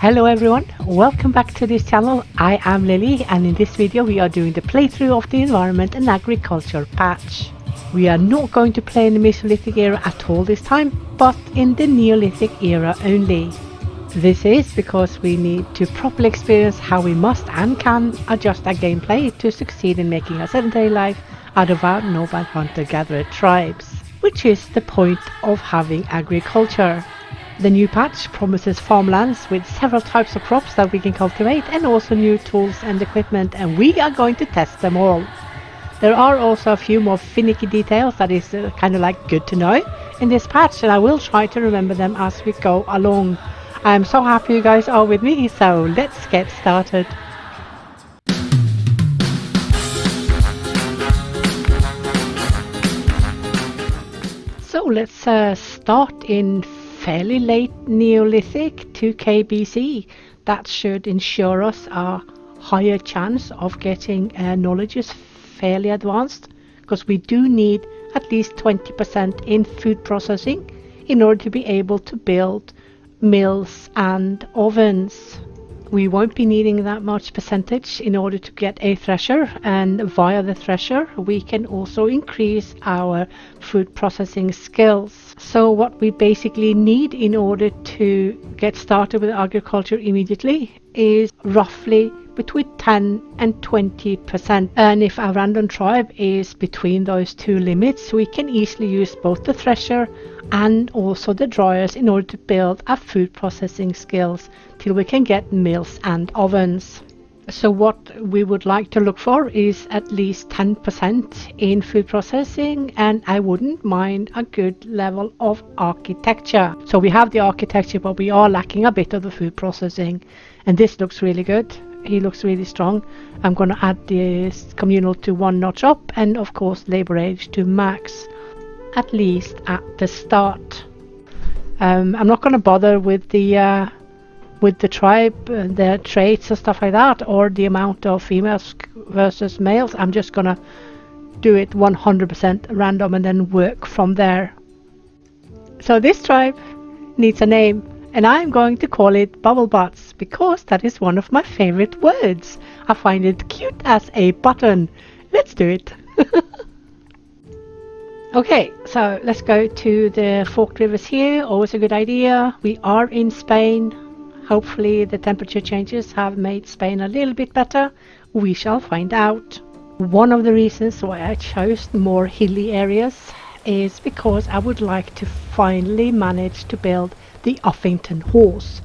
Hello everyone, welcome back to this channel. I am Lily, and in this video we are doing the playthrough of the Environment and Agriculture patch. We are not going to play in the Mesolithic era at all this time, but in the Neolithic era only. This is because we need to properly experience how we must and can adjust our gameplay to succeed in making a sedentary life out of our mobile hunter-gatherer tribes, which is the point of having agriculture. The new patch promises farmlands with several types of crops that we can cultivate, and also new tools and equipment, and we are going to test them all. There are also a few more finicky details that is kind of like good to know in this patch, and I will try to remember them as we go along. I am so happy you guys are with me, so let's get started. So let's start in fairly late Neolithic, 2k BC. That should ensure us a higher chance of getting knowledge is fairly advanced, because we do need at least 20% in food processing in order to be able to build mills and ovens. We won't be needing that much percentage in order to get a thresher, and via the thresher we can also increase our food processing skills. So what we basically need in order to get started with agriculture immediately is roughly between 10 and 20%, and if our random tribe is between those two limits, we can easily use both the thresher and also the dryers in order to build our food processing skills till we can get mills and ovens. So what we would like to look for is at least 10% in food processing, and I wouldn't mind a good level of architecture. So we have the architecture, but we are lacking a bit of the food processing, and this looks really good. He looks really strong. I'm going to add this communal to 1 notch up, and of course labor age to max, at least at the start. I'm not going to bother with the tribe, their traits and stuff like that, or the amount of females versus males. I'm just going to do it 100% random and then work from there. So this tribe needs a name, and I'm going to call it Bubble Butts, because that is one of my favorite words. I find it cute as a button. Let's do it. Okay, so let's go to the forked rivers here. Always a good idea. We are in Spain. Hopefully the temperature changes have made Spain a little bit better. We shall find out. One of the reasons why I chose more hilly areas is because I would like to finally manage to build the Uffington horse.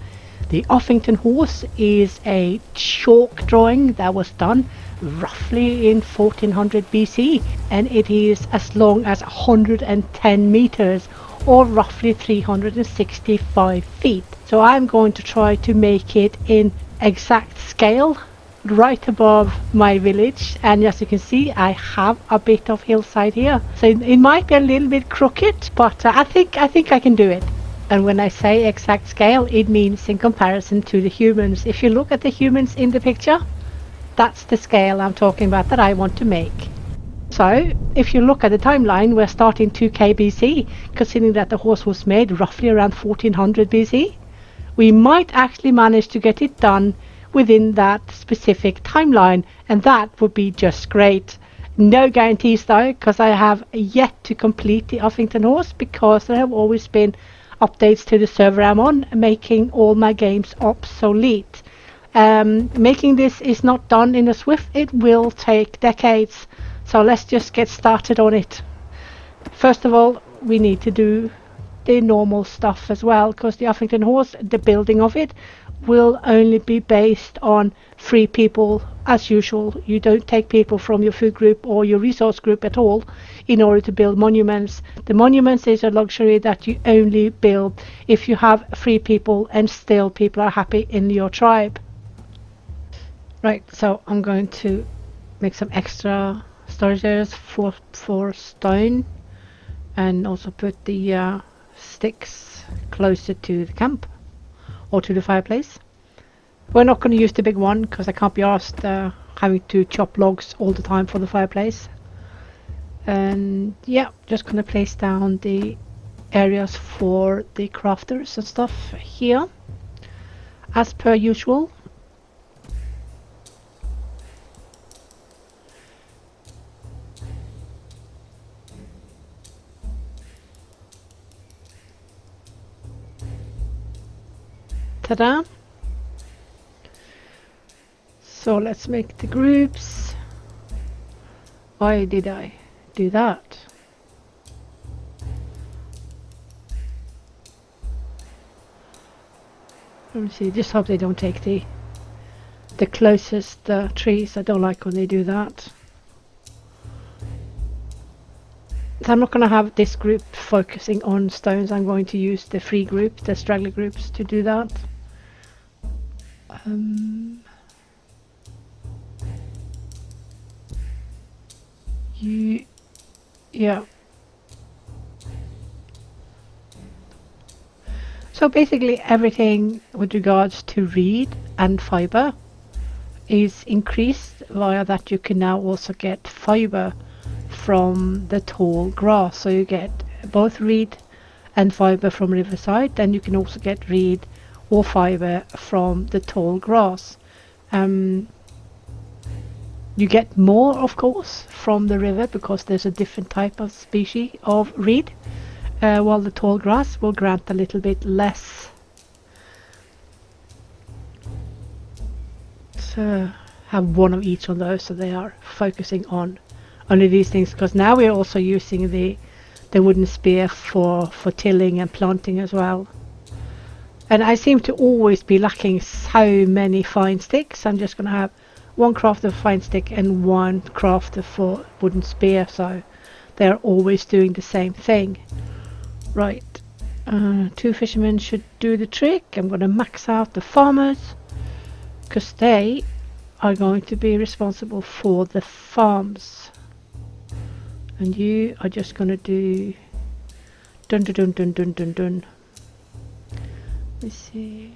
The Uffington horse is a chalk drawing that was done roughly in 1400 BC, and it is as long as 110 meters, or roughly 365 feet. So I'm going to try to make it in exact scale right above my village, and as you can see I have a bit of hillside here, so it might be a little bit crooked, but I think I can do it. And when I say exact scale, it means in comparison to the humans. If you look at the humans in the picture, that's the scale I'm talking about that I want to make. So if you look at the timeline, we're starting 2k BC, considering that the horse was made roughly around 1400 BC. We might actually manage to get it done within that specific timeline, and that would be just great. No guarantees though, because I have yet to complete the Uffington horse, because there have always been updates to the server I'm on, making all my games obsolete. Making this is not done in a swift. It will take decades, so let's just get started on it. First of all, we need to do the normal stuff as well, because the Uffington horse, the building of it, will only be based on 3 people as usual. You don't take people from your food group or your resource group at all in order to build monuments. The monuments is a luxury that you only build if you have 3 people and still people are happy in your tribe. Right, so I'm going to make some extra storage areas for stone, and also put the sticks closer to the camp or to the fireplace. We're not going to use the big one because I can't be asked having to chop logs all the time for the fireplace. And yeah, just going to place down the areas for the crafters and stuff here. as per usual. Ta-da! So let's make the groups. Why did I do that? Let me see, just hope they don't take the closest trees. I don't like when they do that. So I'm not going to have this group focusing on stones. I'm going to use the free group, the straggler groups, to do that. Yeah. So basically everything with regards to reed and fiber is increased via that you can now also get fiber from the tall grass. So you get both reed and fiber from riverside, then you can also get reed or fiber from the tall grass. You get more, of course, from the river because there's a different type of species of reed, while the tall grass will grant a little bit less. So have one of each on those, so they are focusing on only these things, because now we're also using the wooden spear for tilling and planting as well. And I seem to always be lacking so many fine sticks. I'm just going to have one crafter for fine stick and one crafter for wooden spear, so they're always doing the same thing. Right, 2 fishermen should do the trick. I'm going to max out the farmers because they are going to be responsible for the farms, and you are just going to do dun dun dun dun dun dun dun. Let's see,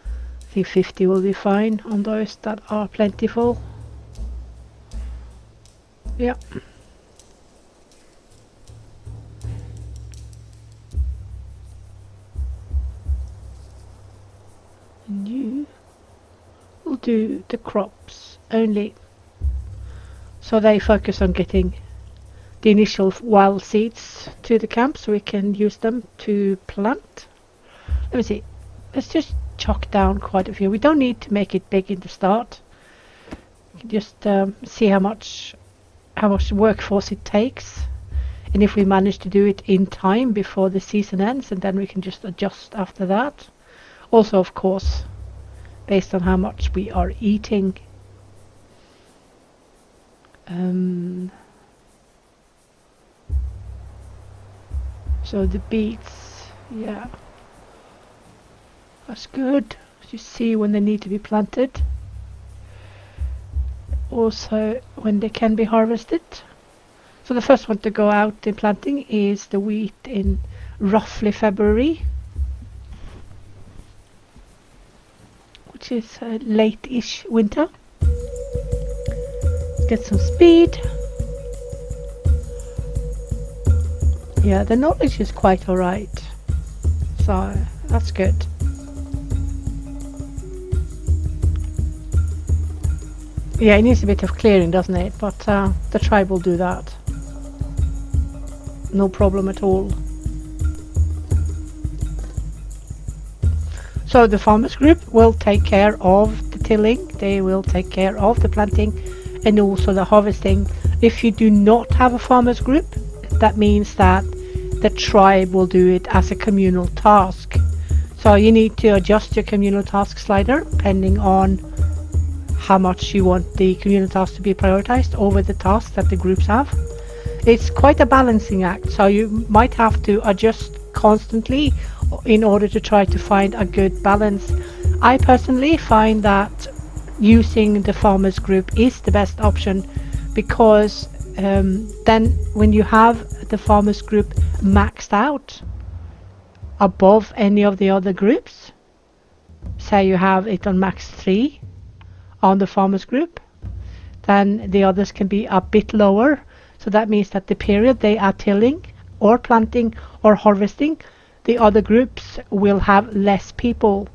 I think 50 will be fine on those that are plentiful. Yeah. And you will do the crops only. So they focus on getting the initial wild seeds to the camp so we can use them to plant. Let me see. Let's just chalk down quite a few. We don't need to make it big in the start. We can just see how much workforce it takes, and if we manage to do it in time before the season ends, and then we can just adjust after that. Also, of course, based on how much we are eating. So the beets, yeah, that's good. You see when they need to be planted, also when they can be harvested. So the first one to go out in planting is the wheat in roughly February, which is late-ish winter. Get some speed. Yeah, the knowledge is quite alright, so that's good. Yeah, it needs a bit of clearing, doesn't it? But the tribe will do that. No problem at all. So the farmers group will take care of the tilling, they will take care of the planting and also the harvesting. If you do not have a farmers group, that means that the tribe will do it as a communal task. So you need to adjust your communal task slider depending on how much you want the communal tasks to be prioritized over the tasks that the groups have. It's quite a balancing act, so you might have to adjust constantly in order to try to find a good balance. I personally find that using the farmers group is the best option, because then when you have the farmers group maxed out above any of the other groups, say you have it on max 3 on the farmers group, then the others can be a bit lower. So that means that the period they are tilling or planting or harvesting, the other groups will have less people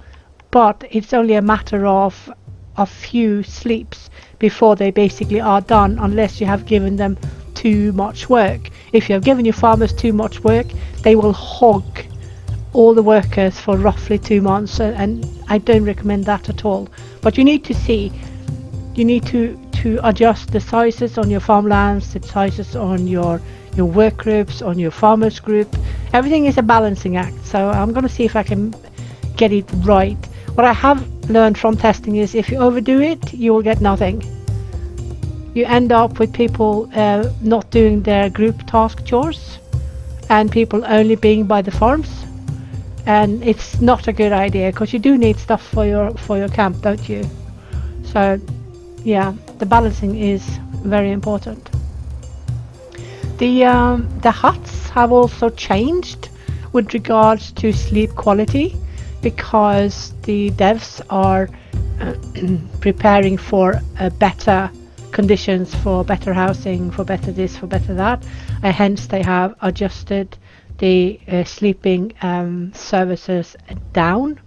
but it's only a matter of a few sleeps before they basically are done, unless you have given them too much work. If you have given your farmers too much work, they will hog all the workers for roughly 2 months, and I don't recommend that at all. But you need to see, you need to adjust the sizes on your farmlands, the sizes on your work groups, on your farmers group. Everything is a balancing act, so I'm going to see if I can get it right. What I have learned from testing is if you overdo it, you will get nothing. You end up with people not doing their group task chores, and people only being by the farms, and it's not a good idea, because you do need stuff for your camp, don't you? So yeah, the balancing is very important. The huts have also changed with regards to sleep quality, because the devs are preparing for better conditions, for better housing, for better this, for better that, and hence they have adjusted the sleeping services down,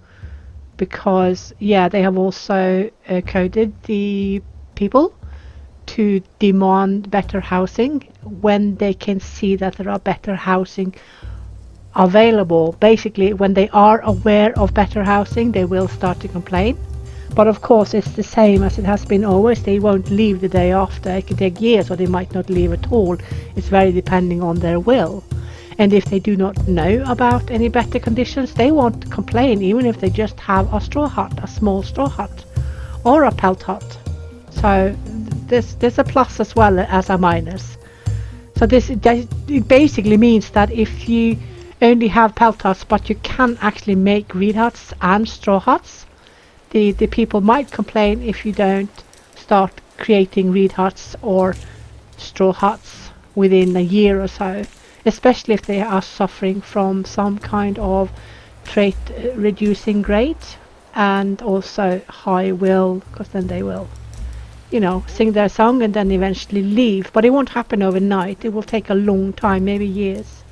because yeah, they have also coded the people to demand better housing when they can see that there are better housing available. Basically, when they are aware of better housing, they will start to complain. But of course, it's the same as it has been always. They won't leave the day after. It could take years, or they might not leave at all. It's very depending on their will. And if they do not know about any better conditions, they won't complain, even if they just have a straw hut, a small straw hut, or a pelt hut. So there's a plus as well as a minus. So it basically means that if you only have pelt huts, but you can actually make reed huts and straw huts, the people might complain if you don't start creating reed huts or straw huts within a year or so, especially if they are suffering from some kind of trait reducing rate, and also high will, because then they will, you know, sing their song and then eventually leave. But it won't happen overnight. It will take a long time, maybe years.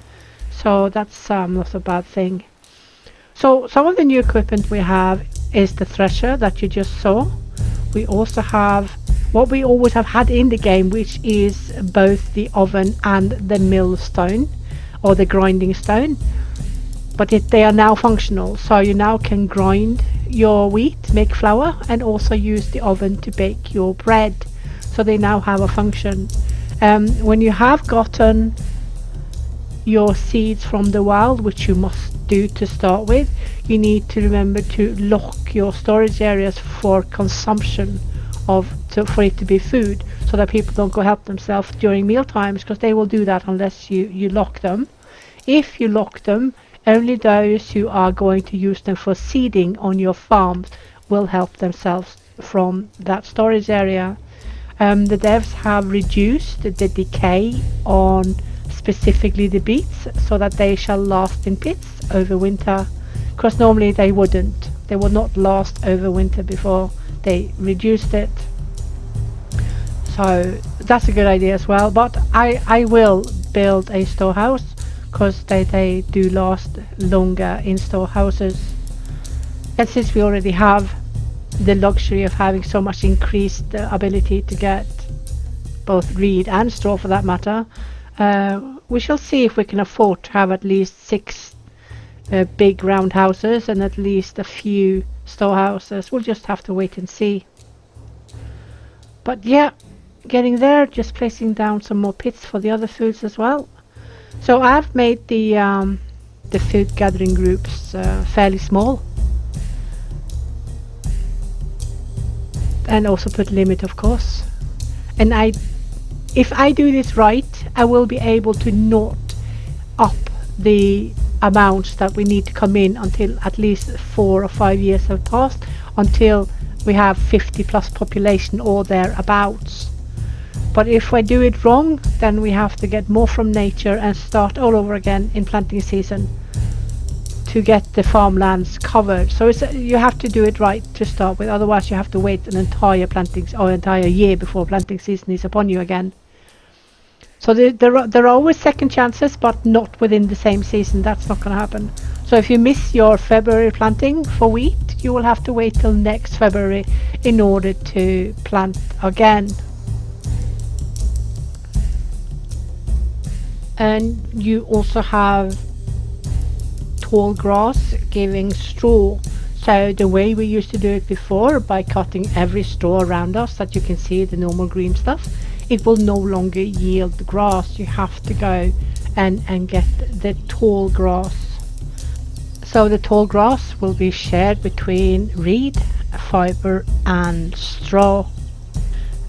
So that's not a bad thing. So some of the new equipment we have is the thresher that you just saw. We also have what we always have had in the game, which is both the oven and the mill stone, or the grinding stone. But they are now functional, so you now can grind your wheat, make flour, and also use the oven to bake your bread. So they now have a function. When you have gotten your seeds from the wild, which you must do to start with, you need to remember to lock your storage areas for consumption for it to be food, so that people don't go help themselves during meal times, because they will do that unless you lock them. If you lock them, only those who are going to use them for seeding on your farms will help themselves from that storage area. The devs have reduced the decay on specifically the beets, so that they shall last in pits over winter, because normally they would not last over winter before they reduced it. So that's a good idea as well. But I will build a storehouse, because they do last longer in storehouses. And since we already have the luxury of having so much increased ability to get both reed and straw for that matter, we shall see if we can afford to have at least 6 big round houses and at least a few storehouses. We'll just have to wait and see. But yeah, getting there, just placing down some more pits for the other foods as well. So I've made the food gathering groups fairly small, and also put limit, of course. And if I do this right, I will be able to not up the amounts that we need to come in until at least 4 or 5 years have passed, until we have 50 plus population or thereabouts. But if I do it wrong, then we have to get more from nature and start all over again in planting season to get the farmlands covered. So you have to do it right to start with, otherwise you have to wait an entire year before planting season is upon you again. So there are always second chances, but not within the same season. That's not going to happen. So if you miss your February planting for wheat, you will have to wait till next February in order to plant again. And you also have tall grass giving straw. So the way we used to do it before, by cutting every straw around us that you can see, the normal green stuff, it will no longer yield the grass. You have to go and get the tall grass. So the tall grass will be shared between reed, fiber and straw.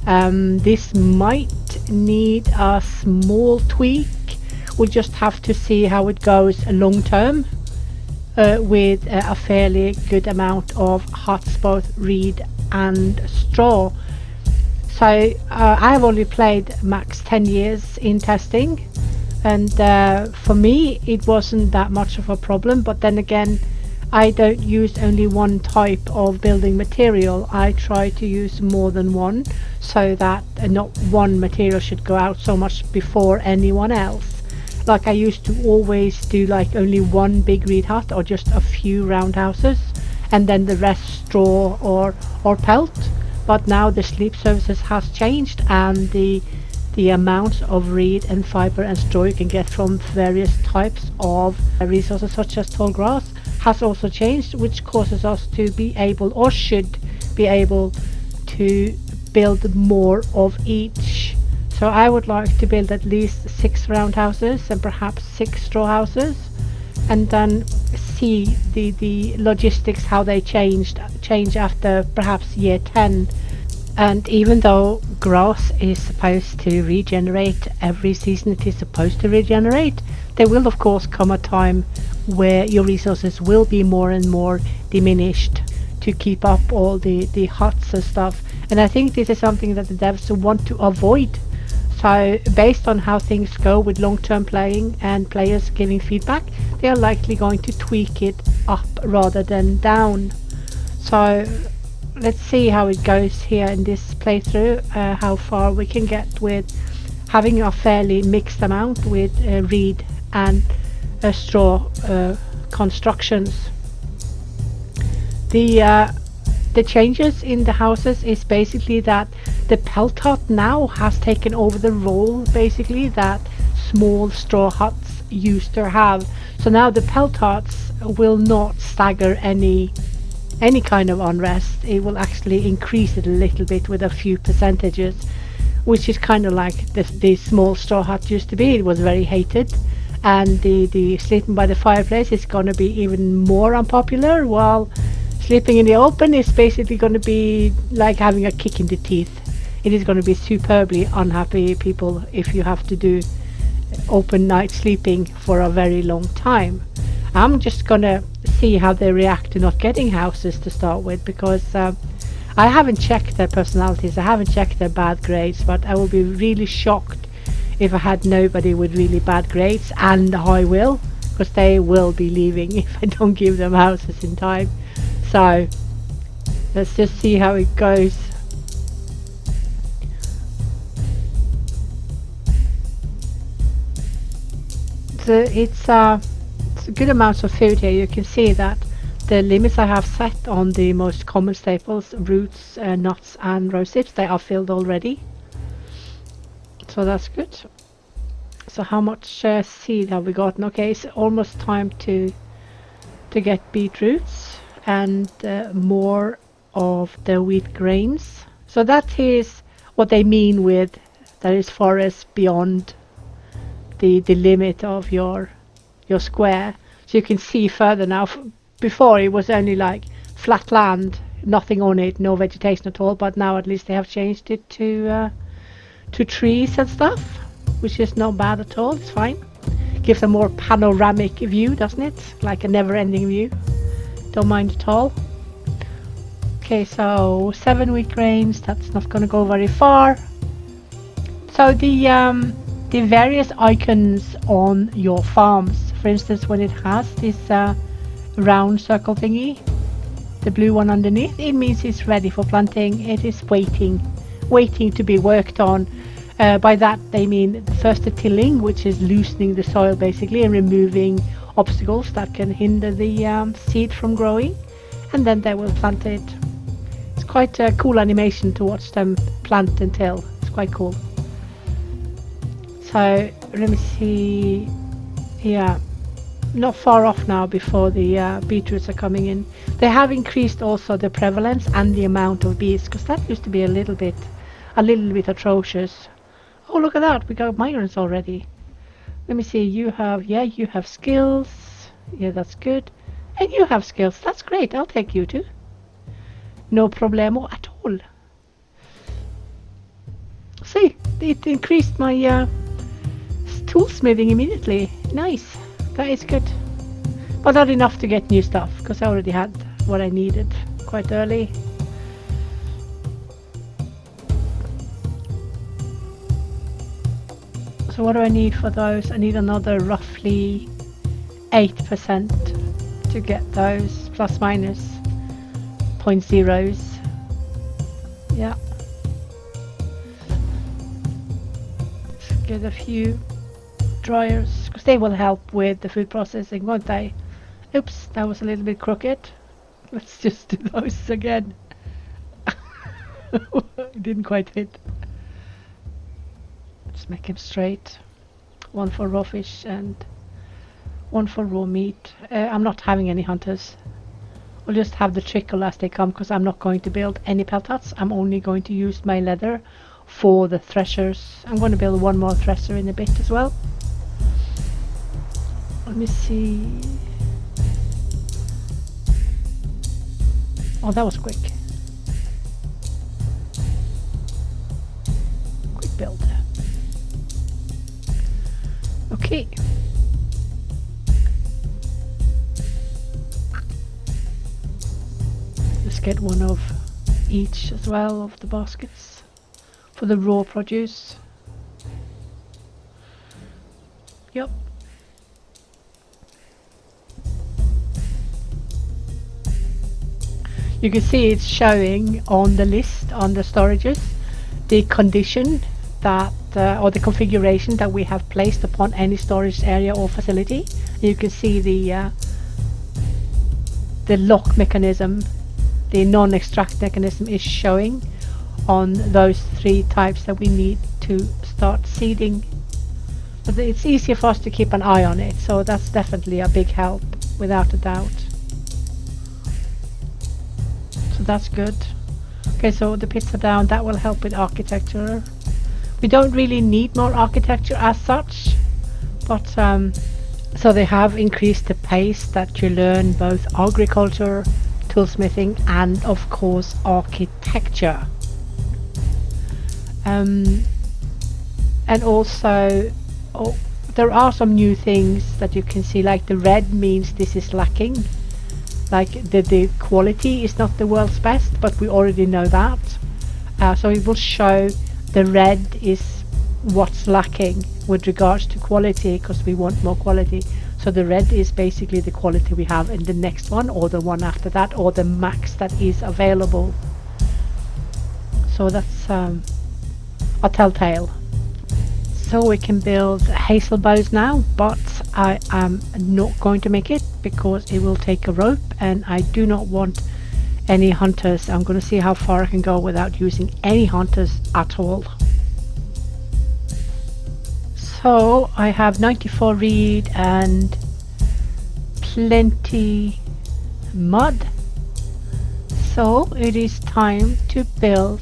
This might need a small tweak. We'll just have to see how it goes long term with a fairly good amount of huts, both reed and straw. So I have only played max 10 years in testing, and for me it wasn't that much of a problem. But then again, I don't use only one type of building material. I try to use more than one, so that not one material should go out so much before anyone else. Like I used to always do like only one big reed hut or just a few roundhouses, and then the rest straw or pelt. But now the sleep services has changed, and the amounts of reed and fiber and straw you can get from various types of resources such as tall grass has also changed, which causes us to be able, or should be able, to build more of each. So I would like to build at least 6 roundhouses and perhaps 6 straw houses, and then see the logistics, how they change after perhaps year 10. And even though grass is supposed to regenerate every season, it is supposed to regenerate, there will of course come a time where your resources will be more and more diminished to keep up all the huts and stuff. And I think this is something that the devs want to avoid. So based on how things go with long-term playing and players giving feedback, they are likely going to tweak it up rather than down. So let's see how it goes here in this playthrough, how far we can get with having a fairly mixed amount with reed and straw constructions. The changes in the houses is basically that the pelt hut now has taken over the role basically that small straw huts used to have. So now the pelt huts will not stagger any kind of unrest. It will actually increase it a little bit with a few percentages, which is kind of like the small straw hut used to be. It was very hated, and the sleeping by the fireplace is going to be even more unpopular, while sleeping in the open is basically going to be like having a kick in the teeth. It is going to be superbly unhappy people if you have to do open night sleeping for a very long time. I'm just going to see how they react to not getting houses to start with, because I haven't checked their personalities, I haven't checked their bad grades, but I will be really shocked if I had nobody with really bad grades and a high will, because they will be leaving if I don't give them houses in time. So let's just see how it goes. So it's good amounts of food here. You can see that the limits I have set on the most common staples, roots, nuts and rosehip, they are filled already. So that's good. So how much seed have we gotten? Okay, it's almost time to get beetroots and more of the wheat grains. So that is what they mean with there is forest beyond the limit of your square. So you can see further now. Before it was only like flat land, nothing on it, no vegetation at all, but now at least they have changed it to trees and stuff, which is not bad at all. It's fine. Gives a more panoramic view, doesn't it? Like a never-ending view. Don't mind at all. Okay, so 7 wheat grains, that's not going to go very far. So the various icons on your farms, for instance, when it has this round circle thingy, the blue one underneath, it means it's ready for planting. It is waiting to be worked on. By that they mean first the tilling, which is loosening the soil basically and removing obstacles that can hinder the seed from growing, and then they will plant it. It's quite a cool animation to watch them plant and till. It's quite cool. So let me see. Yeah, not far off now before the beetroots are coming in. They have increased also the prevalence and the amount of bees, because that used to be a little bit atrocious. Oh, look at that, we got migrants already. Let me see, you have skills. Yeah, that's good. And you have skills, that's great, I'll take you too. No problemo at all. See, it increased my toolsmithing immediately. Nice, that is good. But not enough to get new stuff, because I already had what I needed quite early. So what do I need for those? I need another roughly 8% to get those, plus minus 0.0s. Yeah. Let's get a few dryers, because they will help with the food processing, won't they? Oops, that was a little bit crooked. Let's just do those again. It didn't quite fit. Let's make them straight. One for raw fish and one for raw meat. I'm not having any hunters. We'll just have the trickle as they come, because I'm not going to build any pelt huts. I'm only going to use my leather for the threshers. I'm going to build one more thresher in a bit as well. Let me see. Oh, that was quick. Quick build. Okay. Let's get one of each as well of the baskets for the raw produce. Yep. You can see it's showing on the list, on the storages, the condition that or the configuration that we have placed upon any storage area or facility. You can see the lock mechanism, the non-extract mechanism is showing on those 3 types that we need to start seeding. But it's easier for us to keep an eye on it, so that's definitely a big help, without a doubt. So that's good. Okay, so the pits are down, that will help with architecture. We don't really need more architecture as such, but so they have increased the pace that you learn both agriculture, toolsmithing, and of course architecture. And also there are some new things that you can see, like the red means this is lacking. Like the quality is not the world's best, but we already know that. So it will show the red is what's lacking with regards to quality, because we want more quality. So the red is basically the quality we have in the next one, or the one after that, or the max that is available. So that's a telltale. So we can build hazel bows now, but I am not going to make it because it will take a rope, and I do not want any hunters. I'm going to see how far I can go without using any hunters at all. So I have 94 reed and plenty mud. So it is time to build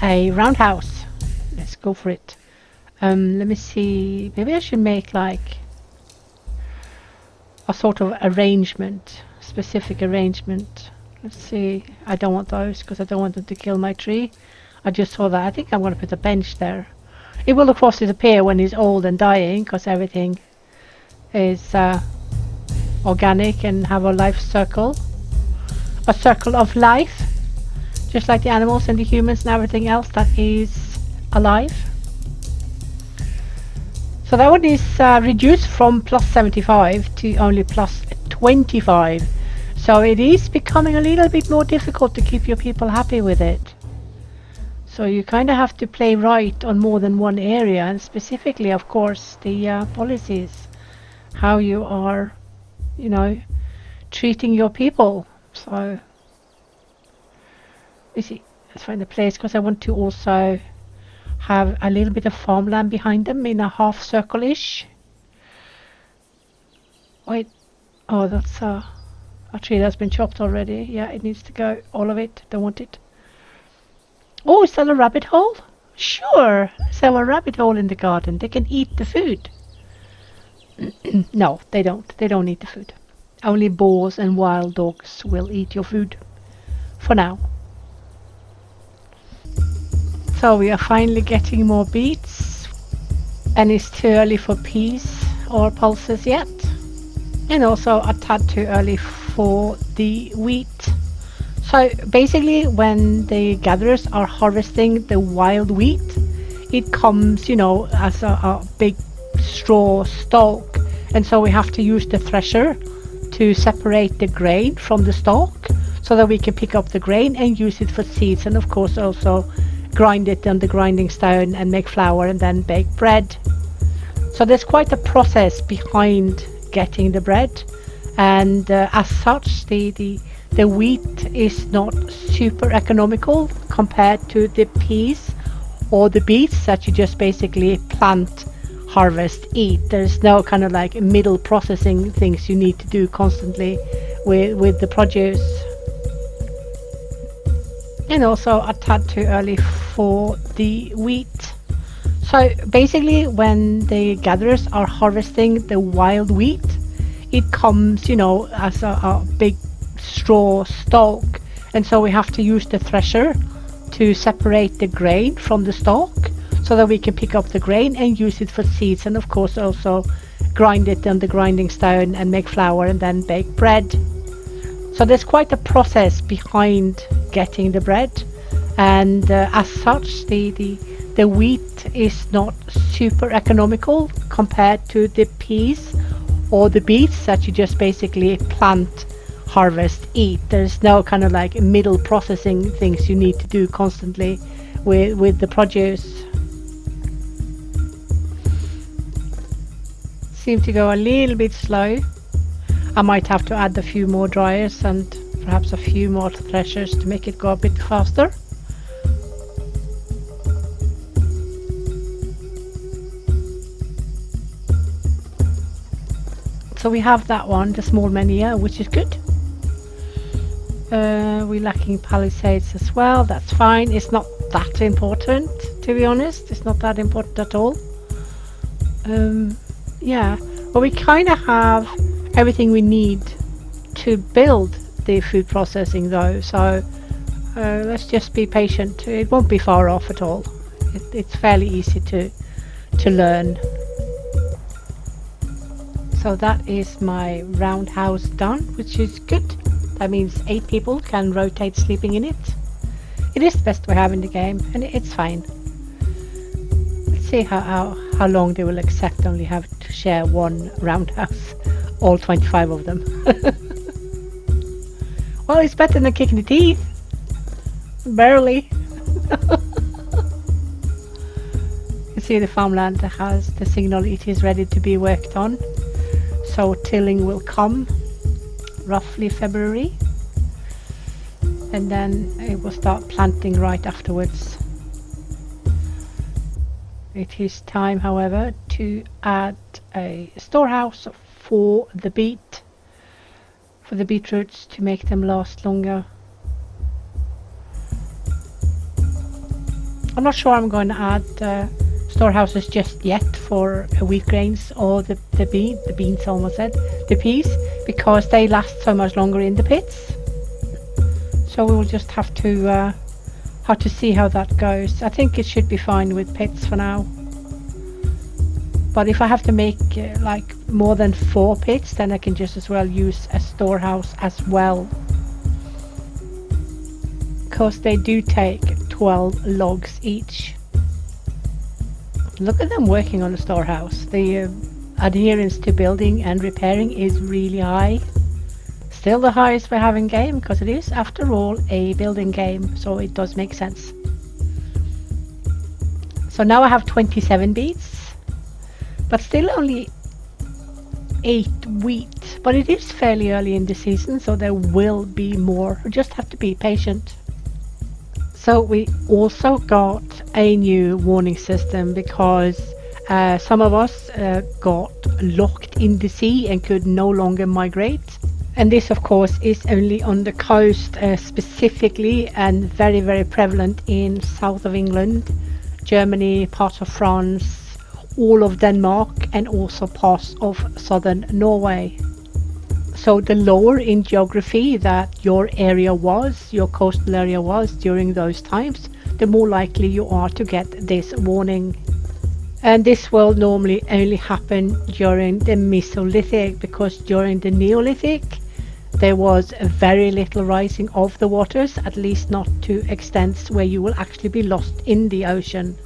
a roundhouse. Let's go for it. Let me see, maybe I should make like a sort of arrangement, specific arrangement. Let's see, I don't want those because I don't want them to kill my tree. I just saw that. I think I'm going to put a bench there. It will of course disappear when he's old and dying, because everything is organic and have a life circle. A circle of life, just like the animals and the humans and everything else that is alive. So that one is reduced from plus 75 to only plus 25. So it is becoming a little bit more difficult to keep your people happy with it. So you kind of have to play right on more than one area, and specifically of course the policies, how you are you know, treating your people. So, you see, let's find a place because I want to also have a little bit of farmland behind them in a half circle-ish. Wait, oh, that's a tree that's been chopped already. Yeah, it needs to go, all of it. Don't want it. Oh, is that a rabbit hole? Sure, let's have a rabbit hole in the garden. They can eat the food. No, they don't. They don't eat the food. Only boars and wild dogs will eat your food. For now. So we are finally getting more beets. And it's too early for peas or pulses yet. And also a tad too early for the wheat. So basically when the gatherers are harvesting the wild wheat, it comes, as a big straw stalk. And so we have to use the thresher to separate the grain from the stalk so that we can pick up the grain and use it for seeds, and of course also grind it on the grinding stone and make flour and then bake bread. So there's quite a process behind getting the bread, and as such the wheat is not super economical compared to the peas or the beets that you just basically plant, harvest, eat. There's no kind of like middle processing things you need to do constantly with the produce. And also a tad too early for the wheat. So basically when the gatherers are harvesting the wild wheat, it comes, as a big straw stalk, and so we have to use the thresher to separate the grain from the stalk so that we can pick up the grain and use it for seeds, and of course also grind it on the grinding stone and make flour and then bake bread. So there's quite a process behind getting the bread, and as such the wheat is not super economical compared to the peas or the beets that you just basically plant, harvest, eat. There's no kind of like middle processing things you need to do constantly with the produce. Seem to go a little bit slow. I might have to add a few more dryers and perhaps a few more threshers to make it go a bit faster. So we have that one, the small menhir, which is good. We're lacking palisades as well. That's fine. It's not that important, to be honest. It's not that important at all. Yeah, but we kind of have everything we need to build the food processing though. So let's just be patient. It won't be far off at all. It's fairly easy to learn. So that is my roundhouse done, which is good. That means 8 people can rotate sleeping in it. It is the best we have in the game, and it's fine. Let's see how long they will accept only have to share one roundhouse, all 25 of them. Well, it's better than kicking the teeth. Barely. You see the farmland has the signal it is ready to be worked on. So tilling will come roughly February, and then it will start planting right afterwards. It is time, however, to add a storehouse for the beetroots to make them last longer. I'm not sure I'm going to add storehouses just yet for wheat grains or the beans, almost said, the peas, because they last so much longer in the pits. So we will just have to see how that goes. I think it should be fine with pits for now. But if I have to make like more than 4 pits, then I can just as well use a storehouse as well. Because they do take 12 logs each. Look at them working on the storehouse. The adherence to building and repairing is really high. Still the highest we have in game, because it is, after all, a building game, so it does make sense. So now I have 27 beets, but still only ate wheat, but it is fairly early in the season, so there will be more. We just have to be patient. So we also got a new warning system because some of us got locked in the sea and could no longer migrate. And this, of course, is only on the coast specifically, and very, very prevalent in south of England, Germany, parts of France, all of Denmark, and also parts of southern Norway. So the lower in geography that your area was, your coastal area was during those times, the more likely you are to get this warning. And this will normally only happen during the Mesolithic, because during the Neolithic there was very little rising of the waters, at least not to extents where you will actually be lost in the ocean.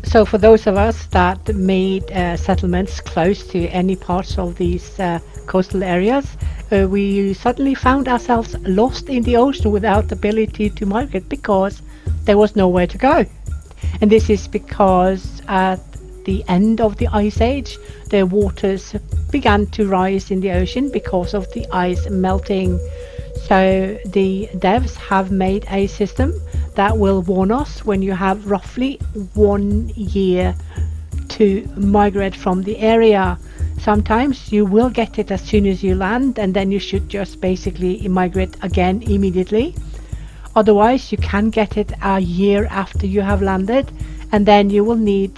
So for those of us that made settlements close to any parts of these coastal areas, we suddenly found ourselves lost in the ocean without the ability to migrate because there was nowhere to go. And this is because at the end of the Ice Age, the waters began to rise in the ocean because of the ice melting. So the devs have made a system that will warn us when you have roughly 1 year to migrate from the area. Sometimes you will get it as soon as you land, and then you should just basically migrate again immediately. Otherwise, you can get it a year after you have landed, and then you will need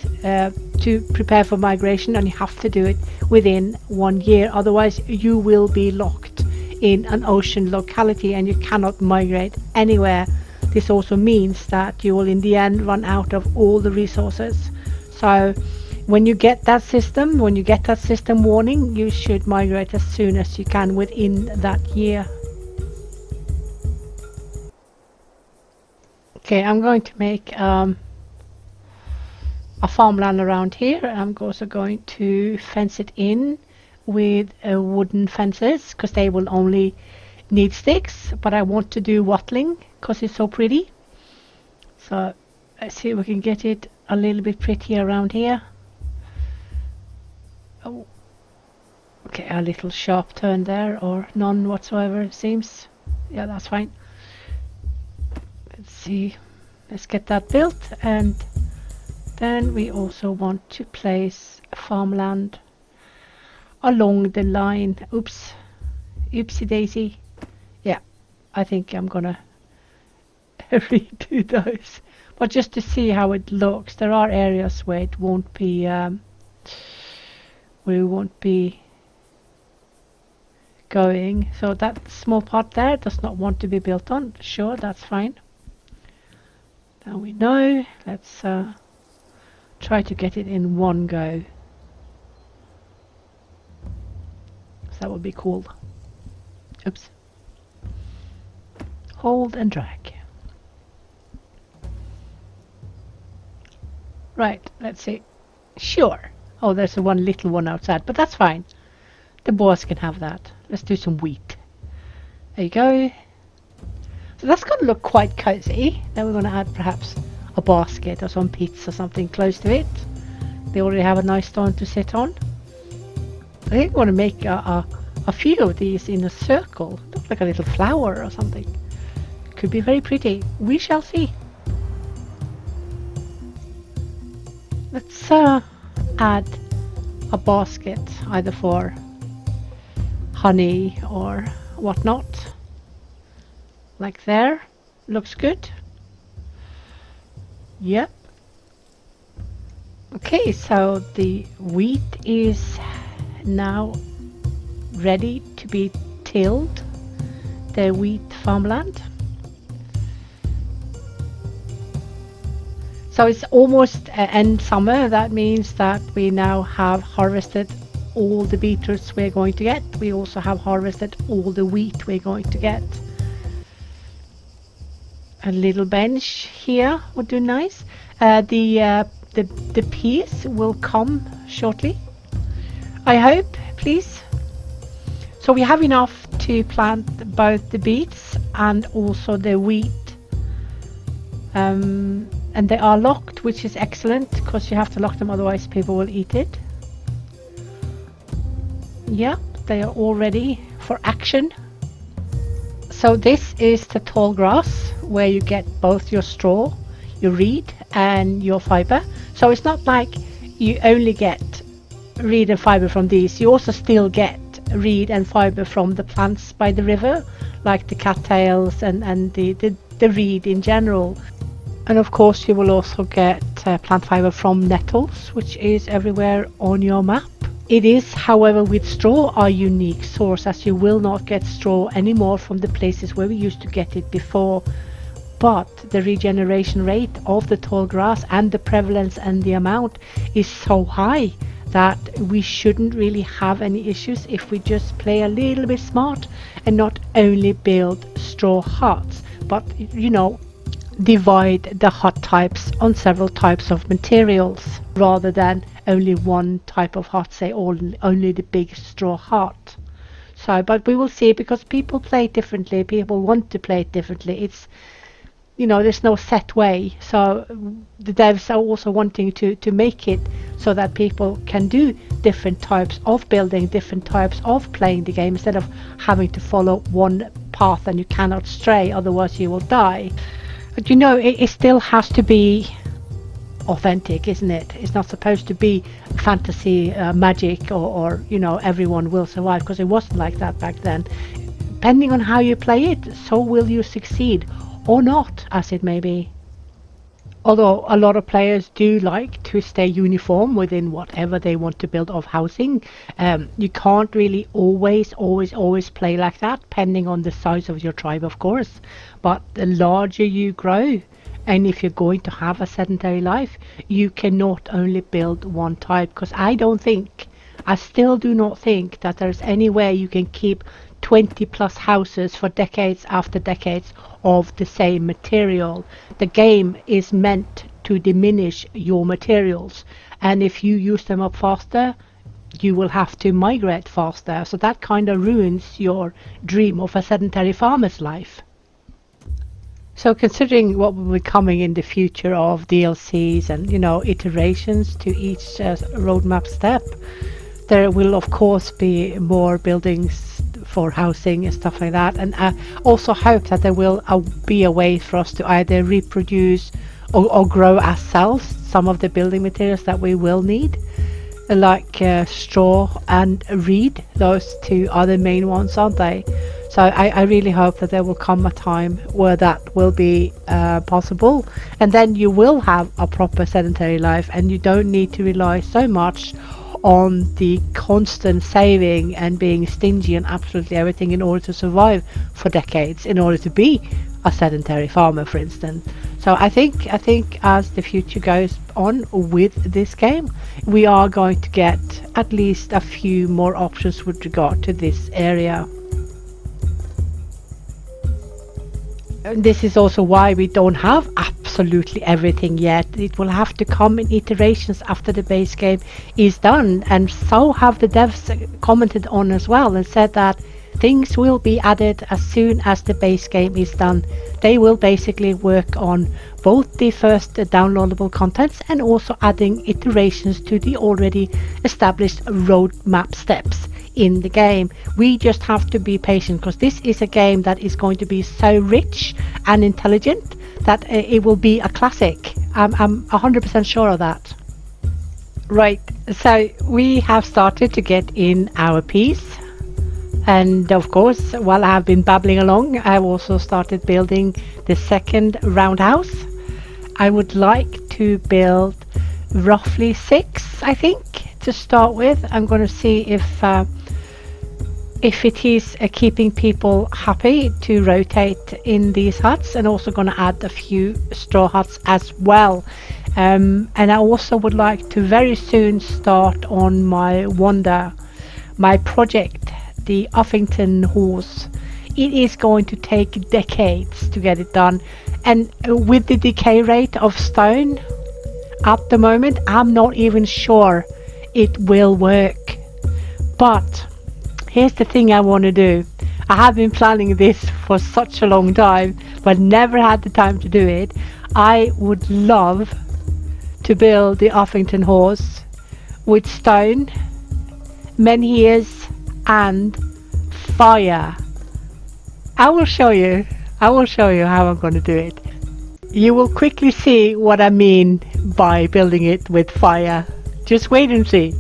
to prepare for migration, and you have to do it within 1 year. Otherwise, you will be locked in an ocean locality and you cannot migrate anywhere. This also means that you will in the end run out of all the resources. So when you get that system, warning, you should migrate as soon as you can within that year. Okay, I'm going to make a farmland around here. I'm also going to fence it in with wooden fences because they will only need sticks, but I want to do watling because it's so pretty. So let's see if we can get it a little bit prettier around here. Oh, okay, a little sharp turn there, or none whatsoever it seems. Yeah, that's fine. Let's see, let's get that built, and then we also want to place farmland along the line. Oops, oopsie daisy. Yeah, I think I'm gonna redo those, but just to see how it looks. There are areas where it won't be going, so that small part there does not want to be built on. Sure, that's fine. Now we know. Let's try to get it in one go. So that would be cool. Oops. Hold and drag. Right, let's see. Sure. Oh, there's one little one outside, but that's fine. The boys can have that. Let's do some wheat. There you go. So that's going to look quite cozy. Then we're going to add perhaps a basket or some pizza or something close to it. They already have a nice stone to sit on. I think I want to make a few of these in a circle. Look like a little flower or something. Could be very pretty. We shall see. Let's add a basket either for honey or whatnot. Like there. Looks good. Yep. Okay, so the wheat is now ready to be tilled. The wheat farmland. So it's almost end summer. That means that we now have harvested all the beetroots we're going to get. We also have harvested all the wheat we're going to get. A little bench here would do nice. The peas will come shortly, I hope, please. So we have enough to plant both the beets and also the wheat. And they are locked, which is excellent because you have to lock them, otherwise people will eat it. Yeah, they are all ready for action. So this is the tall grass where you get both your straw, your reed and your fiber. So it's not like you only get reed and fiber from these. You also still get reed and fiber from the plants by the river, like the cattails and the reed in general. And of course you will also get plant fiber from nettles, which is everywhere on your map. It is, however, with straw our unique source, as you will not get straw anymore from the places where we used to get it before. But the regeneration rate of the tall grass and the prevalence and the amount is so high that we shouldn't really have any issues if we just play a little bit smart and not only build straw huts, but divide the hut types on several types of materials rather than only one type of hut, say only the big straw hut. So, but we will see, because people play it differently, people want to play it differently. It's, there's no set way. So the devs are also wanting to make it so that people can do different types of building, different types of playing the game, instead of having to follow one path and you cannot stray, otherwise you will die. But it still has to be authentic, isn't it? It's not supposed to be fantasy magic or everyone will survive, because it wasn't like that back then. Depending on how you play it, so will you succeed or not, as it may be. Although a lot of players do like to stay uniform within whatever they want to build of housing, you can't really always play like that, depending on the size of your tribe, of course. But the larger you grow, and if you're going to have a sedentary life, you cannot only build one type, because I still do not think that there's any way you can keep 20 plus houses for decades after decades of the same material. The game is meant to diminish your materials, and if you use them up faster, you will have to migrate faster. So that kind of ruins your dream of a sedentary farmer's life. So considering what will be coming in the future of DLCs and iterations to each roadmap step, there will of course be more buildings for housing and stuff like that, and I also hope that there will be a way for us to either reproduce or grow ourselves some of the building materials that we will need, like straw and reed. Those two are the main ones, aren't they? So I really hope that there will come a time where that will be possible, and then you will have a proper sedentary life and you don't need to rely so much on the constant saving and being stingy on absolutely everything in order to survive for decades, in order to be a sedentary farmer, for instance. So I think as the future goes on with this game, we are going to get at least a few more options with regard to this area. And this is also why we don't have absolutely everything yet. It will have to come in iterations after the base game is done, and so have the devs commented on as well, and said that things will be added as soon as the base game is done. They will basically work on both the first downloadable contents and also adding iterations to the already established roadmap steps in the game. We just have to be patient, because this is a game that is going to be so rich and intelligent that it will be a classic. I'm 100% sure of that. Right, so we have started to get in our piece, and of course, while I have been babbling along, I've also started building the second roundhouse. I would like to build roughly 6, I think, to start with. I'm going to see if it is keeping people happy to rotate in these huts, and also going to add a few straw huts as well. And I also would like to very soon start on my project, the Uffington horse. It is going to take decades to get it done, and with the decay rate of stone at the moment, I'm not even sure it will work. But here's the thing I want to do. I have been planning this for such a long time, but never had the time to do it. I would love to build the Uffington horse with stone, menhirs, and fire. I will show you how I'm going to do it. You will quickly see what I mean by building it with fire. Just wait and see.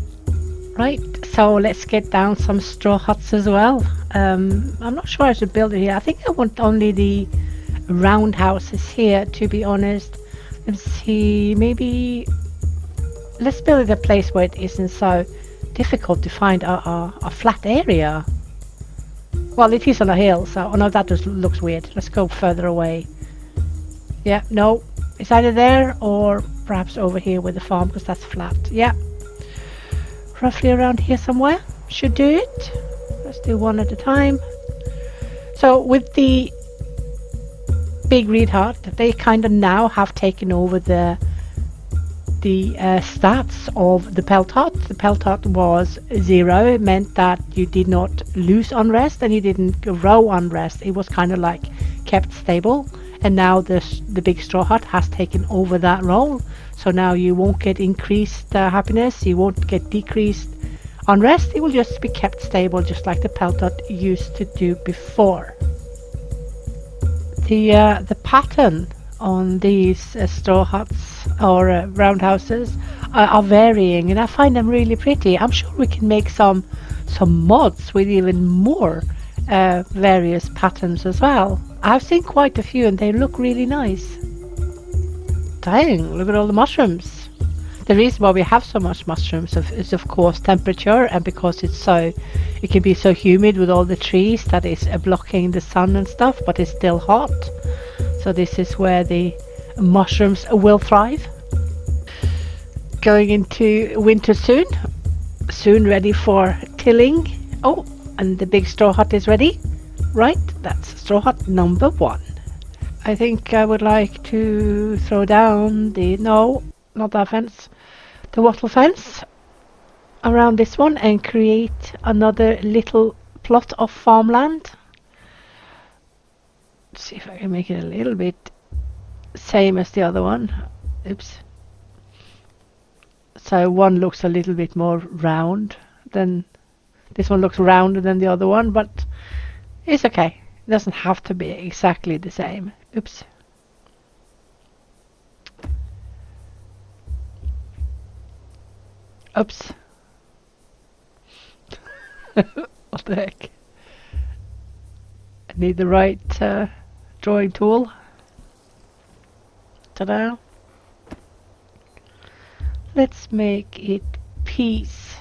Right, so let's get down some straw huts as well. I'm not sure I should build it here. I think I want only the roundhouses here, to be honest. Let's see, maybe let's build it a place where it isn't so difficult to find a flat area. Well, it is on a hill, so oh no, that just looks weird. Let's go further away. Yeah, no, it's either there or perhaps over here with the farm, because that's flat. Yeah, roughly around here somewhere should do it. Let's do one at a time. So with the big reed hut, they kind of now have taken over the stats of the pelt hut. The pelt hut was 0. It meant that you did not lose unrest and you didn't grow unrest. It was kind of like kept stable. And now the big straw hut has taken over that role. So now you won't get increased happiness. You won't get decreased unrest. It will just be kept stable, just like the pelt hut used to do before. The pattern on these straw huts or roundhouses are varying, and I find them really pretty. I'm sure we can make some mods with even more various patterns as well. I've seen quite a few and they look really nice. Dang, look at all the mushrooms. The reason why we have so much mushrooms is of course temperature, and because it can be so humid with all the trees that is blocking the sun and stuff, but it's still hot. So this is where the mushrooms will thrive. Going into winter soon ready for tilling. Oh, and the big straw hut is ready. Right, that's straw hut number 1. I think I would like to throw down no, not that fence, the wattle fence around this one and create another little plot of farmland. Let's see if I can make it a little bit same as the other one. Oops. So one looks a little bit more round than this one, looks rounder than the other one, but it's okay. It doesn't have to be exactly the same. Oops. Oops. What the heck? I need the right drawing tool. Ta-da. Let's make it peas.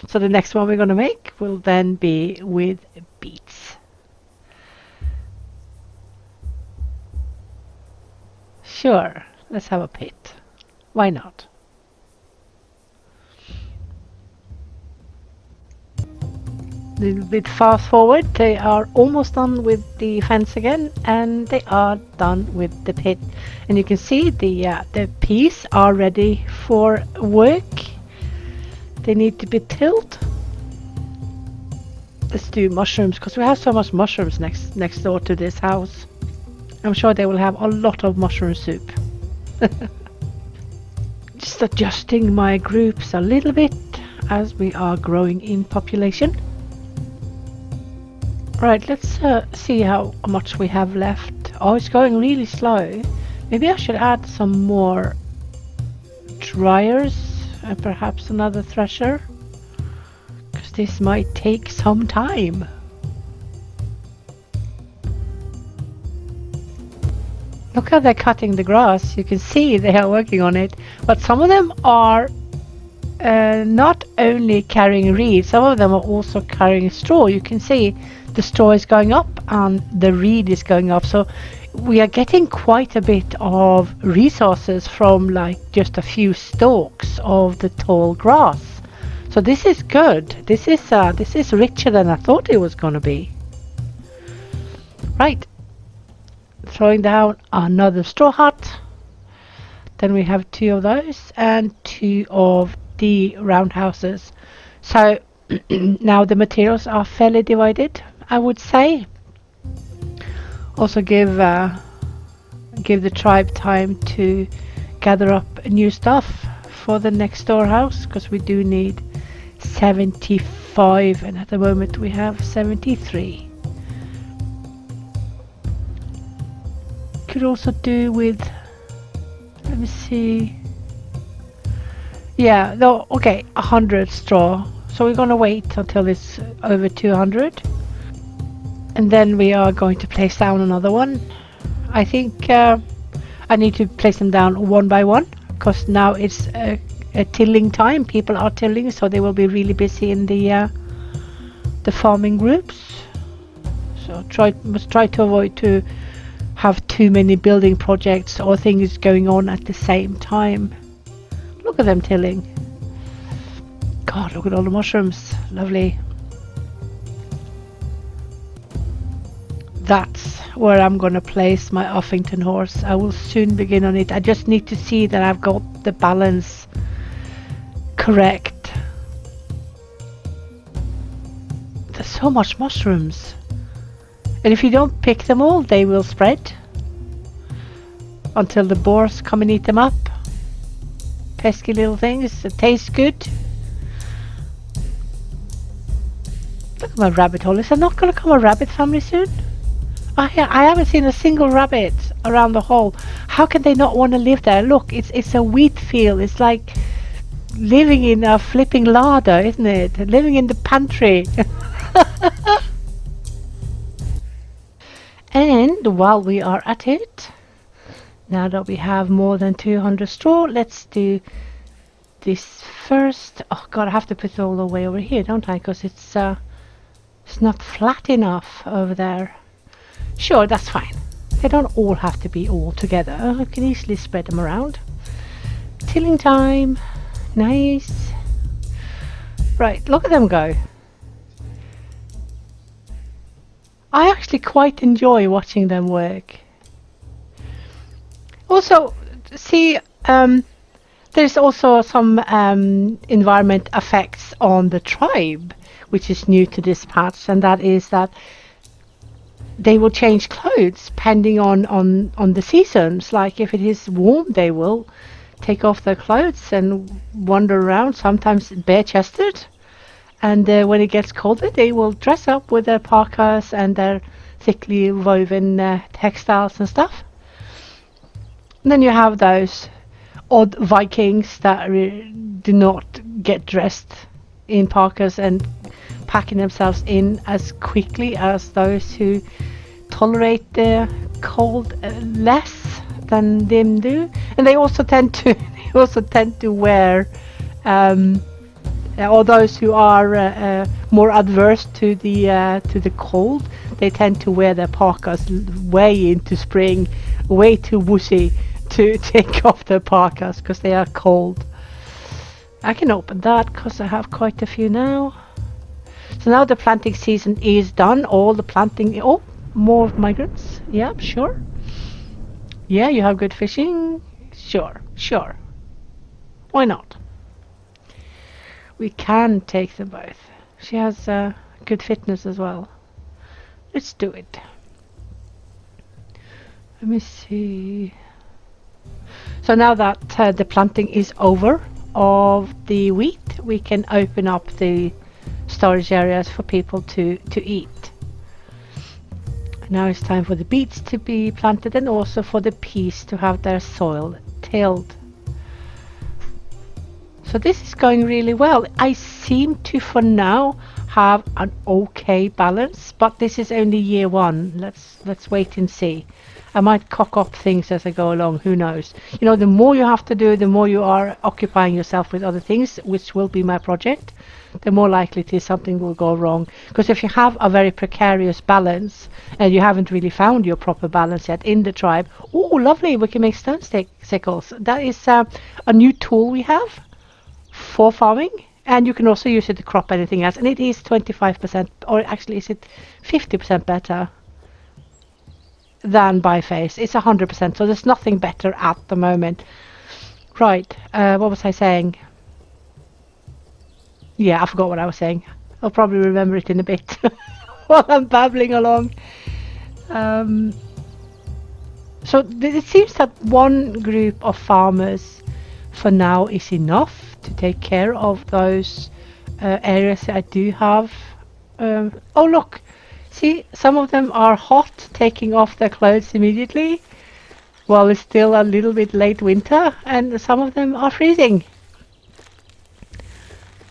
So the next one we're going to make will then be with beets. Sure, let's have a pit. Why not? A little bit fast forward, they are almost done with the fence again, and they are done with the pit. And you can see the peas are ready for work. They need to be tilled. Let's do mushrooms, because we have so much mushrooms next door to this house. I'm sure they will have a lot of mushroom soup. Just adjusting my groups a little bit as we are growing in population. Right, let's see how much we have left. Oh, it's going really slow. Maybe I should add some more dryers and perhaps another thresher, because this might take some time. Look how they're cutting the grass. You can see they are working on it, but some of them are not only carrying reed, some of them are also carrying straw. You can see the straw is going up and the reed is going up, so we are getting quite a bit of resources from like just a few stalks of the tall grass. So this is good. This is richer than I thought it was going to be. Right, throwing down another straw hut. Then we have 2 of those and 2 of the roundhouses. So now the materials are fairly divided, I would say. Also give the tribe time to gather up new stuff for the next storehouse, because we do need 75 75, and at the moment we have 73. Could also do with, let me see, yeah, no, okay, 100 straw. So we're gonna wait until it's over 200, and then we are going to place down another one. I think I need to place them down one by one, because now it's a tilling time. People are tilling, so they will be really busy in the farming groups. So must try to avoid to have too many building projects or things going on at the same time. Look at them tilling. God, look at all the mushrooms. Lovely. That's where I'm gonna place my Uffington horse. I will soon begin on it. I just need to see that I've got the balance correct. There's so much mushrooms, and if you don't pick them all, they will spread until the boars come and eat them up. Pesky little things that taste good. Look at my rabbit hole. Is there not gonna come a rabbit family soon? I haven't seen a single rabbit around the hole. How can they not want to live there? Look, it's a wheat field. It's like living in a flipping larder, isn't it? Living in the pantry. And while we are at it, now that we have more than 200 straw, let's do this first. Oh God, I have to put it all the way over here, don't I? Because it's not flat enough over there. Sure, that's fine. They don't all have to be all together. I can easily spread them around. Tilling time. Nice. Right, look at them go. I actually quite enjoy watching them work. Also, see, there's also some environment effects on the tribe, which is new to this patch, and that is that they will change clothes depending on the seasons. Like if it is warm, they will take off their clothes and wander around, sometimes bare-chested. And when it gets colder, they will dress up with their parkas and their thickly woven textiles and stuff. And then you have those odd Vikings that do not get dressed in parkas and packing themselves in as quickly as those who tolerate the cold less than them do. And they also tend to wear, or those who are more adverse to the cold, they tend to wear their parkas way into spring, way too woosy to take off their parkas because they are cold. I can open that because I have quite a few now. So now the planting season is done. All the planting. Oh, more migrants. Yeah, sure. Yeah, you have good fishing. Sure. Why not? We can take them both. She has good fitness as well. Let's do it. Let me see. So now that the planting is over of the wheat, we can open up the storage areas for people to eat. Now it's time for the beets to be planted and also for the peas to have their soil tilled. So this is going really well. I seem to, for now, have an okay balance, but this is only year one. Let's wait and see. I might cock up things as I go along, who knows. You know, the more you have to do, the more you are occupying yourself with other things, which will be my project, the more likely it is something will go wrong. Because if you have a very precarious balance, and you haven't really found your proper balance yet in the tribe, oh, lovely, we can make stone sickles. That is a new tool we have for farming, and you can also use it to crop anything else, and it is 25%, or actually is it 50% better than biface. It's 100%, so there's nothing better at the moment. Right, what was I saying? Yeah, I forgot what I was saying. I'll probably remember it in a bit while I'm babbling along. So it seems that one group of farmers for now is enough to take care of those areas I do have. Oh look, see, some of them are hot, taking off their clothes immediately, while it's still a little bit late winter, and some of them are freezing.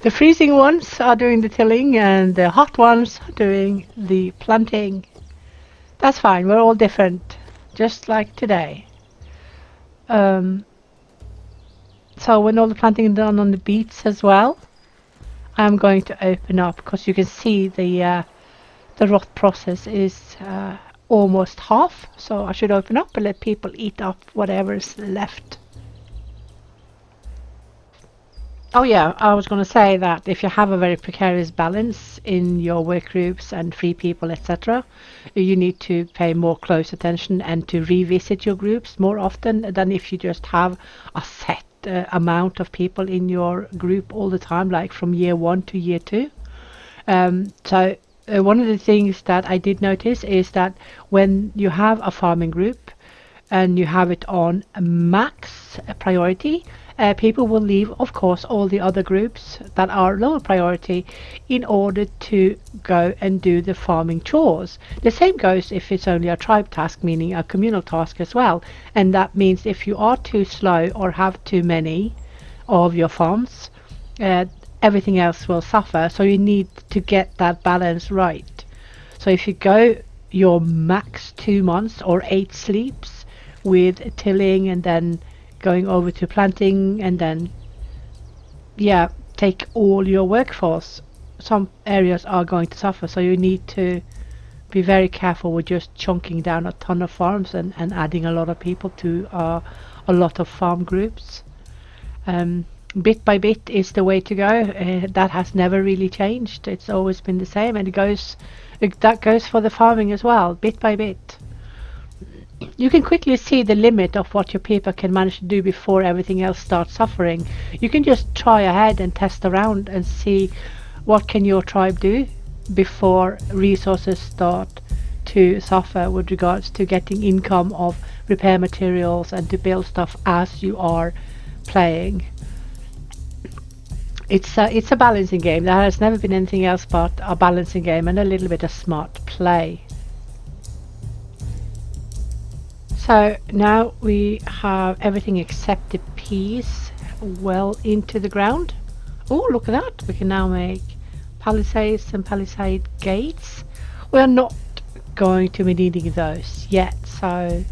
The freezing ones are doing the tilling, and the hot ones are doing the planting. That's fine, we're all different, just like today. So when all the planting is done on the beets as well, I'm going to open up, because you can see the rot process is almost half, so I should open up and let people eat up whatever's left. Oh yeah, I was going to say that if you have a very precarious balance in your work groups and free people, etc., you need to pay more close attention and to revisit your groups more often than if you just have a set amount of people in your group all the time, like from year 1 to year 2. So one of the things that I did notice is that when you have a farming group and you have it on max priority, people will leave, of course, all the other groups that are lower priority in order to go and do the farming chores. The same goes if it's only a tribe task, meaning a communal task as well. And that means if you are too slow or have too many of your farms, everything else will suffer. So you need to get that balance right. So if you go your max 2 months or 8 sleeps with tilling and then going over to planting and then take all your workforce, some areas are going to suffer. So you need to be very careful with just chunking down a ton of farms and adding a lot of people to a lot of farm groups. Bit by bit is the way to go. That has never really changed. It's always been the same, and that goes for the farming as well, bit by bit. You can quickly see the limit of what your people can manage to do before everything else starts suffering. You can just try ahead and test around and see what can your tribe do before resources start to suffer with regards to getting income of repair materials and to build stuff as you are playing. It's a balancing game. There has never been anything else but a balancing game and a little bit of smart play. So now we have everything except the peas well into the ground. Oh, look at that. We can now make palisades and palisade gates. We're not going to be needing those yet, so...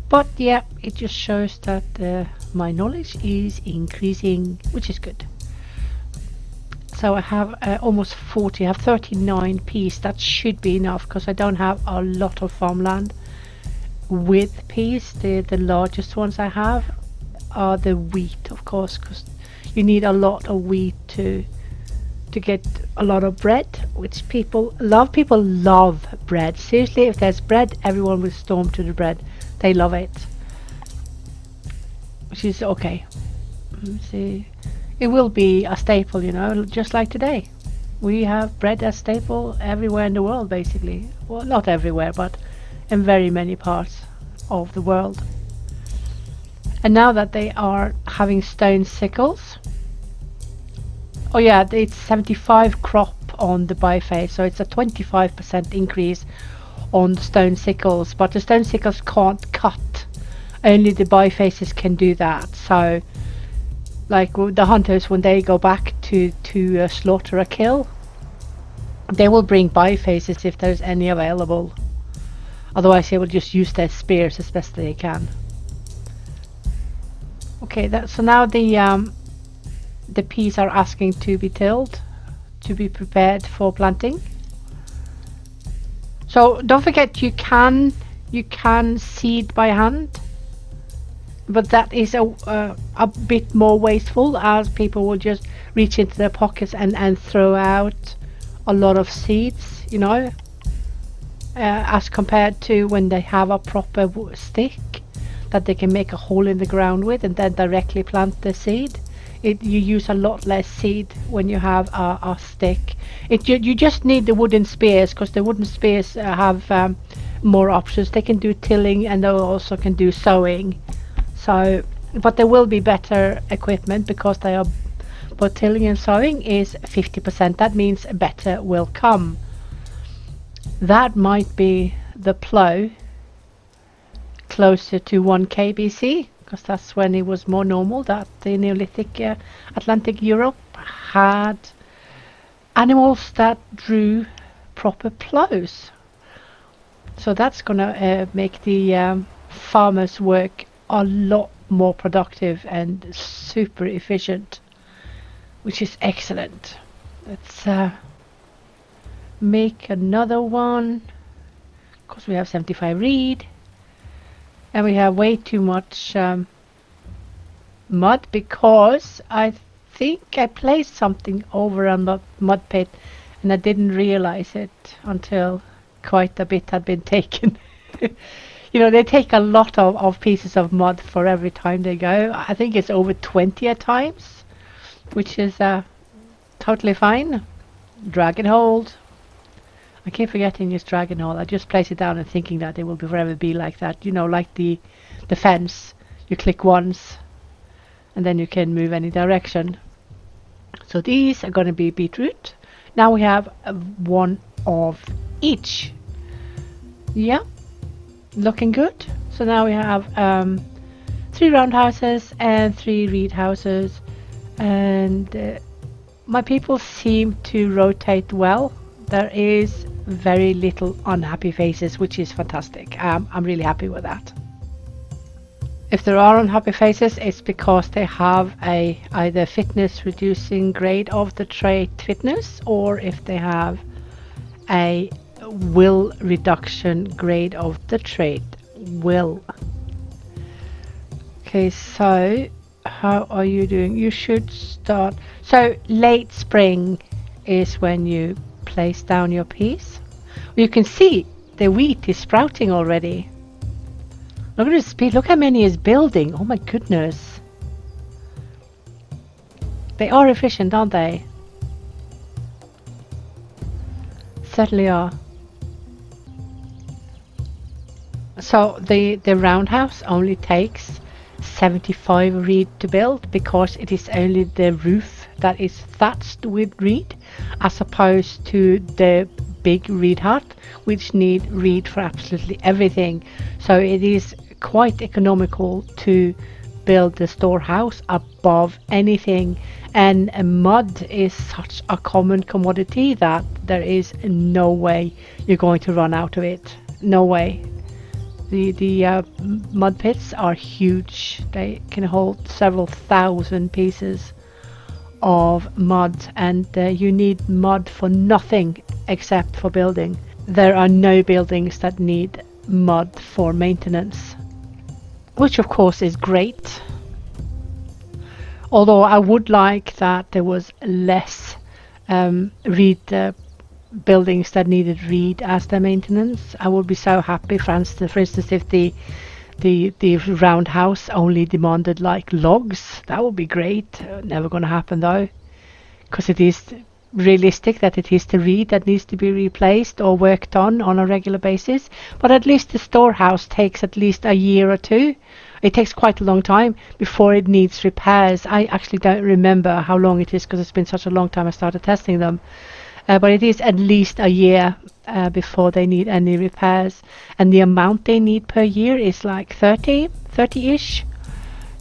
But yeah, it just shows that my knowledge is increasing, which is good. So I have almost 40, I have 39 peas. That should be enough because I don't have a lot of farmland with peas. The largest ones I have are the wheat, of course, because you need a lot of wheat to get a lot of bread, which people love. People love bread. Seriously, if there's bread, everyone will storm to the bread. They love it, which is okay. Let's see. It will be a staple, you know, just like today. We have bread as staple everywhere in the world, basically. Well, not everywhere, but in very many parts of the world. And now that they are having stone sickles, oh yeah, it's 75 crop on the biface, so it's a 25% increase on the stone sickles, but the stone sickles can't cut. Only the bifaces can do that. So like the hunters, when they go back to slaughter a kill, they will bring bifaces if there's any available. Otherwise they will just use their spears as best they can. Okay, so now the peas are asking to be tilled, to be prepared for planting. So don't forget, you can seed by hand, but that is a bit more wasteful, as people will just reach into their pockets and throw out a lot of seeds, you know, as compared to when they have a proper stick that they can make a hole in the ground with and then directly plant the seed. You use a lot less seed when you have a stick. You just need the wooden spears, because the wooden spears have more options. They can do tilling and they also can do sowing. So, but there will be better equipment because they are for tilling and sowing is 50%. That means better will come. That might be the plough closer to 1k BC, because that's when it was more normal that the Neolithic Atlantic Europe had animals that drew proper ploughs. So that's gonna make the farmers' work a lot more productive and super efficient, which is excellent. Let's make another one, because we have 75 reed and we have way too much mud, because I think I placed something over on the mud pit and I didn't realize it until quite a bit had been taken. You know, they take a lot of pieces of mud for every time they go. I think it's over 20 at times, which is totally fine. Dragon hold. I keep forgetting it's dragon hold. I just place it down and thinking that it will forever be like that. You know, like the fence. You click once and then you can move any direction. So these are going to be beetroot. Now we have one of each. Yeah, looking good. So now we have 3 roundhouses and 3 reed houses, and my people seem to rotate well. There is very little unhappy faces, which is fantastic. I'm really happy with that. If there are unhappy faces, it's because they have a either fitness reducing grade of the trait fitness, or if they have a will reduction grade of the trait will. Okay, so how are you doing? You should start. So late spring is when you place down your piece. You can see the wheat is sprouting already. Look at the speed. Look how many is building. Oh my goodness. They are efficient, aren't they? Certainly are. So the roundhouse only takes 75 reed to build, because it is only the roof that is thatched with reed, as opposed to the big reed hut, which need reed for absolutely everything. So it is quite economical to build the storehouse above anything, and mud is such a common commodity that there is no way you're going to run out of it. No way. The mud pits are huge. They can hold several thousand pieces of mud, and you need mud for nothing except for building. There are no buildings that need mud for maintenance, which of course is great. Although I would like that there was less reed buildings that needed reed as their maintenance. I would be so happy, for instance, if the roundhouse only demanded like logs. That would be great. Never going to happen though, because it is realistic that it is the reed that needs to be replaced or worked on a regular basis. But at least the storehouse takes at least a year or two. It takes quite a long time before it needs repairs. I actually don't remember how long it is, because it's been such a long time I started testing them. But it is at least a year before they need any repairs, and the amount they need per year is like 30-ish.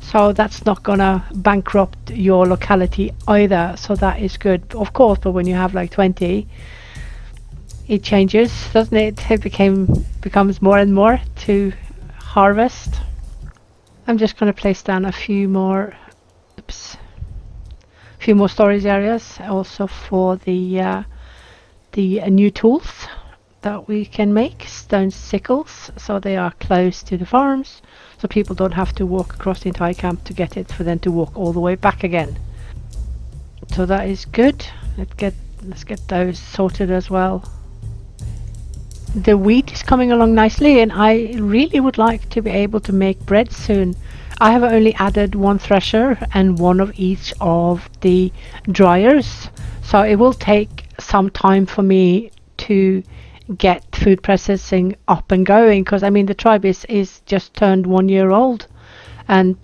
So that's not gonna bankrupt your locality either, so that is good, of course. But when you have like 20, it changes, doesn't it? It becomes more and more to harvest. I'm just gonna place down a few more storage areas, also for the new tools that we can make, stone sickles, so they are close to the farms, so people don't have to walk across the entire camp to get it, for them to walk all the way back again. So that is good. Let's get those sorted as well. The wheat is coming along nicely, and I really would like to be able to make bread soon. I have only added 1 thresher and 1 of each of the dryers, so it will take some time for me to get food processing up and going, because I mean the tribe is just turned 1 year old, and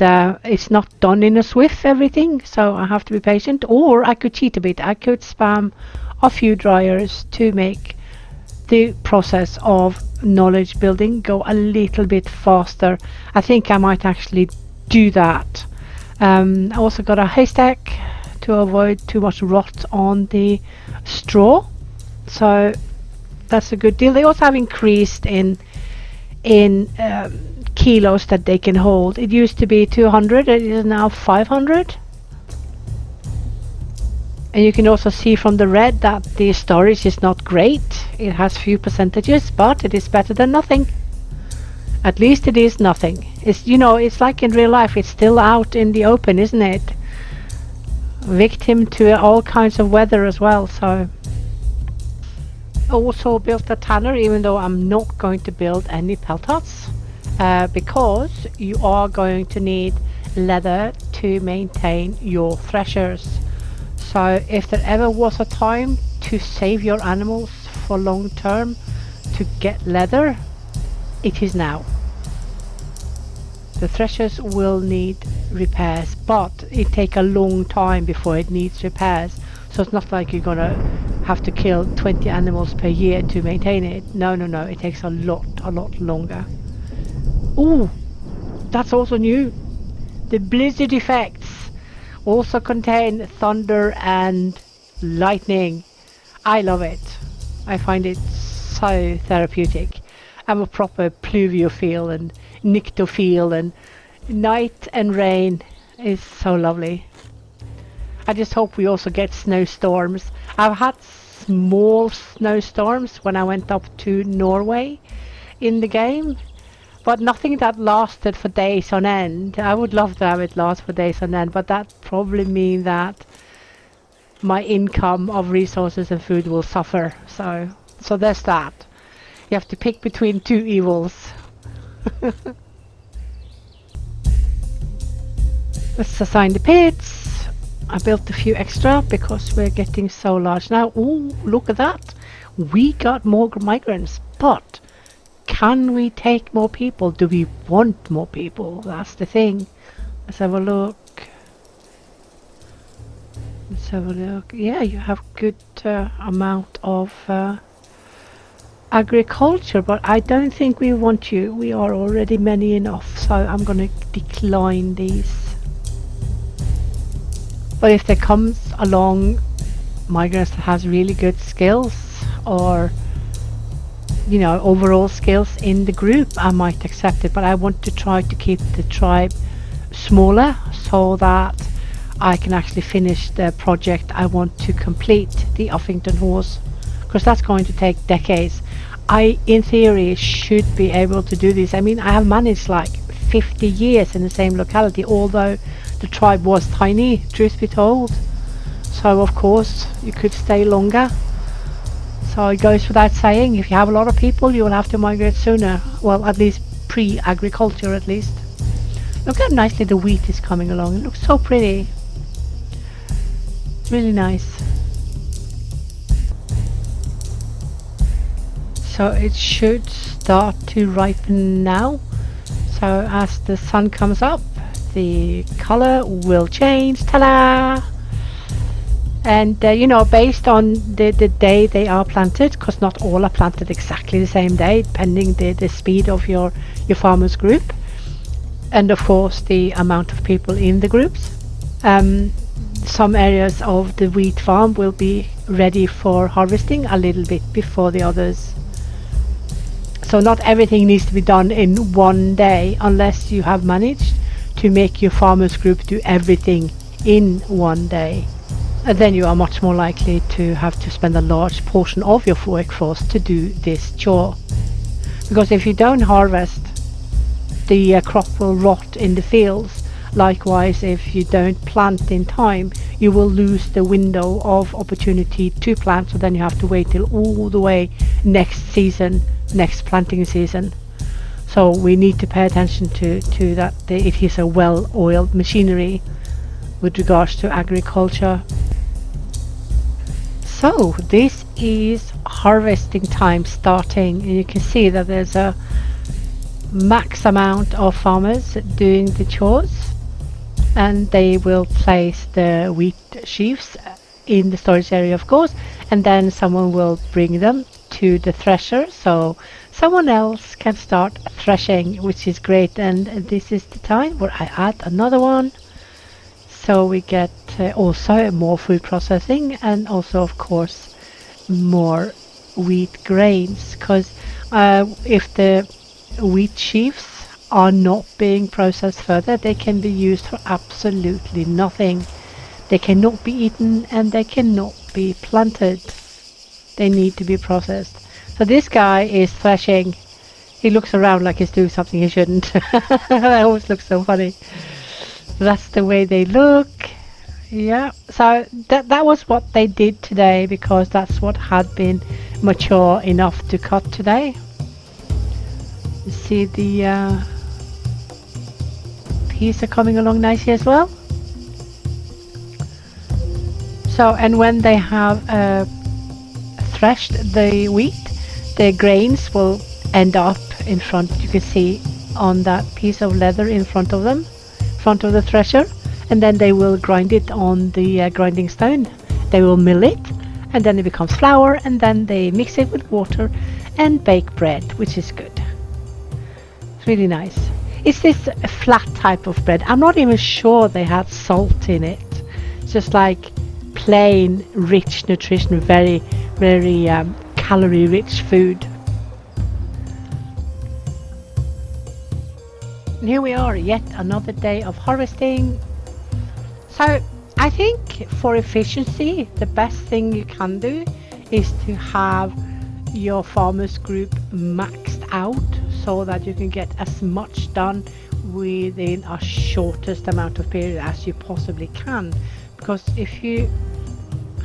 it's not done in a swift everything, so I have to be patient. Or I could cheat a bit. I could spam a few dryers to make the process of knowledge building go a little bit faster. I think I might actually do that. I also got a haystack to avoid too much rot on the straw, so that's a good deal. They also have increased in kilos that they can hold. It used to be 200, it is now 500. And you can also see from the red that the storage is not great. It has few percentages, but it is better than nothing. At least it is nothing. It's, you know, it's like in real life, it's still out in the open, isn't it? Victim to all kinds of weather as well, so. Also built a tanner, even though I'm not going to build any pelt huts, because you are going to need leather to maintain your threshers. So if there ever was a time to save your animals for long term to get leather, it is now. The threshers will need repairs, but it takes a long time before it needs repairs. So it's not like you're gonna have to kill 20 animals per year to maintain it. No, it takes a lot longer. Ooh, that's also new. The blizzard effects also contain thunder and lightning. I love it. I find it so therapeutic. I'm a proper pluviophile and nyctophile, and night and rain is so lovely. I just hope we also get snowstorms. I've had small snowstorms when I went up to Norway in the game, but nothing that lasted for days on end. I would love to have it last for days on end, but that probably means that my income of resources and food will suffer. So there's that. You have to pick between two evils. Let's assign the pits. I built a few extra because we're getting so large now. Ooh, look at that. We got more migrants, but can we take more people? Do we want more people? That's the thing. Let's have a look. Yeah, you have good amount of agriculture, but I don't think we want you. We are already many enough, so I'm gonna decline these. But if there comes along migrants that has really good skills, or you know, overall skills in the group, I might accept it. But I want to try to keep the tribe smaller so that I can actually finish the project I want to complete, the Uffington Horse, because that's going to take decades. I, in theory, should be able to do this. I mean, I have managed like 50 years in the same locality, although the tribe was tiny, truth be told. So of course you could stay longer. So it goes without saying, if you have a lot of people, you will have to migrate sooner. Well, at least pre-agriculture at least. Look how nicely the wheat is coming along. It looks so pretty. It's really nice. So it should start to ripen now. So as the sun comes up, the color will change. Ta-da! And you know, based on the day they are planted, because not all are planted exactly the same day, depending the speed of your farmers group, and of course the amount of people in the groups. Some areas of the wheat farm will be ready for harvesting a little bit before the others. So not everything needs to be done in one day, unless you have managed to make your farmers group do everything in one day. And then you are much more likely to have to spend a large portion of your workforce to do this chore. Because if you don't harvest, the crop will rot in the fields. Likewise, if you don't plant in time, you will lose the window of opportunity to plant, so then you have to wait till all the way next season, next planting season. So we need to pay attention to that it is a well-oiled machinery with regards to agriculture. So this is harvesting time starting, and you can see that there's a max amount of farmers doing the chores, and they will place the wheat sheaves in the storage area, of course, and then someone will bring them to the thresher so someone else can start threshing, which is great. And this is the time where I add another one, so we get also more food processing, and also of course more wheat grains, because if the wheat sheaves are not being processed further, they can be used for absolutely nothing. They cannot be eaten and they cannot be planted. They need to be processed. So this guy is threshing. He looks around like he's doing something he shouldn't. That always looks so funny. That's the way they look. Yeah, so that was what they did today, because that's what had been mature enough to cut today. You see the peas are coming along nicely as well. So, and when they have threshed the wheat, the grains will end up in front. You can see on that piece of leather in front of them, front of the thresher, and then they will grind it on the grinding stone. They will mill it, and then it becomes flour, and then they mix it with water and bake bread, which is good. It's really nice. It's this flat type of bread. I'm not even sure they had salt in it. It's just like plain, rich nutrition, very, very calorie-rich food. And here we are, yet another day of harvesting. So I think for efficiency, the best thing you can do is to have your farmers group maxed out, so that you can get as much done within a shortest amount of period as you possibly can. Because if you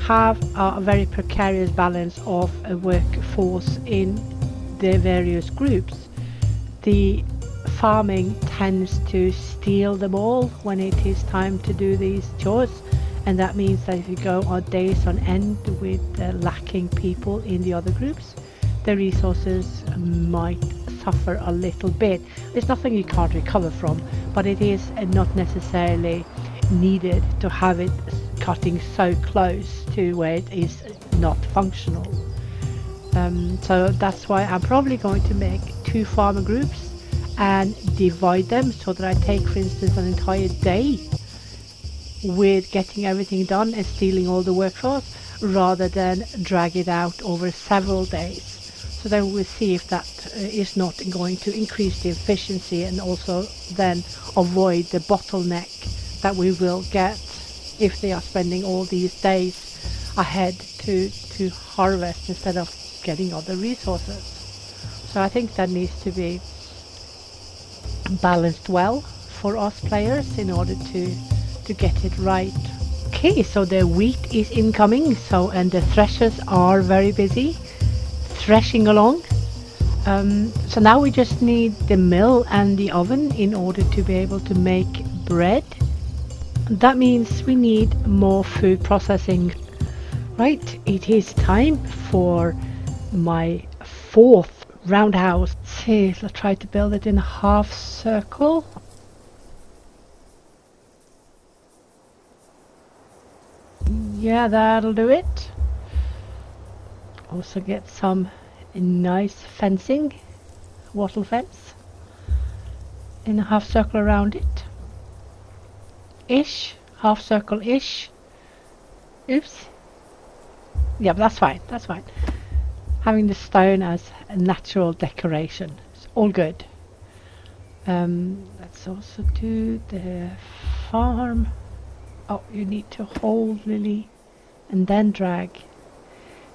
have a very precarious balance of a workforce in the various groups, the farming tends to steal them all when it is time to do these chores, and that means that if you go on days on end with lacking people in the other groups, the resources might suffer a little bit. It's nothing you can't recover from, but it is not necessarily needed to have it cutting so close to where it is not functional. So that's why I'm probably going to make 2 farmer groups and divide them, so that I take, for instance, an entire day with getting everything done and stealing all the workforce, rather than drag it out over several days. So then we'll see if that is not going to increase the efficiency, and also then avoid the bottleneck that we will get if they are spending all these days ahead to harvest instead of getting other resources. So I think that needs to be balanced well for us players in order to get it right. Okay, so the wheat is incoming, so, and the threshers are very busy threshing along. So now we just need the mill and the oven in order to be able to make bread. That means we need more food processing. Right, it is time for my 4th roundhouse. Let's see, let's try to build it in a half circle. Yeah, that'll do it. Also get some nice fencing, wattle fence, in a half circle around it. Ish, half circle ish. Oops. Yeah, that's fine, that's fine. Having the stone as a natural decoration, it's all good. Let's also do the farm. Oh, you need to hold, Lily, and then drag.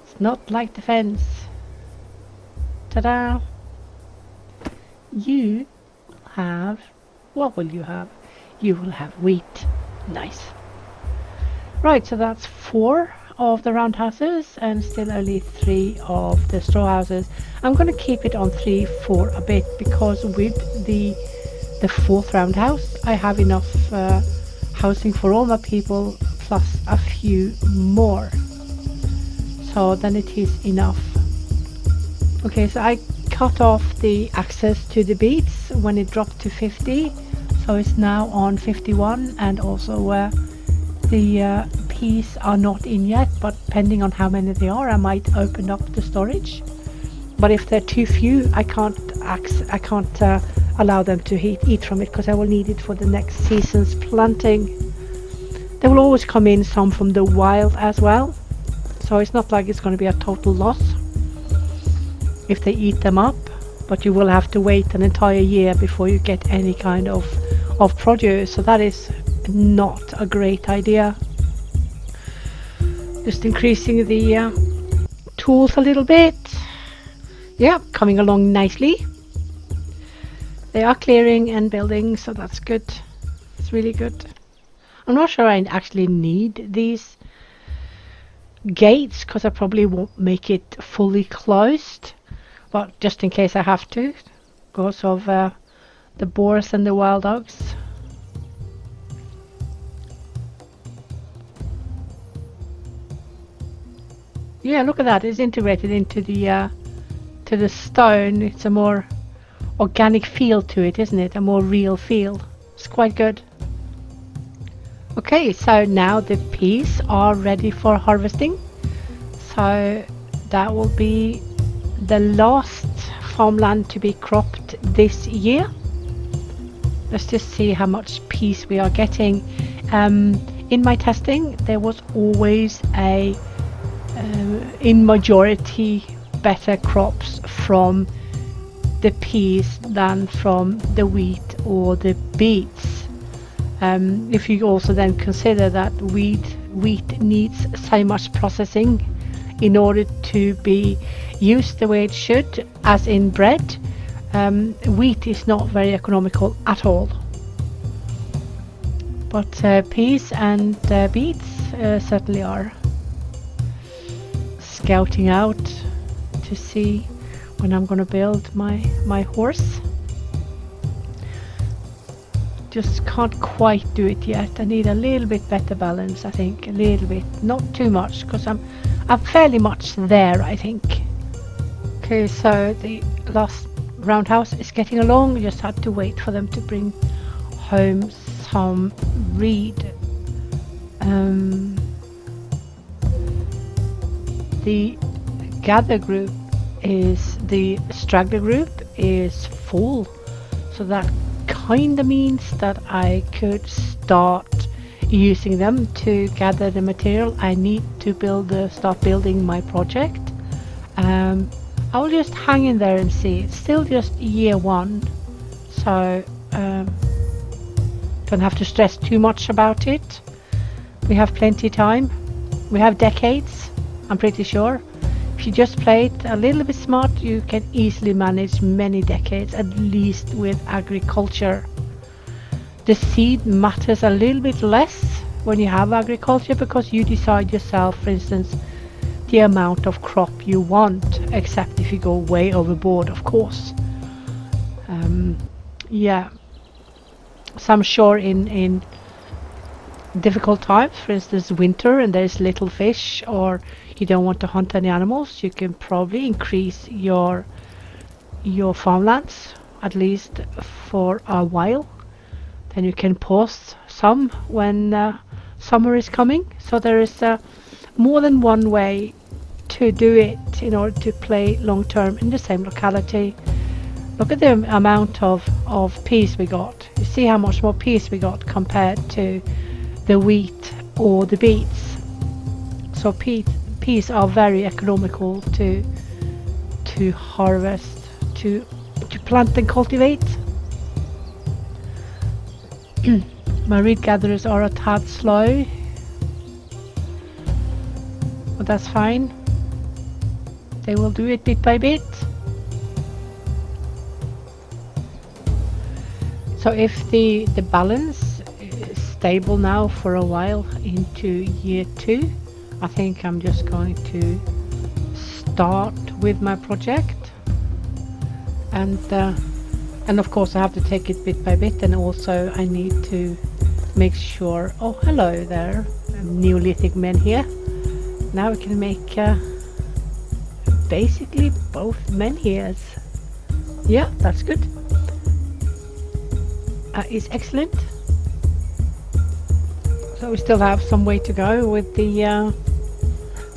It's not like the fence. Ta-da! You have... what will you have? You will have wheat. Nice. Right, so that's 4 of the roundhouses and still only 3 of the straw houses. I'm going to keep it on 3 for a bit, because with the 4th roundhouse I have enough housing for all my people plus a few more, so then it is enough. Okay, so I cut off the access to the beets when it dropped to 50, so it's now on 51, and also the peas are not in yet, but depending on how many there are, I might open up the storage. But if there are too few, I can't allow them to eat from it, because I will need it for the next season's planting. There will always come in some from the wild as well, so it's not like it's going to be a total loss if they eat them up, but you will have to wait an entire year before you get any kind of produce, so that is not a great idea. Just increasing the tools a little bit. Yeah, coming along nicely. They are clearing and building, so that's good. It's really good. I'm not sure I actually need these gates, because I probably won't make it fully closed, but just in case I have to, because of the boars and the wild dogs. Yeah, look at that. It's integrated into the stone. It's a more organic feel to it, isn't it? A more real feel. It's quite good. Okay, so now the peas are ready for harvesting. So that will be the last farmland to be cropped this year. Let's just see how much peas we are getting. In my testing, there was always in majority better crops from the peas than from the wheat or the beets. If you also then consider that wheat needs so much processing in order to be used the way it should, as in bread, wheat is not very economical at all. But peas and beets certainly are. Scouting out to see when I'm gonna build my horse. Just can't quite do it yet. I need a little bit better balance, I think. A little bit, not too much, because I'm fairly much there, I think. Okay, so the last roundhouse is getting along. We just had to wait for them to bring home some reed. The gather group the straggler group is full, so that kinda means that I could start using them to gather the material I need to start building my project. I'll just hang in there and see. It's still just year one, so don't have to stress too much about it. We have plenty time. We have decades, I'm pretty sure. If you just play it a little bit smart, you can easily manage many decades, at least with agriculture. The seed matters a little bit less when you have agriculture, because you decide yourself, for instance, the amount of crop you want, except if you go way overboard, of course. Yeah. So I'm sure in difficult times, for instance winter, and there's little fish, or you don't want to hunt any animals, you can probably increase your farmlands, at least for a while. Then you can pause some when summer is coming. So there is more than one way to do it in order to play long term in the same locality. Look at the amount of peas we got. You see how much more peas we got compared to the wheat or the beets. So peas are very economical to harvest, to plant and cultivate. My reed gatherers are a tad slow, but that's fine. They will do it bit by bit. So if the balance is stable now for a while into year 2, I think I'm just going to start with my project, and of course I have to take it bit by bit, and also I need to make sure. Oh, hello there, Neolithic men here. Now we can make basically both menhirs. Yeah, that's good. That is excellent. So we still have some way to go with the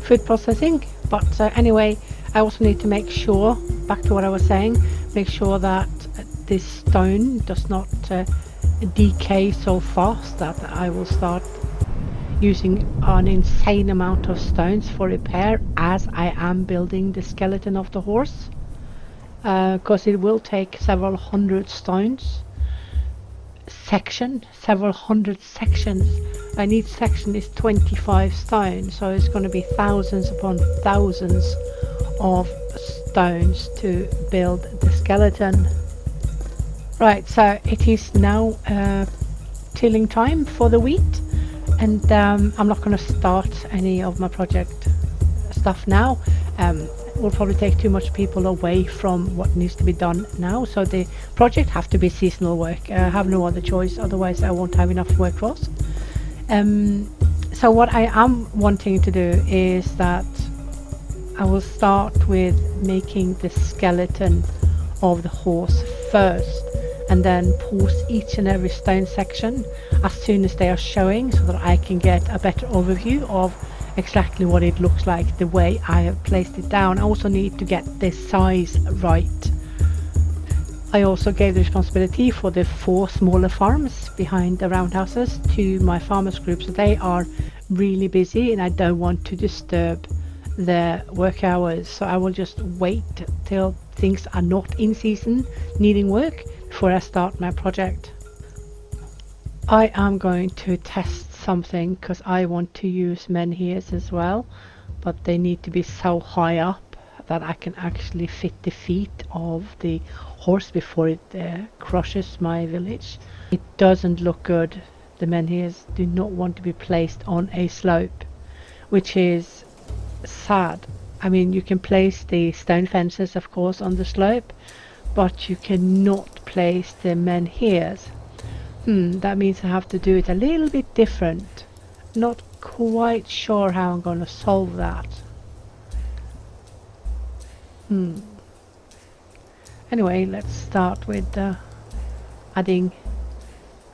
food processing, but anyway, I also need to make sure, back to what I was saying, make sure that this stone does not decay so fast that I will start using an insane amount of stones for repair as I am building the skeleton of the horse, because it will take several hundred stones several hundred sections, and each section is 25 stones, so it's going to be thousands upon thousands of stones to build the skeleton. Right, so it is now tilling time for the wheat, and I'm not going to start any of my project stuff now. Will probably take too much people away from what needs to be done now, so the project have to be seasonal work. I have no other choice, otherwise I won't have enough workforce. So what I am wanting to do is that I will start with making the skeleton of the horse first, and then pause each and every stone section as soon as they are showing, so that I can get a better overview of exactly what it looks like the way I have placed it down. I also need to get the size right. I also gave the responsibility for the 4 smaller farms behind the roundhouses to my farmers group, so they are really busy and I don't want to disturb their work hours, so I will just wait till things are not in season needing work before I start my project. I am going to test something because I want to use menhirs as well, but they need to be so high up that I can actually fit the feet of the horse before it crushes my village. It doesn't look good. The menhirs do not want to be placed on a slope, which is sad. I mean, you can place the stone fences of course on the slope, but you cannot place the menhirs. That means I have to do it a little bit different. Not quite sure how I'm going to solve that. Anyway, let's start with adding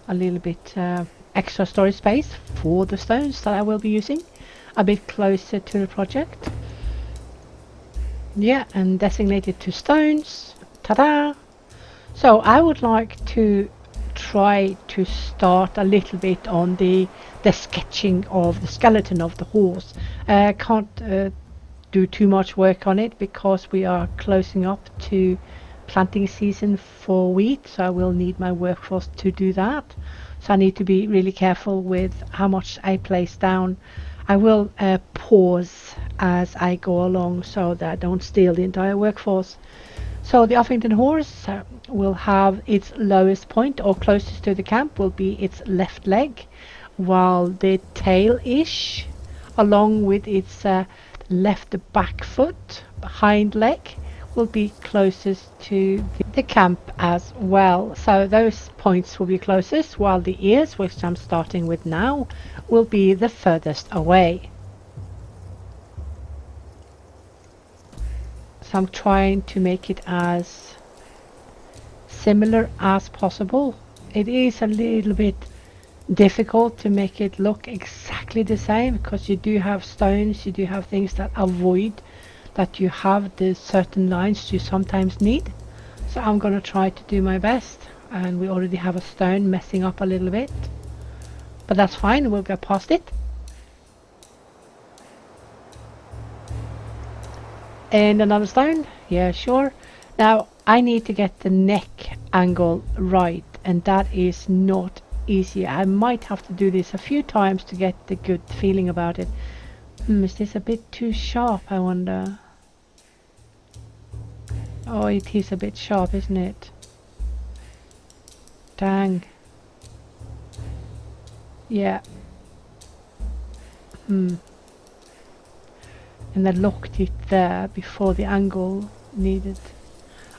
a little bit extra storage space for the stones that I will be using a bit closer to the project. Yeah, and designate it to stones. Ta-da! So I would like to try to start a little bit on the sketching of the skeleton of the horse. I can't do too much work on it because we are closing up to planting season for wheat, so I will need my workforce to do that. So I need to be really careful with how much I place down. I will pause as I go along so that I don't steal the entire workforce. So the Uffington horse will have its lowest point, or closest to the camp, will be its left leg, while the tail-ish, along with its left back foot, hind leg, will be closest to the camp as well. So those points will be closest, while the ears, which I'm starting with now, will be the furthest away. So I'm trying to make it as similar as possible. It is a little bit difficult to make it look exactly the same because you do have stones, you do have things that avoid that you have the certain lines you sometimes need. So I'm going to try to do my best, and we already have a stone messing up a little bit, but that's fine, we'll get past it. And another stone, yeah, sure. Now I need to get the neck angle right, and that is not easy. I might have to do this a few times to get the good feeling about it. Is this a bit too sharp, I wonder? Oh, it is a bit sharp, isn't it? Dang. Yeah. And I locked it there before the angle needed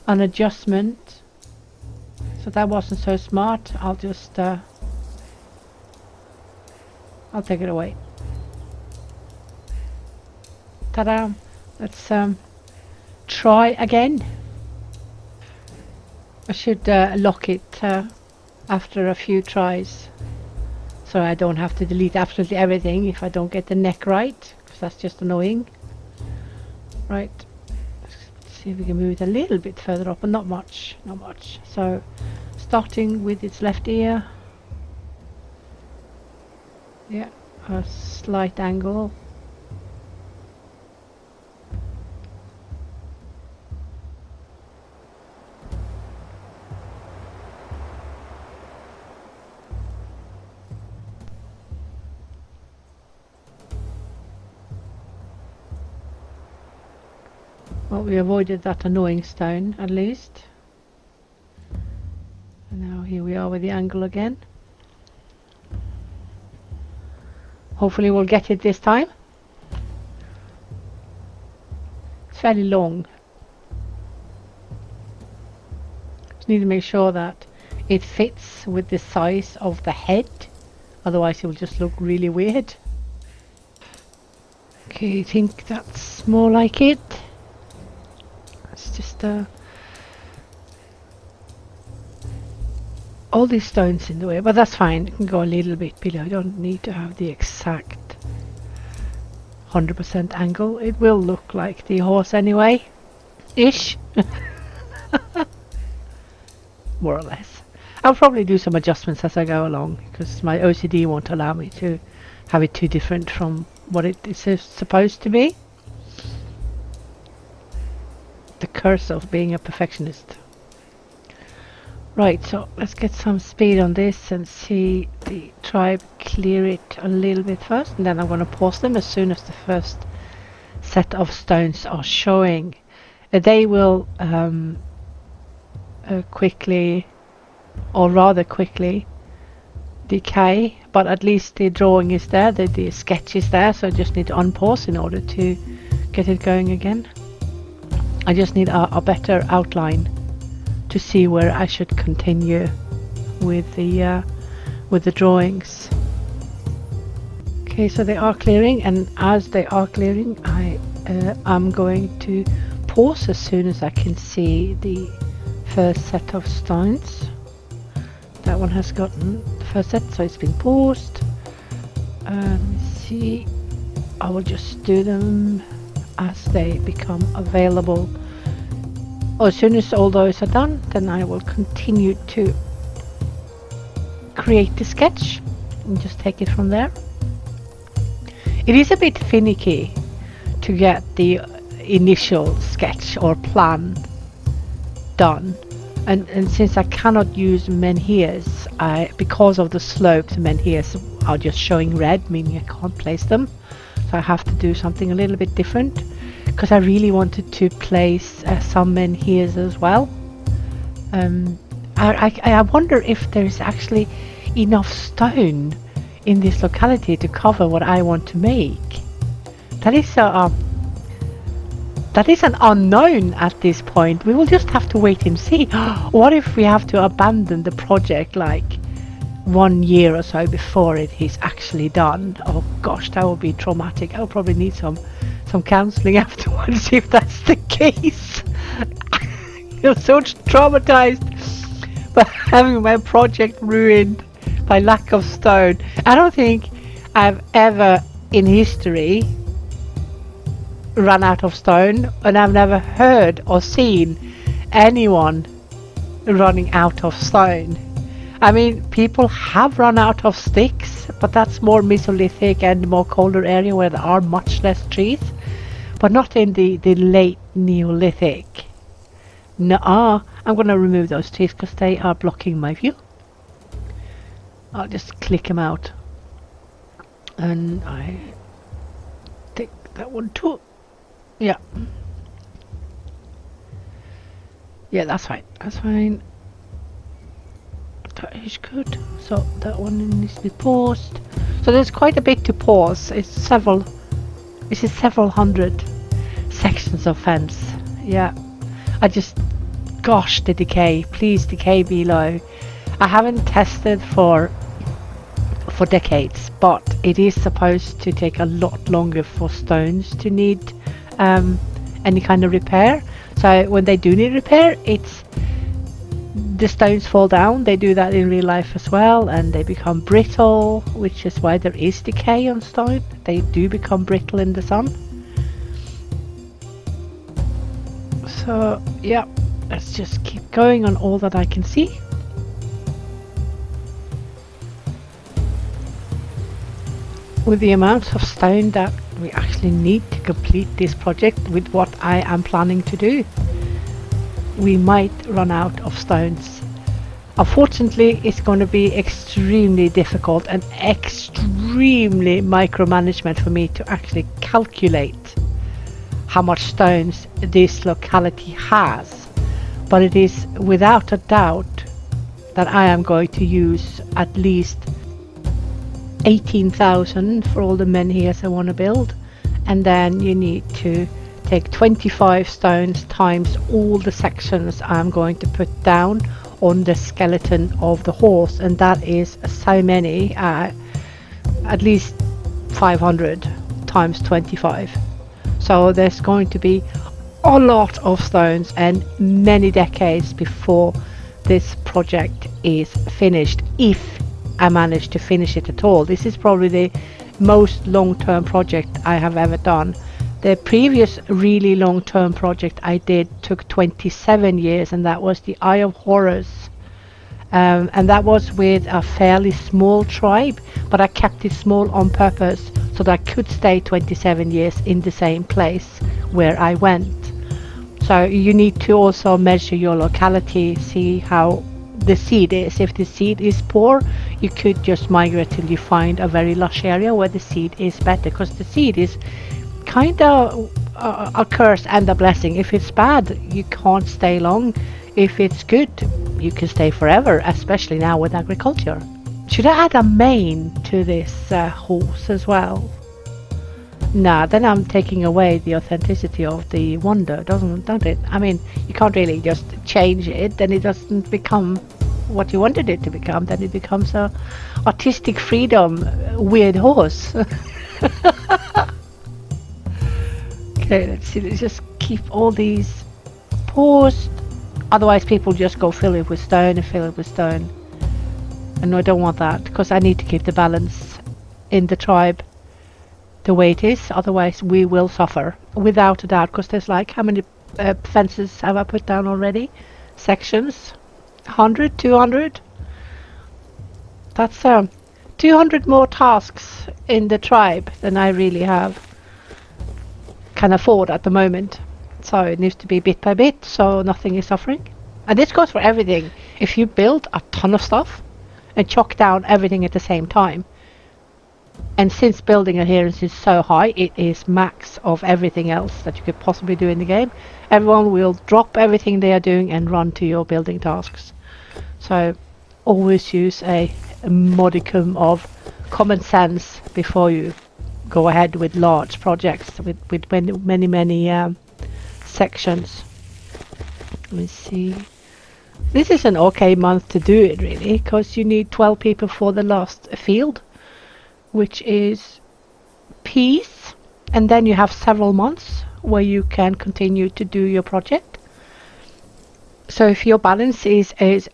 an adjustment, so that wasn't so smart. I'll just I'll take it away. Ta-da! Let's try again. I should lock it after a few tries, so I don't have to delete absolutely everything if I don't get the neck right, because that's just annoying. Right, let's see if we can move it a little bit further up, but not much, not much. So starting with its left ear, yeah, a slight angle. Well, we avoided that annoying stone at least. And now here we are with the angle again. Hopefully we'll get it this time. It's fairly long. Just need to make sure that it fits with the size of the head, otherwise it will just look really weird. Okay, I think that's more like it. It's just all these stones in the way, but that's fine. You can go a little bit below. You don't need to have the exact 100% angle. It will look like the horse anyway, ish. More or less. I'll probably do some adjustments as I go along, because my OCD won't allow me to have it too different from what it is supposed to be. The curse of being a perfectionist. Right, so let's get some speed on this and see the tribe clear it a little bit first, and then I'm going to pause them as soon as the first set of stones are showing. They will quickly, or rather quickly, decay, but at least the drawing is there, the sketch is there, so I just need to unpause in order to get it going again. I just need a better outline to see where I should continue with the drawings. Okay, so they are clearing, and as they are clearing, I'm going to pause as soon as I can see the first set of stones. That one has gotten the first set, so it's been paused. Let me see. I will just do them as they become available. As soon as all those are done, then I will continue to create the sketch and just take it from there. It is a bit finicky to get the initial sketch or plan done, and since I cannot use menhirs, because of the slope, the menhirs are just showing red, meaning I can't place them. So I have to do something a little bit different, because I really wanted to place some menhirs as well. I wonder if there's actually enough stone in this locality to cover what I want to make. That is an unknown at this point. We will just have to wait and see. What if we have to abandon the project like 1 year or so before it is actually done? Oh gosh, that would be traumatic. I'll probably need some counseling afterwards if that's the case. I'm so traumatized by having my project ruined by lack of stone. I don't think I've ever in history run out of stone, and I've never heard or seen anyone running out of stone. I mean, people have run out of sticks, but that's more Mesolithic and more colder area where there are much less trees, but not in the late Neolithic. Nuh-uh. I'm going to remove those trees because they are blocking my view. I'll just click them out, and I take that one too. Yeah, that's fine. That's fine. That is good. So that one needs to be paused. So there's quite a bit to pause. It's several hundred sections of fence. Yeah, gosh, the decay. Please decay below. I haven't tested for decades, but it is supposed to take a lot longer for stones to need any kind of repair. So when they do need repair, the stones fall down. They do that in real life as well, and they become brittle, which is why there is decay on stone. They do become brittle in the sun. So yeah, let's just keep going on all that I can see. With the amount of stone that we actually need to complete this project with what I am planning to do, we might run out of stones. Unfortunately, it's going to be extremely difficult and extremely micromanagement for me to actually calculate how much stones this locality has. But it is without a doubt that I am going to use at least 18,000 for all the menhirs I want to build, and then you need to take 25 stones times all the sections I'm going to put down on the skeleton of the horse, and that is so many, at least 500 times 25. So there's going to be a lot of stones and many decades before this project is finished, if I managed to finish it at all. This is probably the most long-term project I have ever done. The previous really long-term project I did took 27 years, and that was the Eye of Horus. And that was with a fairly small tribe, but I kept it small on purpose so that I could stay 27 years in the same place where I went. So you need to also measure your locality, see how the seed is. If the seed is poor, you could just migrate till you find a very lush area where the seed is better, because the seed is kind of a curse and a blessing. If it's bad, you can't stay long. If it's good, you can stay forever, especially now with agriculture. Should I add a mane to this horse as well? Nah, then I'm taking away the authenticity of the wonder, don't it? I mean, you can't really just change it, then it doesn't become what you wanted it to become. Then it becomes a artistic freedom weird horse. Okay, let's see. Let's just keep all these paused. Otherwise, people just go fill it with stone and fill it with stone. And I don't want that, because I need to keep the balance in the tribe the way it is. Otherwise, we will suffer, without a doubt, because there's like, how many fences have I put down already? Sections? 100? 200? That's 200 more tasks in the tribe than I really can afford at the moment. So it needs to be bit by bit, so nothing is suffering. And this goes for everything. If you build a ton of stuff and chock down everything at the same time, and since building adherence is so high, it is max of everything else that you could possibly do in the game, everyone will drop everything they are doing and run to your building tasks. So always use a modicum of common sense before you go ahead with large projects with many sections. Let me see. This is an okay month to do it, really, because you need 12 people for the last field, which is peace, and then you have several months where you can continue to do your project. So if your balance is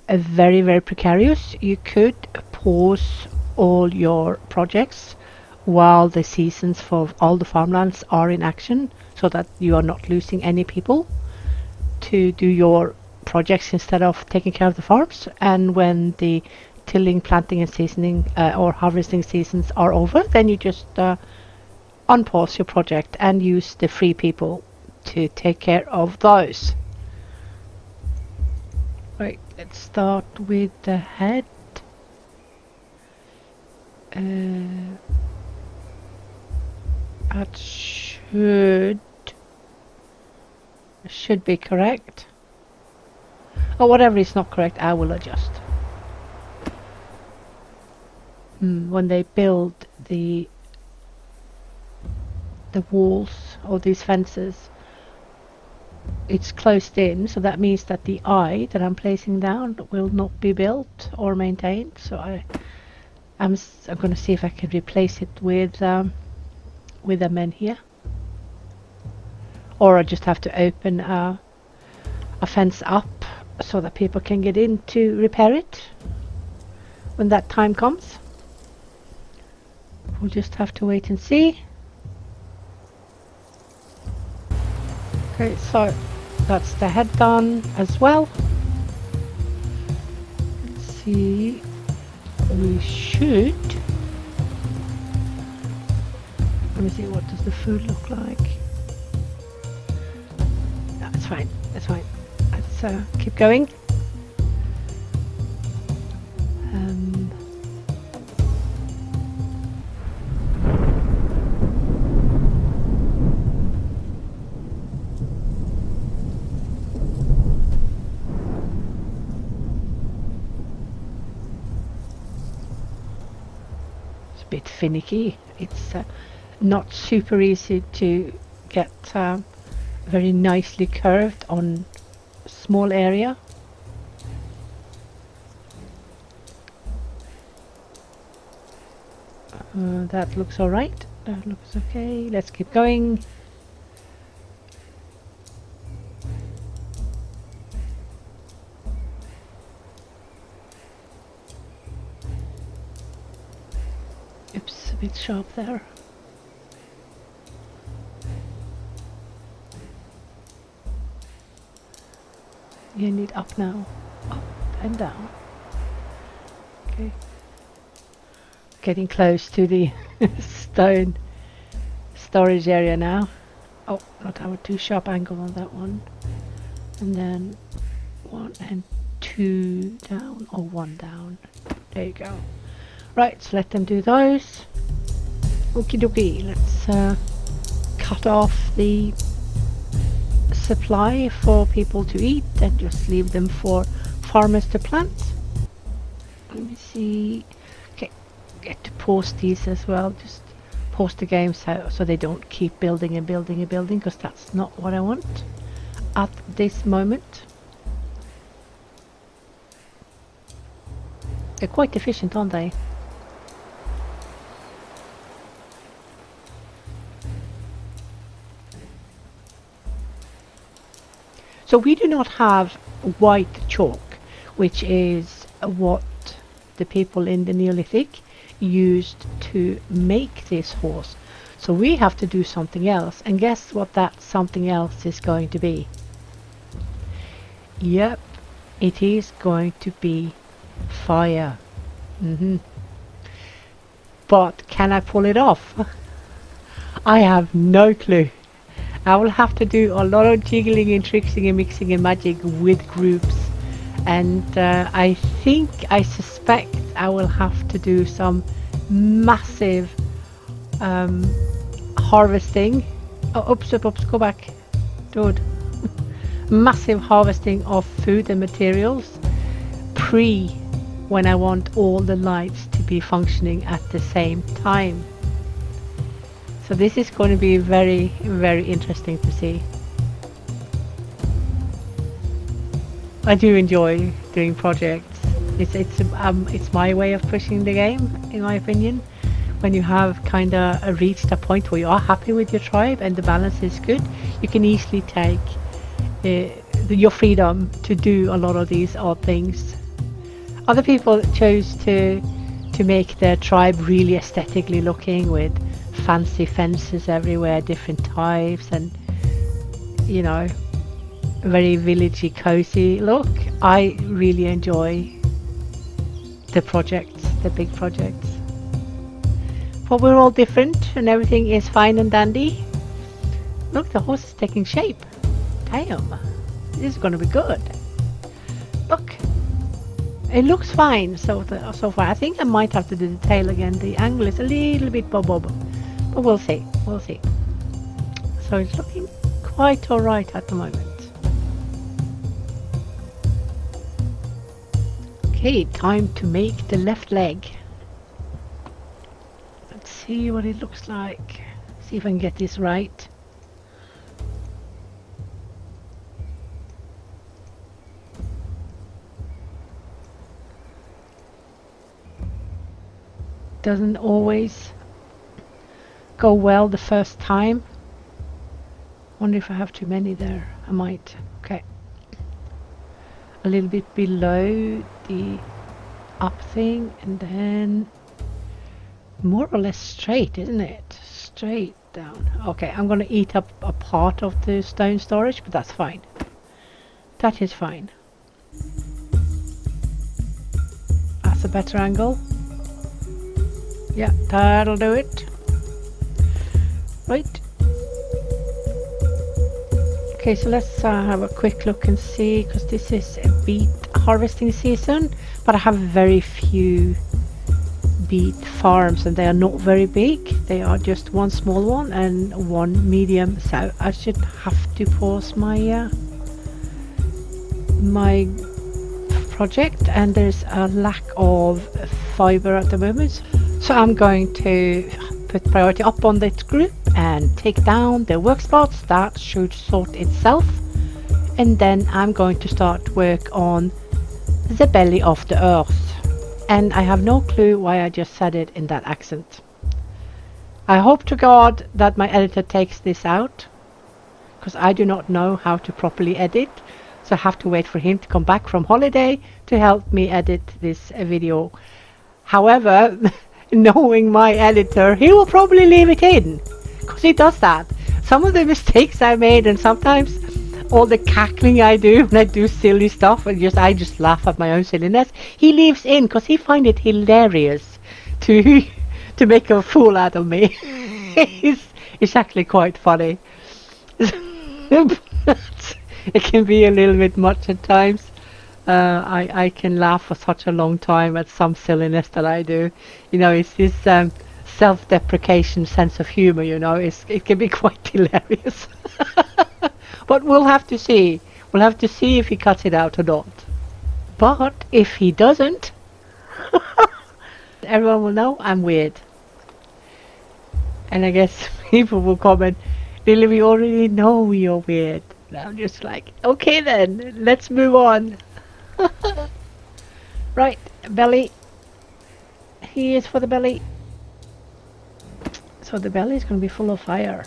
very, very precarious, you could pause all your projects while the seasons for all the farmlands are in action, so that you are not losing any people to do your projects instead of taking care of the farms. And when the tilling, planting and seasoning or harvesting seasons are over, then you just unpause your project and use the free people to take care of those. Right, let's start with the head. That should be correct. Or whatever is not correct, I will adjust. When they build the walls or these fences, it's closed in, so that means that the eye that I'm placing down will not be built or maintained. So I'm going to see if I can replace it with a menhir, or I just have to open a fence up so that people can get in to repair it when that time comes. We'll just have to wait and see. Okay, so that's the head done as well. Let's see, we should, let me see, what does the food look like? No, it's fine, it's fine. Let's keep going. Bit finicky. It's not super easy to get very nicely curved on a small area. That looks alright. That looks okay. Let's keep going. Oops, a bit sharp there. You need up now. Up and down. Okay. Getting close to the stone storage area now. Oh, not have a too sharp angle on that one. And then 1 and 2 down, or 1 down. There you go. Right, so let them do those. Okie dokie, let's cut off the supply for people to eat and just leave them for farmers to plant. Let me see. Okay, get to pause these as well. Just pause the game so they don't keep building and building and building, because that's not what I want at this moment. They're quite efficient, aren't they? So we do not have white chalk, which is what the people in the Neolithic used to make this horse. So we have to do something else, and guess what that something else is going to be? Yep, it is going to be fire. But can I pull it off? I have no clue. I will have to do a lot of jiggling and tricksing and mixing and magic with groups, and I suspect I will have to do some massive harvesting. Oh, oops, go back, dude. Massive harvesting of food and materials when I want all the lights to be functioning at the same time. So this is going to be very, very interesting to see. I do enjoy doing projects. It's my way of pushing the game, in my opinion. When you have kind of reached a point where you are happy with your tribe and the balance is good, you can easily take your freedom to do a lot of these odd things. Other people chose to make their tribe really aesthetically looking, with fancy fences everywhere, different types, and you know, very villagey, cozy look. I really enjoy the projects, the big projects. But we're all different, and everything is fine and dandy. Look, the horse is taking shape. Damn, this is going to be good. Look, it looks fine so far. I think I might have to do the tail again. The angle is a little bit bob, but we'll see. We'll see. So it's looking quite alright at the moment. Okay, time to make the left leg. Let's see what it looks like. See if I can get this right. Doesn't always go well the first time. Wonder if I have too many there. I might. Okay. a little bit below the up thing, and then more or less straight, isn't it? Straight down. Okay, I'm gonna eat up a part of the stone storage, but that's fine. That is fine. That's a better angle. Yeah, that'll do it. Right. Okay, so let's have a quick look and see, because this is a beet harvesting season, but I have very few beet farms and they are not very big. They are just one small one and one medium, so I should have to pause my my project, and there's a lack of fiber at the moment, so I'm going to put priority up on this group and take down the work spots. That should sort itself, and then I'm going to start work on the belly of the earth, and I have no clue why I just said it in that accent. I hope to God that my editor takes this out, because I do not know how to properly edit, so I have to wait for him to come back from holiday to help me edit this video. However, knowing my editor, he will probably leave it in, because he does that. Some of the mistakes I made, and sometimes all the cackling I do when I do silly stuff, and I just laugh at my own silliness, he leaves in because he finds it hilarious to to make a fool out of me. It's actually quite funny. It can be a little bit much at times. I can laugh for such a long time at some silliness that I do. You know, it's this self-deprecation sense of humor, you know, it can be quite hilarious. But we'll have to see. We'll have to see if he cuts it out or not. But if he doesn't, everyone will know I'm weird. And I guess people will comment, Lily, we already know you're weird. And I'm just like, okay then, let's move on. Right, belly. Here's for the belly. So the belly is going to be full of fire.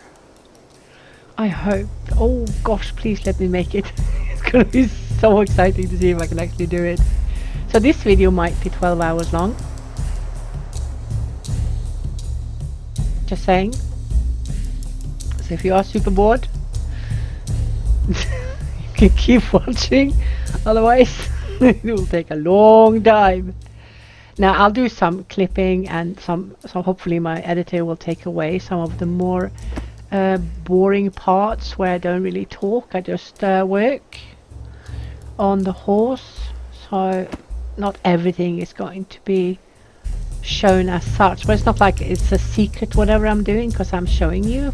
I hope. Oh gosh, please let me make it. It's going to be so exciting to see if I can actually do it. So this video might be 12 hours long. Just saying. So if you are super bored, you can keep watching. Otherwise, it will take a long time. Now I'll do some clipping and some hopefully my editor will take away some of the more boring parts where I don't really talk. I just work on the horse, so not everything is going to be shown as such, but it's not like it's a secret whatever I'm doing, because I'm showing you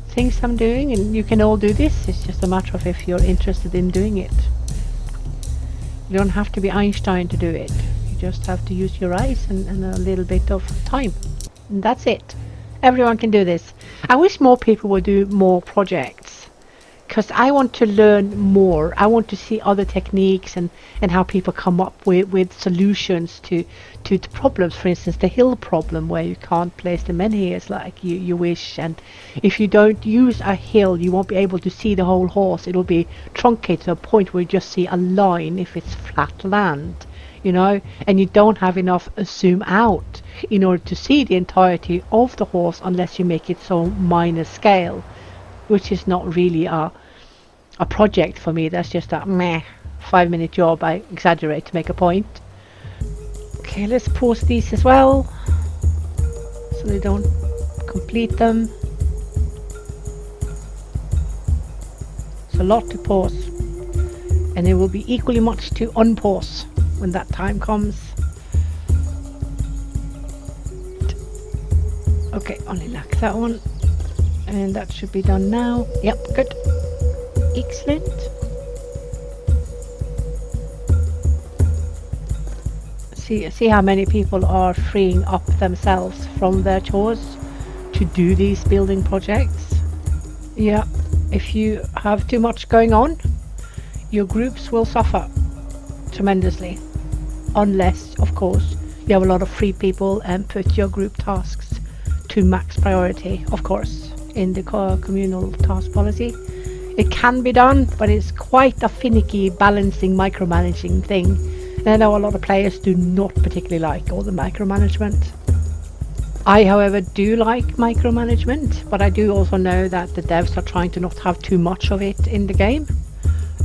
things I'm doing, and you can all do this. It's just a matter of if you're interested in doing it. You don't have to be Einstein to do it. You just have to use your eyes and a little bit of time, and that's it. Everyone can do this. I wish more people would do more projects, because I want to learn more. I want to see other techniques and how people come up with solutions to the problems. For instance, the hill problem, where you can't place the menhirs like you wish, and if you don't use a hill you won't be able to see the whole horse. It will be truncated to a point where you just see a line if it's flat land, you know, and you don't have enough zoom out in order to see the entirety of the horse unless you make it so minor scale, which is not really a project for me. That's just a meh 5-minute job. I exaggerate to make a point. Okay, let's pause these as well so they don't complete them. It's a lot to pause, and it will be equally much to unpause when that time comes. Okay, only like that one, and that should be done now. Yep, good. Excellent. See how many people are freeing up themselves from their chores to do these building projects. Yeah, if you have too much going on, your groups will suffer tremendously, unless of course you have a lot of free people and put your group tasks to max priority, of course, in the communal task policy. It can be done, but it's quite a finicky balancing, micromanaging thing. And I know a lot of players do not particularly like all the micromanagement. I, however, do like micromanagement, but I do also know that the devs are trying to not have too much of it in the game,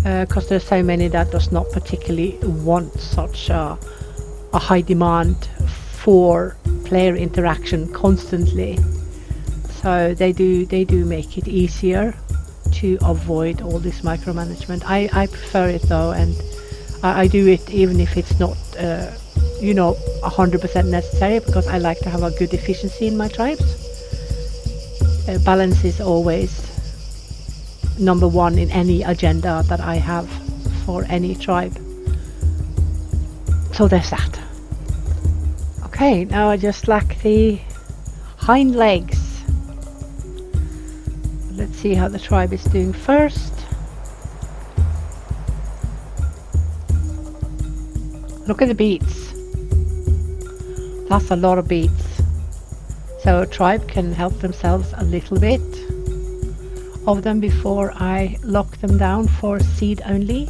because there's so many that does not particularly want such a high demand for player interaction constantly. So they do make it easier to avoid all this micromanagement. I prefer it though, and I do it even if it's not 100% necessary, because I like to have a good efficiency in my tribes. Balance is always number one in any agenda that I have for any tribe. So there's that. Okay, now I just lack the hind legs. Let's see how the tribe is doing first. Look at the beets. That's a lot of beets. So a tribe can help themselves a little bit of them before I lock them down for seed only.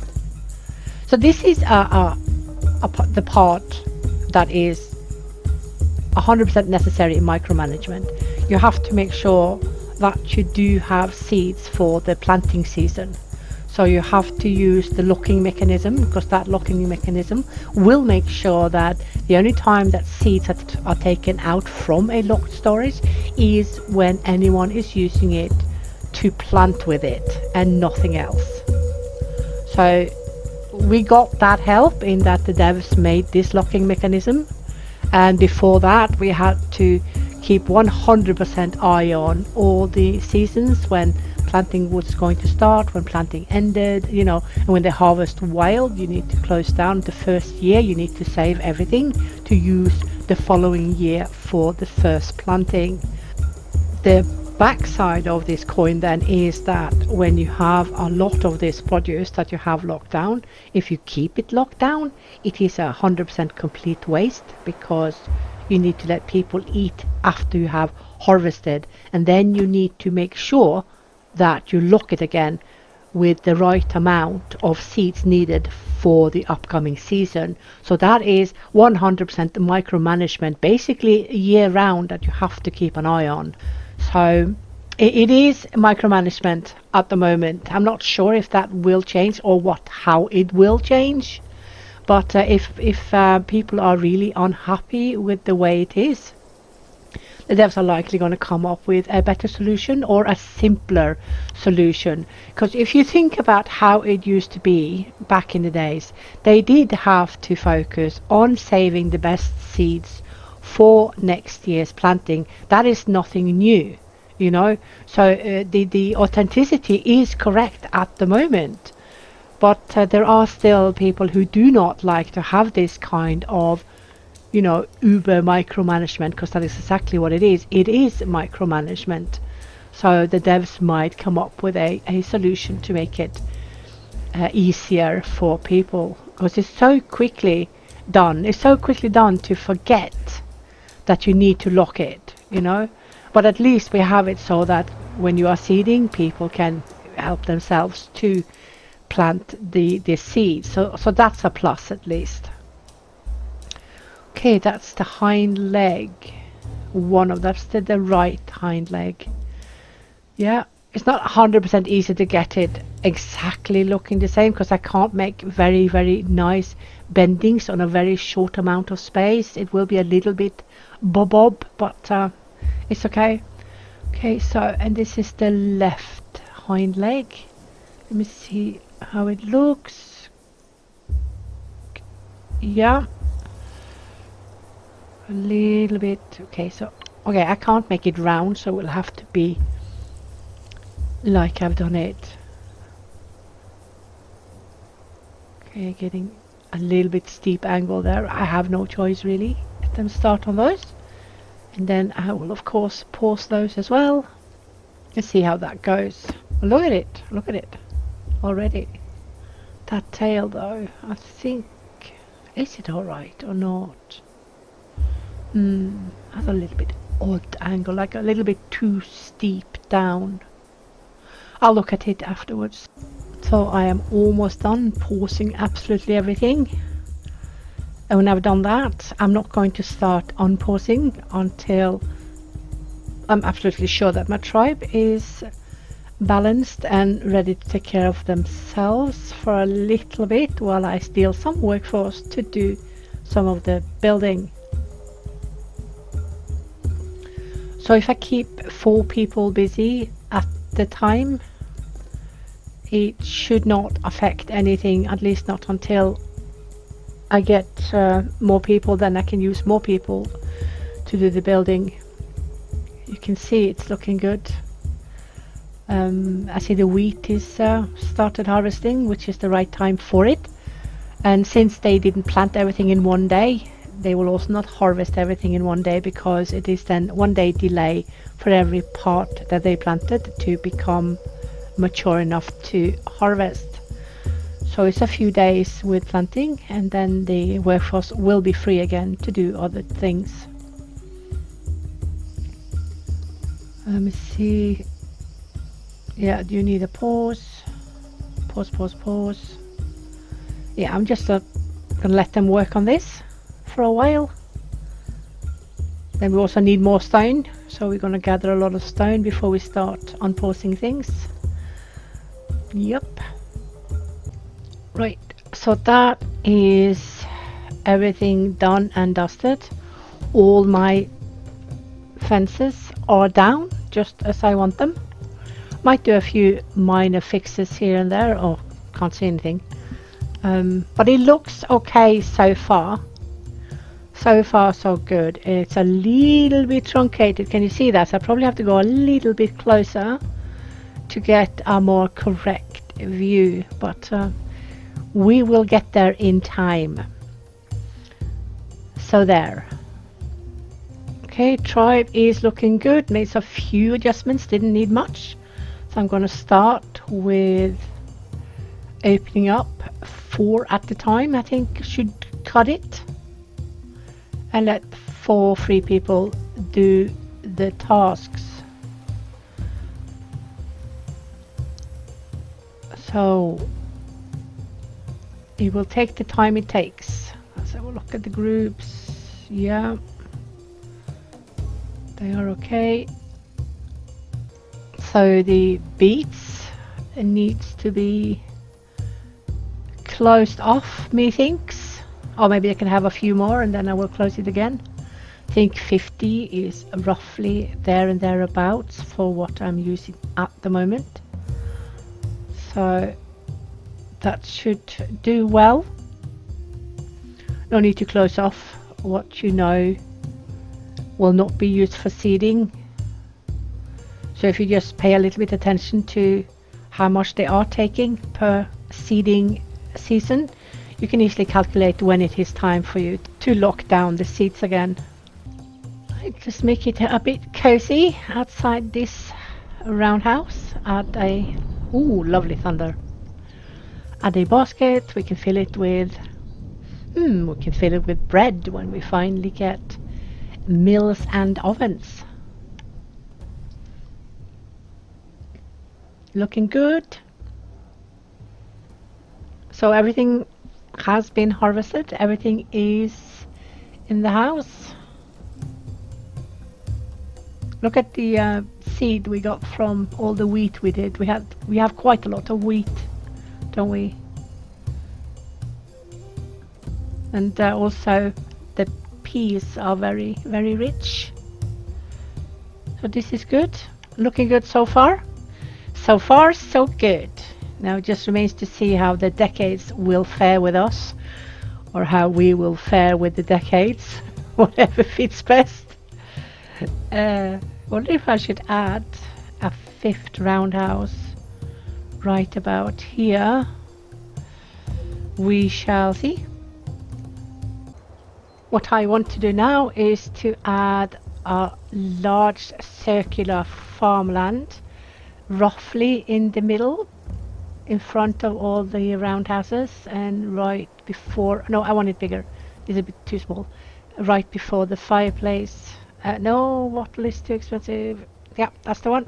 So this is the part that is 100% necessary in micromanagement. You have to make sure that you do have seeds for the planting season. So you have to use the locking mechanism, because that locking mechanism will make sure that the only time that seeds are taken out from a locked storage is when anyone is using it to plant with it and nothing else. So we got that help in that the devs made this locking mechanism, and before that we had to keep 100% eye on all the seasons, when planting was going to start, when planting ended, and when they harvest wild, you need to close down the first year. You need to save everything to use the following year for the first planting. The backside of this coin then is that when you have a lot of this produce that you have locked down, if you keep it locked down, it is 100% complete waste, because you need to let people eat after you have harvested, and then you need to make sure that you lock it again with the right amount of seeds needed for the upcoming season. So that is 100% micromanagement, basically year round, that you have to keep an eye on. So it is micromanagement at the moment. I'm not sure if that will change or how it will change, but if people are really unhappy with the way it is, the devs are likely going to come up with a better solution or a simpler solution. Because if you think about how it used to be back in the days, they did have to focus on saving the best seeds for next year's planting. That is nothing new, so the authenticity is correct at the moment, but there are still people who do not like to have this kind of uber micromanagement, because that is exactly what it is. It is micromanagement. So the devs might come up with a solution to make it easier for people, because it's so quickly done. It's so quickly done to forget that you need to lock it, but at least we have it so that when you are seeding, people can help themselves to plant the seeds. So that's a plus at least. Okay, that's the hind leg. That's the right hind leg. Yeah, it's not 100% easy to get it exactly looking the same, because I can't make very, very nice bendings on a very short amount of space. It will be a little bit bob, but it's okay. Okay, so, and this is the left hind leg. Let me see how it looks. Yeah. A little bit. Okay, I can't make it round, so it will have to be like I've done it. Okay, getting a little bit steep angle there. I have no choice really. Let them start on those, and then I will of course pause those as well. Let's see how that goes. Look at it already. That tail though, I think, is it alright or not? That's a little bit odd angle, like a little bit too steep down. I'll look at it afterwards. So I am almost done pausing absolutely everything. And when I've done that, I'm not going to start unpausing until I'm absolutely sure that my tribe is balanced and ready to take care of themselves for a little bit while I steal some workforce to do some of the building. So if I keep 4 people busy at the time, it should not affect anything, at least not until I get more people. Then I can use more people to do the building. You can see it's looking good. I see the wheat is started harvesting, which is the right time for it. And since they didn't plant everything in one day, they will also not harvest everything in one day, because it is then 1 day delay for every part that they planted to become mature enough to harvest. So it's a few days with planting, and then the workforce will be free again to do other things. Let me see. Yeah, do you need a pause? Pause. Yeah, I'm just gonna let them work on this for a while. Then we also need more stone, so we're gonna gather a lot of stone before we start unpausing things. Yep. Right, so that is everything done and dusted. All my fences are down just as I want them. Might do a few minor fixes here and there. Oh, can't see anything. But it looks okay so far. So far so good. It's a little bit truncated. Can you see that? So I probably have to go a little bit closer to get a more correct view. But we will get there in time. So there. Okay, tribe is looking good. Made a few adjustments, didn't need much. So I'm going to start with opening up 4 at a time. I think should cut it. And let 4 free people do the tasks. So it will take the time it takes. Let's have a look at the groups. Yeah. They are okay. So the beets needs to be closed off, methinks. Or maybe I can have a few more and then I will close it again. I think 50 is roughly there and thereabouts for what I'm using at the moment. So that should do well. No need to close off what you know will not be used for seeding. So if you just pay a little bit attention to how much they are taking per seeding season, you can easily calculate when it is time for you to lock down the seeds again. Just make it a bit cozy outside this roundhouse. Add a lovely thunder. Add a basket. We can fill it with bread when we finally get mills and ovens. Looking good. So everything has been harvested. Everything is in the house. Look at the seed we got from all the wheat we did. We have quite a lot of wheat, don't we? And also the peas are very, very rich. So this is good. Looking good so far. So far, so good. Now it just remains to see how the decades will fare with us, or how we will fare with the decades, whatever fits best. Wonder if I should add a 5th roundhouse right about here. We shall see. What I want to do now is to add a large circular farmland roughly in the middle, in front of all the roundhouses, and right before, no, I want it bigger, it's a bit too small, right before the fireplace. No, wattle is too expensive. Yeah, that's the one.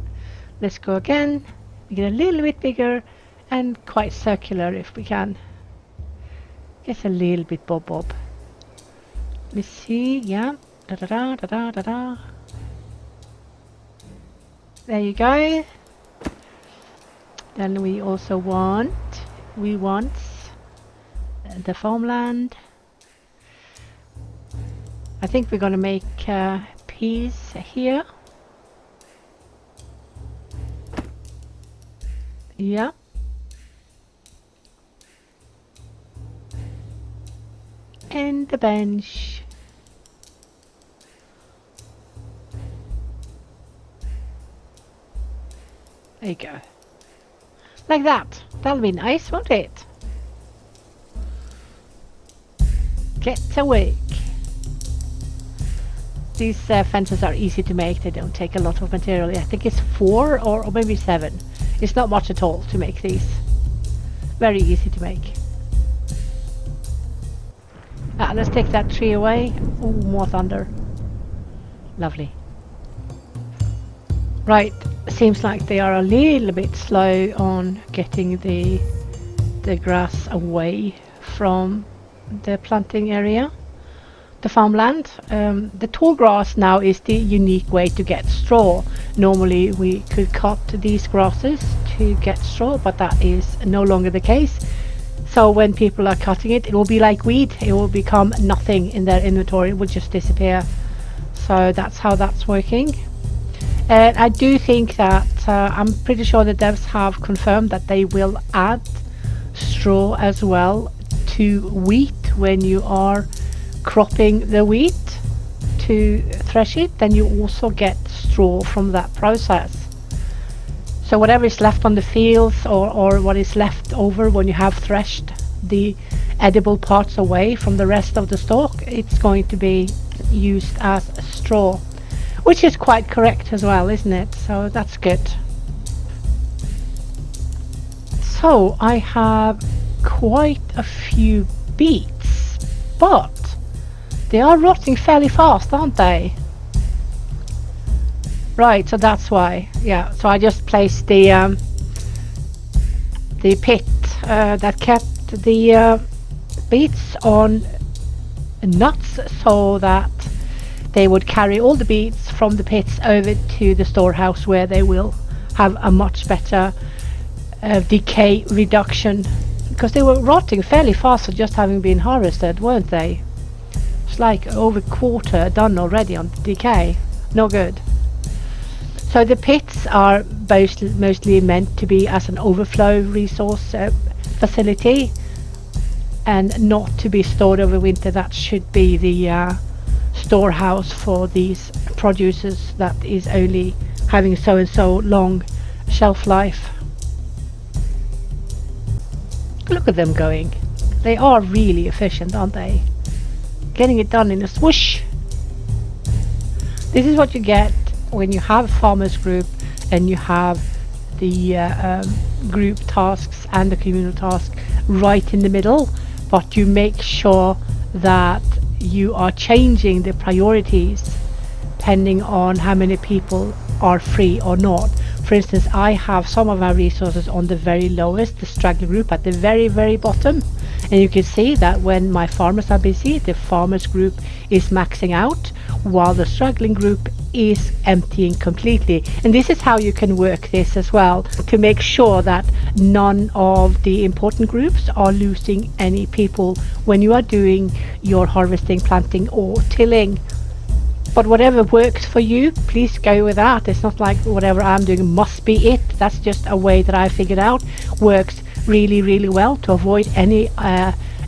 Let's go again. Make it a little bit bigger and quite circular if we can. Just a little bit bob. Let's see, yeah. Da da da da da da da. There you go. Then we also want the farmland. I think we're gonna make peas here. Yeah. And the bench. There you go. Like that. That'll be nice, won't it? Get awake. These fences are easy to make. They don't take a lot of material. I think it's 4 or maybe 7. It's not much at all to make these. Very easy to make. Let's take that tree away. Oh, more thunder. Lovely. Right, seems like they are a little bit slow on getting the grass away from the planting area, the farmland. The tall grass now is the unique way to get straw. Normally we could cut these grasses to get straw, but that is no longer the case. So when people are cutting it, it will be like weed. It will become nothing in their inventory. It will just disappear. So that's how that's working. And I do think that I'm pretty sure the devs have confirmed that they will add straw as well to wheat when you are cropping the wheat to thresh it. Then you also get straw from that process. So whatever is left on the fields or what is left over when you have threshed the edible parts away from the rest of the stalk, it's going to be used as straw, which is quite correct as well, isn't it? So that's good. So I have quite a few beets, but they are rotting fairly fast, aren't they? Right, so that's why. Yeah, so I just placed the pit that kept the beets on nuts, so that they would carry all the beets from the pits over to the storehouse, where they will have a much better decay reduction, because they were rotting fairly fast for just having been harvested, weren't they? It's like over a quarter done already on decay. No good. So the pits are mostly meant to be as an overflow resource facility, and not to be stored over winter. That should be the storehouse for these producers that is only having so and so long shelf life. Look at them going. They are really efficient, aren't they? Getting it done in a swoosh. This is what you get when you have a farmers group and you have the group tasks and the communal task right in the middle, but you make sure that you are changing the priorities depending on how many people are free or not. For instance, I have some of my resources on the very lowest, the straggler group at the very, very bottom. And you can see that when my farmers are busy, the farmers group is maxing out, while the struggling group is emptying completely. And this is how you can work this as well, to make sure that none of the important groups are losing any people when you are doing your harvesting, planting or tilling. But whatever works for you, please go with that. It's not like whatever I'm doing must be it. That's just a way that I figured out works really, really well to avoid any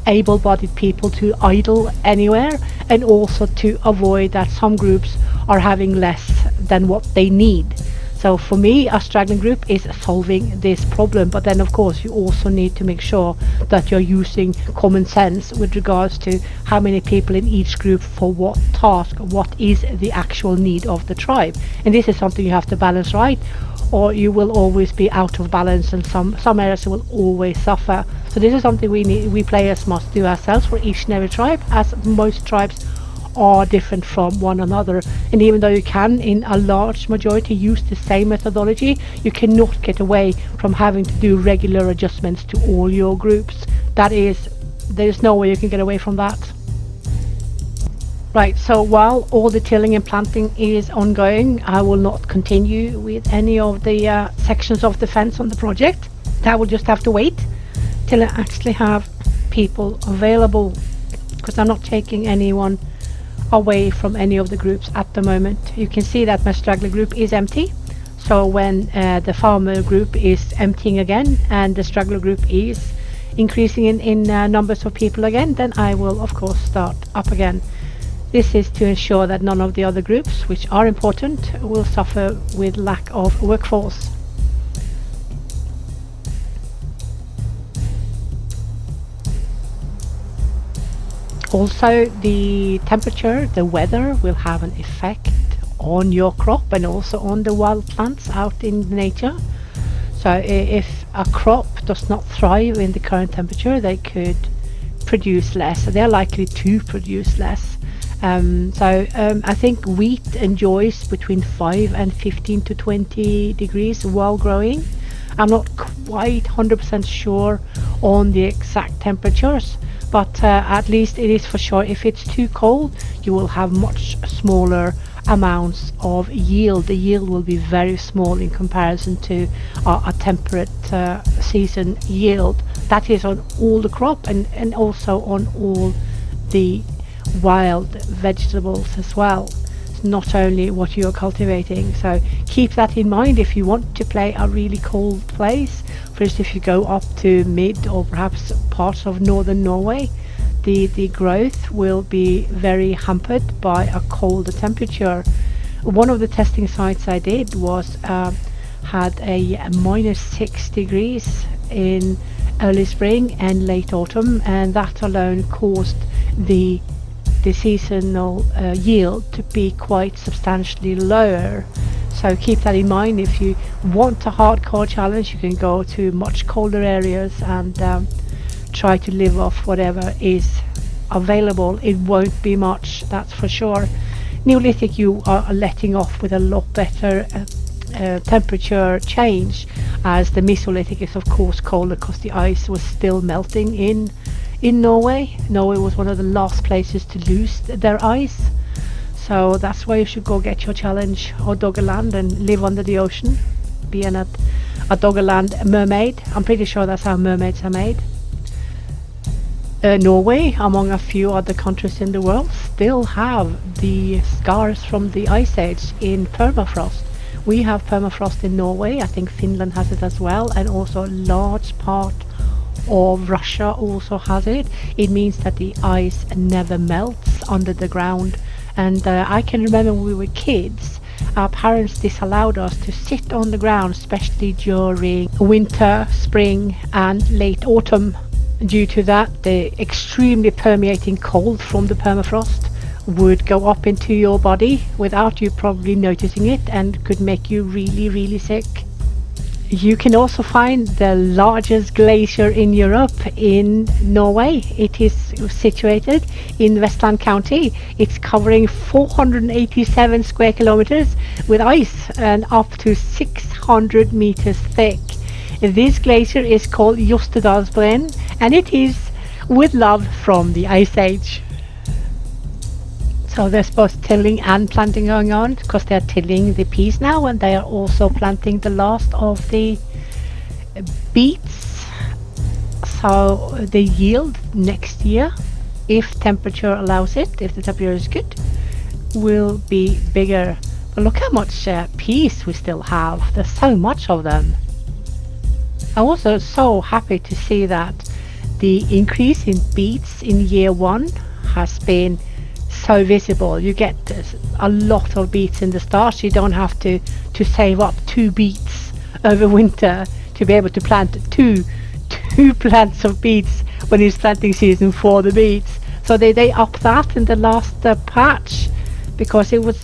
able-bodied people to idle anywhere, and also to avoid that some groups are having less than what they need. So for me, a straggling group is solving this problem, but then of course you also need to make sure that you're using common sense with regards to how many people in each group for what task, what is the actual need of the tribe. And this is something you have to balance right, or you will always be out of balance, and some areas will always suffer. So this is something we players must do ourselves for each and every tribe, as most tribes are different from one another. And even though you can in a large majority use the same methodology, you cannot get away from having to do regular adjustments to all your groups. There's no way you can get away from that. Right, so while all the tilling and planting is ongoing, I will not continue with any of the sections of the fence on the project. That will just have to wait till I actually have people available, because I'm not taking anyone away from any of the groups at the moment. You can see that my straggler group is empty, so when the farmer group is emptying again and the straggler group is increasing in numbers of people again, then I will of course start up again. This is to ensure that none of the other groups, which are important, will suffer with lack of workforce. Also, the temperature, the weather will have an effect on your crop and also on the wild plants out in nature. So if a crop does not thrive in the current temperature, they could produce less. They're likely to produce less. I think wheat enjoys between 5 and 15 to 20 degrees while growing. I'm not quite 100% sure on the exact temperatures, but at least it is for sure if it's too cold, you will have much smaller amounts of yield. The yield will be very small in comparison to a temperate season yield. That is on all the crop and also on all the wild vegetables as well, not only what you're cultivating. So keep that in mind if you want to play a really cold place. First, if you go up to mid or perhaps parts of northern Norway, the growth will be very hampered by a colder temperature. One of the testing sites I did was had a -6 degrees in early spring and late autumn, and that alone caused the seasonal yield to be quite substantially lower. So keep that in mind. If you want a hardcore challenge, you can go to much colder areas and try to live off whatever is available. It won't be much, that's for sure. Neolithic, you are letting off with a lot better temperature change, as the Mesolithic is of course colder because the ice was still melting in Norway. Norway was one of the last places to lose their ice, so that's why you should go get your challenge or Doggerland and live under the ocean, being a Doggerland mermaid. I'm pretty sure that's how mermaids are made. Norway, among a few other countries in the world, still have the scars from the ice age in permafrost. We have permafrost in Norway, I think Finland has it as well, and also a large part of Russia also has it. It means that the ice never melts under the ground. And I can remember when we were kids, our parents disallowed us to sit on the ground, especially during winter, spring and late autumn. Due to that, the extremely permeating cold from the permafrost would go up into your body without you probably noticing it and could make you really, really sick. You can also find the largest glacier in Europe in Norway. It is situated in Vestland County. It's covering 487 square kilometers with ice and up to 600 meters thick. This glacier is called Jostedalsbreen, and it is with love from the Ice Age. So there's both tilling and planting going on, because they're tilling the peas now and they are also planting the last of the beets. So the yield next year, if temperature allows it, if the temperature is good, will be bigger. But look how much peas we still have. There's so much of them. I'm also so happy to see that the increase in beets in year one has been so visible. You get a lot of beets in the start, so you don't have to save up 2 beets over winter to be able to plant two plants of beets when it's planting season for the beets. So they upped that in the last patch, because it was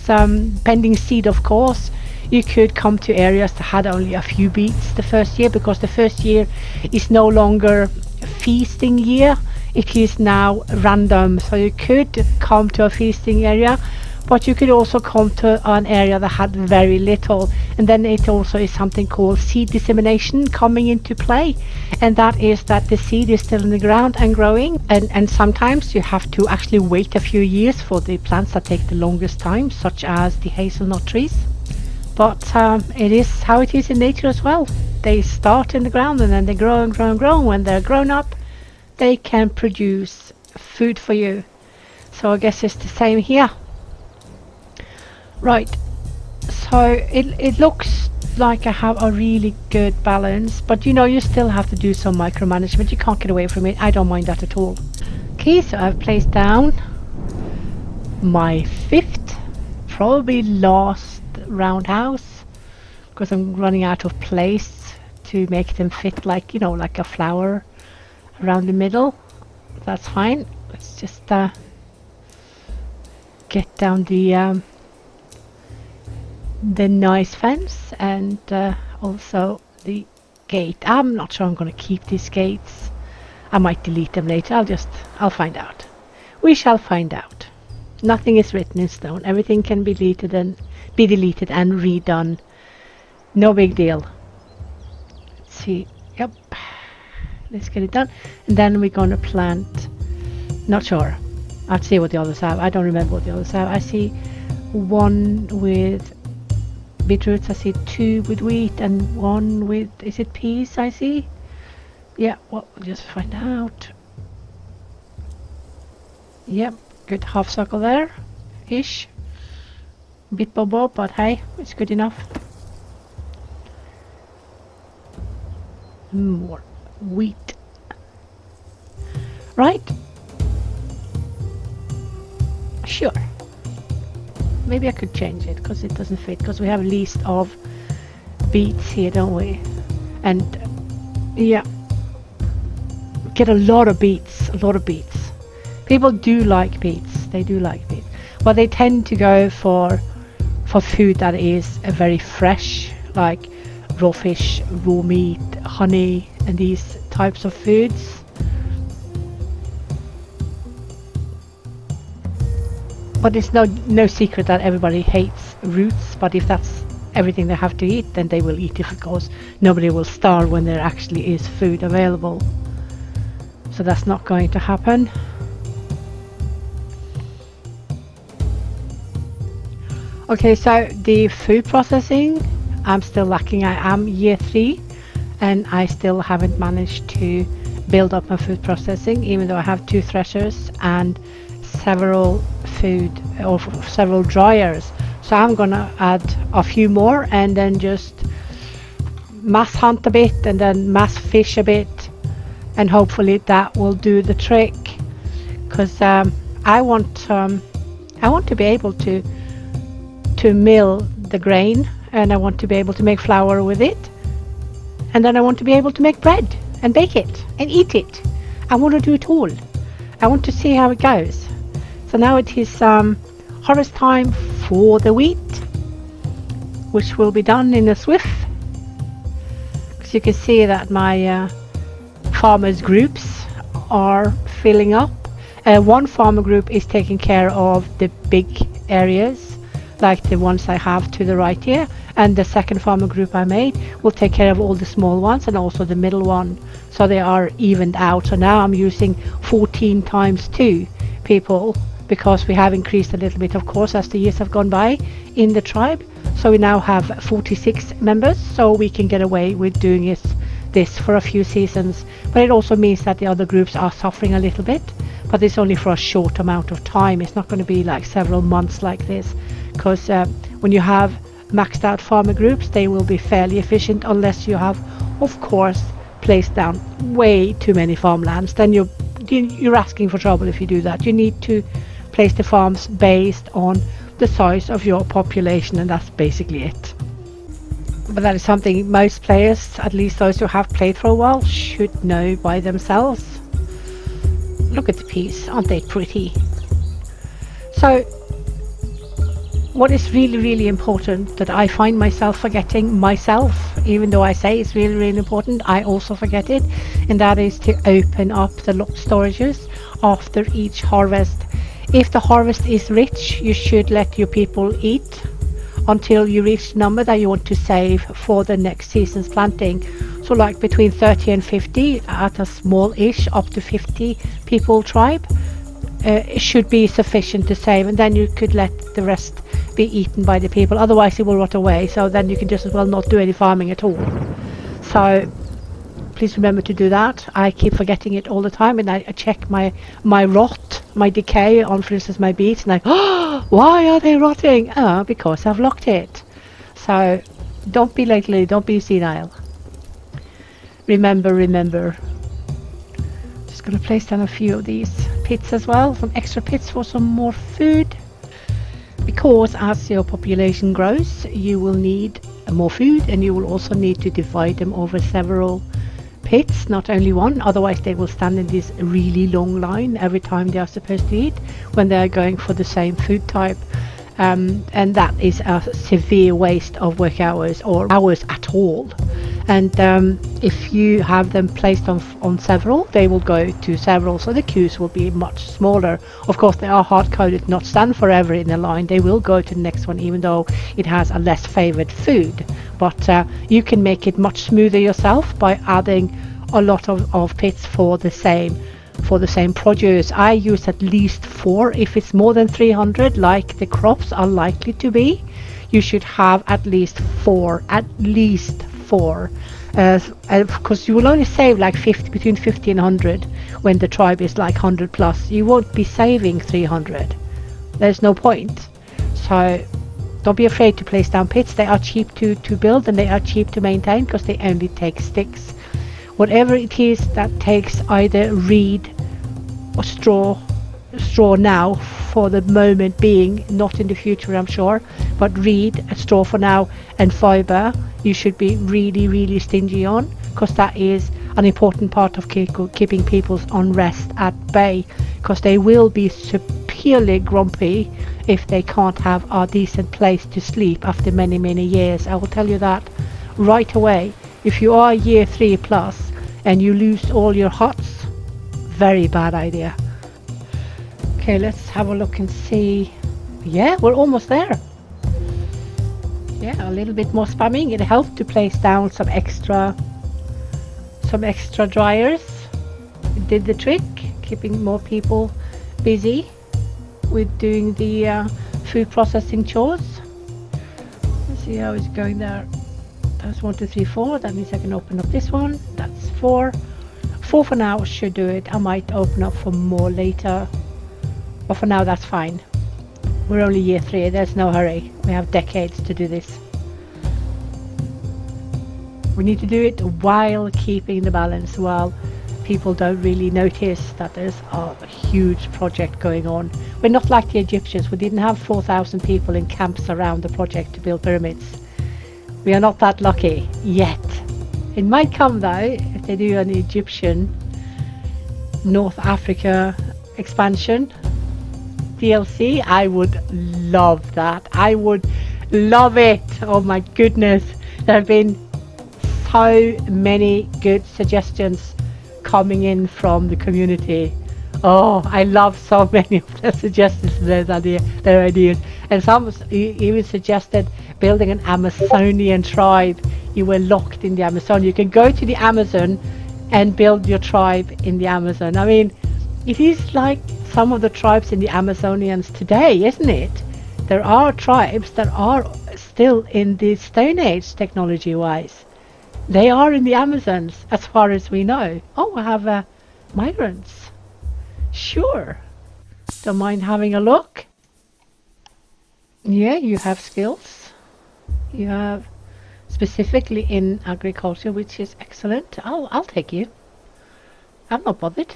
pending seed, of course. You could come to areas that had only a few beets the first year, because the first year is no longer feasting year. it is now random. So you could come to a feasting area, but you could also come to an area that had very little. And then it also is something called seed dissemination coming into play, and that is that the seed is still in the ground and growing, and sometimes you have to actually wait a few years for the plants that take the longest time, such as the hazelnut trees. But it is how it is in nature as well. They start in the ground and then they grow and grow and grow. When they're grown up, they can produce food for you. So I guess it's the same here. Right, so it looks like I have a really good balance, but you know, you still have to do some micromanagement. You can't get away from it. I don't mind that at all. Okay, so I've placed down my 5th, probably last roundhouse, because I'm running out of place to make them fit, like, you know, like a flower around the middle. That's fine. Let's just get down the nice fence, and also the gate. I'm not sure I'm going to keep these gates. I might delete them later. I'll find out. We shall find out. Nothing is written in stone. Everything can be deleted and redone. No big deal. Let's see. Yep. Let's get it done. And then we're going to plant. Not sure. I'll see what the others have. I don't remember what the others have. I see 1 with beetroots, I see 2 with wheat, and 1 with, is it peas I see? Yeah, well, we'll just find out. Yep, good half circle there, ish. Bit bobo, but hey, it's good enough. More wheat. Right. Sure. Maybe I could change it because it doesn't fit, because we have a list of beets here, don't we? And yeah, get a lot of beets, People do like beets. They do like beets. But they tend to go for food that is very fresh, like raw fish, raw meat, honey, and these types of foods. But it's no secret that everybody hates roots, but if that's everything they have to eat, then they will eat it, because nobody will starve when there actually is food available. So that's not going to happen. Okay, so the food processing, I'm still lacking. I am year 3 and I still haven't managed to build up my food processing, even though I have 2 threshers and several dryers. So I'm gonna add a few more and then just mass hunt a bit and then mass fish a bit, and hopefully that will do the trick, because I want to be able to mill the grain, and I want to be able to make flour with it, and then I want to be able to make bread and bake it and eat it. I want to do it all. I want to see how it goes. So now it is harvest time for the wheat, which will be done in a swift. Because you can see that my farmers groups are filling up. One farmer group is taking care of the big areas, like the ones I have to the right here, and the second farmer group I made will take care of all the small ones and also the middle one, so they are evened out. So now I'm using 14 times 2 people, because we have increased a little bit, of course, as the years have gone by in the tribe. So we now have 46 members, so we can get away with doing this for a few seasons. But it also means that the other groups are suffering a little bit, but it's only for a short amount of time. It's not going to be like several months like this, because when you have maxed out farmer groups, they will be fairly efficient, unless you have, of course, placed down way too many farmlands. Then you're asking for trouble if you do that. You need to place the farms based on the size of your population, and that's basically it. But that is something most players, at least those who have played for a while, should know by themselves. Look at the peas, aren't they pretty? So what is really important that I find myself forgetting myself, even though I say it's really important, I also forget it, and that is to open up the locked storages after each harvest. If the harvest is rich, you should let your people eat until you reach the number that you want to save for the next season's planting. So like between 30 and 50 at a small-ish up to 50 people tribe, it should be sufficient to save, and then you could let the rest be eaten by the people, otherwise it will rot away, so then you can just as well not do any farming at all. So please remember to do that. I keep forgetting it all the time, and I check my rot, my decay on, for instance, my beets, and oh, why are they rotting? Oh, because I've locked it. So don't be like Lily, don't be senile. Remember. Just gonna place down a few of these pits as well, some extra pits for some more food, because as your population grows you will need more food, and you will also need to divide them over several pits, not only one, otherwise they will stand in this really long line every time they are supposed to eat when they are going for the same food type. And that is a severe waste of work hours, or hours at all. And if you have them placed on several, they will go to several, so the queues will be much smaller. Of course, they are hard coded, not stand forever in a line. They will go to the next one, even though it has a less favored food. But you can make it much smoother yourself by adding a lot of pits for the same produce. I use at least 4. If it's more than 300, like the crops are likely to be, you should have at least 4. Because you will only save like 50, between 50 and 100 when the tribe is like 100 plus. You won't be saving 300. There's no point. So don't be afraid to place down pits. They are cheap to build, and they are cheap to maintain because they only take sticks. Whatever it is that takes either reed or straw now for the moment being, not in the future I'm sure, but reed, straw for now, and fiber you should be really stingy on, because that is an important part of keeping people's unrest at bay, because they will be severely grumpy if they can't have a decent place to sleep after many years. I will tell you that right away. If you are year 3 plus and you lose all your huts, very bad idea. Okay, let's have a look and see. Yeah, we're almost there. Yeah, a little bit more spamming. It helped to place down some extra dryers. It did the trick, keeping more people busy with doing the food processing chores. Let's see how it's going there. That's 1, 2, 3, 4. That means I can open up this one. That's 4. 4 for now should do it. I might open up for more later, but for now that's fine. We're only year 3. There's no hurry. We have decades to do this. We need to do it while keeping the balance, while people don't really notice that there's a huge project going on. We're not like the Egyptians. We didn't have 4,000 people in camps around the project to build pyramids. We are not that lucky yet. It might come though, if they do an Egyptian North Africa expansion DLC. I would love that. I would love it. Oh my goodness. There have been so many good suggestions coming in from the community. Oh, I love so many of the suggestions, their ideas. And some even suggested building an Amazonian tribe. You were locked in the Amazon. You can go to the Amazon and build your tribe in the Amazon. I mean, it is like some of the tribes in the Amazonians today, isn't it? There are tribes that are still in the Stone Age technology-wise. They are in the Amazons, as far as we know. Oh, I have migrants. Sure. Don't mind having a look. Yeah, you have skills. You have specifically in agriculture, which is excellent. I'll take you. I'm not bothered.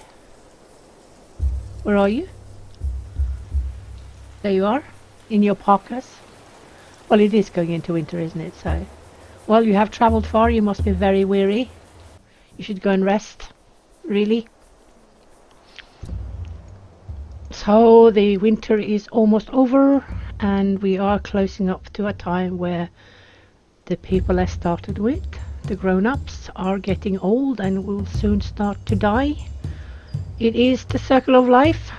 Where are you? There you are, in your parkas. Well, it is going into winter, isn't it? So, well, you have travelled far. You must be very weary. You should go and rest, really. So the winter is almost over, and we are closing up to a time where the people I started with, the grown-ups, are getting old and will soon start to die. It is the circle of life.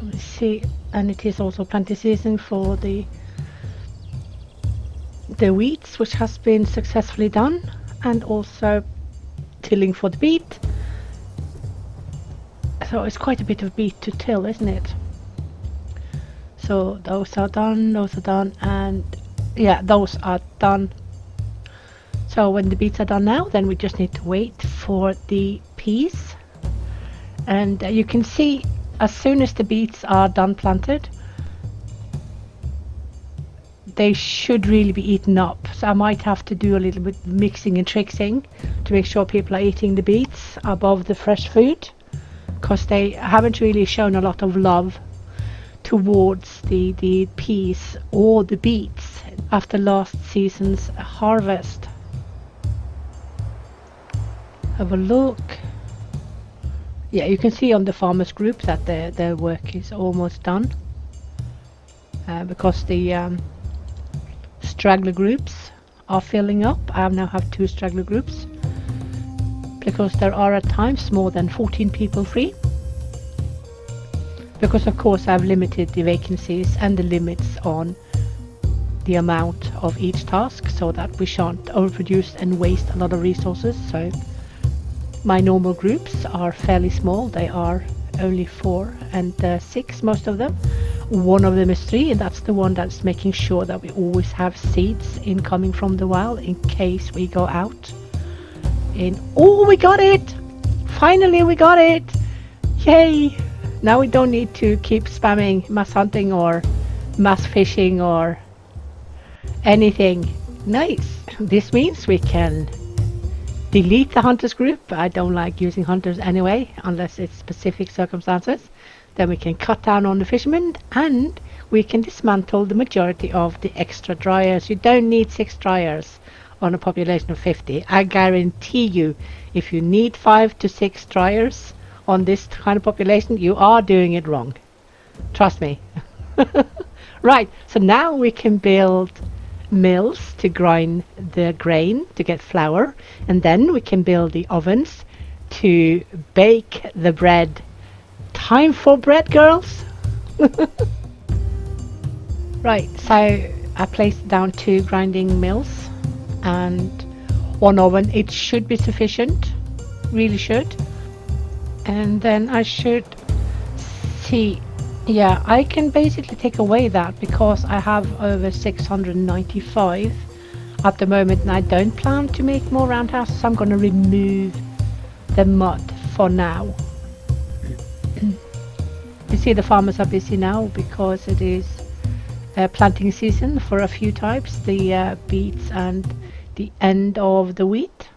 Let's see, and it is also planting season for the wheats, which has been successfully done, and also tilling for the beet. So it's quite a bit of beet to till, isn't it? So those are done, and yeah, those are done. So when the beets are done now, then we just need to wait for the peas. And you can see as soon as the beets are done planted, they should really be eaten up. So I might have to do a little bit mixing and tricksing to make sure people are eating the beets above the fresh food, because they haven't really shown a lot of love towards the peas or the beets after last season's harvest. Have a look. Yeah, you can see on the farmers group that their work is almost done, because the straggler groups are filling up. I now have 2 straggler groups because there are at times more than 14 people free, because of course I've limited the vacancies and the limits on the amount of each task so that we shan't overproduce and waste a lot of resources. So my normal groups are fairly small. They are only 4 and 6, most of them. One of them is 3, and that's the one that's making sure that we always have seeds incoming from the wild in case we go out. Oh, we got it! Finally we got it! Yay! Now we don't need to keep spamming mass hunting or mass fishing or anything. Nice! This means we can delete the hunters group. I don't like using hunters anyway, unless it's specific circumstances. Then we can cut down on the fishermen, and we can dismantle the majority of the extra dryers. You don't need 6 dryers on a population of 50. I guarantee you, if you need 5 to 6 dryers on this kind of population, you are doing it wrong. Trust me. Right, so now we can build mills to grind the grain to get flour, and then we can build the ovens to bake the bread. Time for bread, girls. Right, so I placed down 2 grinding mills and 1 oven. It should be sufficient, really should. And then I should see. Yeah, I can basically take away that because I have over 695 at the moment, and I don't plan to make more roundhouses, so I'm going to remove the mud for now. You see the farmers are busy now because it is planting season for a few types, the beets and the end of the wheat.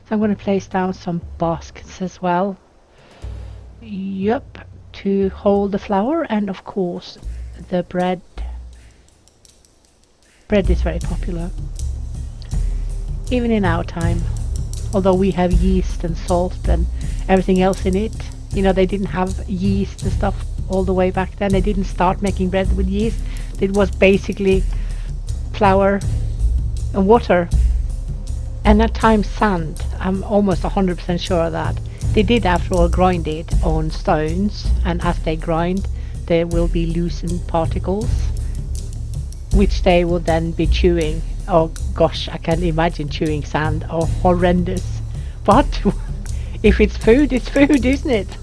So I'm going to place down some baskets as well. Yep. To hold the flour, and of course the bread. Bread is very popular, even in our time. Although we have yeast and salt and everything else in it. You know, they didn't have yeast and stuff all the way back then. They didn't start making bread with yeast. It was basically flour and water, and at times sand. I'm almost 100% sure of that. They did after all grind it on stones, and as they grind there will be loosened particles which they will then be chewing. Oh gosh, I can imagine chewing sand. Oh, horrendous. But if it's food, isn't it?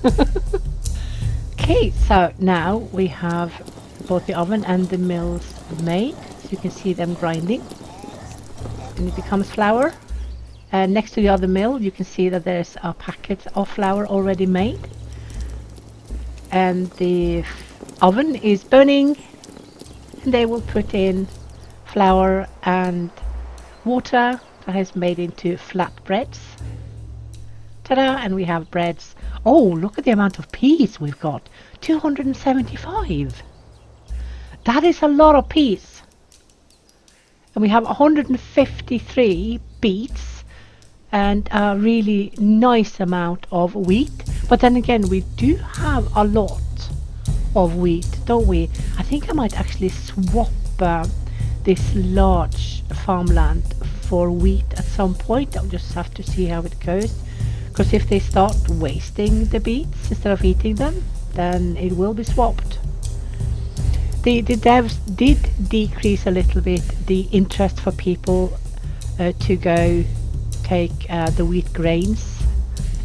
Okay, so now we have both the oven and the mills made, so you can see them grinding, and it becomes flour. Next to the other mill you can see that there's a packet of flour already made, and the oven is burning, and they will put in flour and water that is made into flat breads. Ta-da! And we have breads. Oh, look at the amount of peas we've got. 275. That is a lot of peas. And we have 153 beets and a really nice amount of wheat. But then again, we do have a lot of wheat, don't we? I think I might actually swap this large farmland for wheat at some point. I'll just have to see how it goes. Because if they start wasting the beets instead of eating them, then it will be swapped. The devs did decrease a little bit the interest for people to go take the wheat grains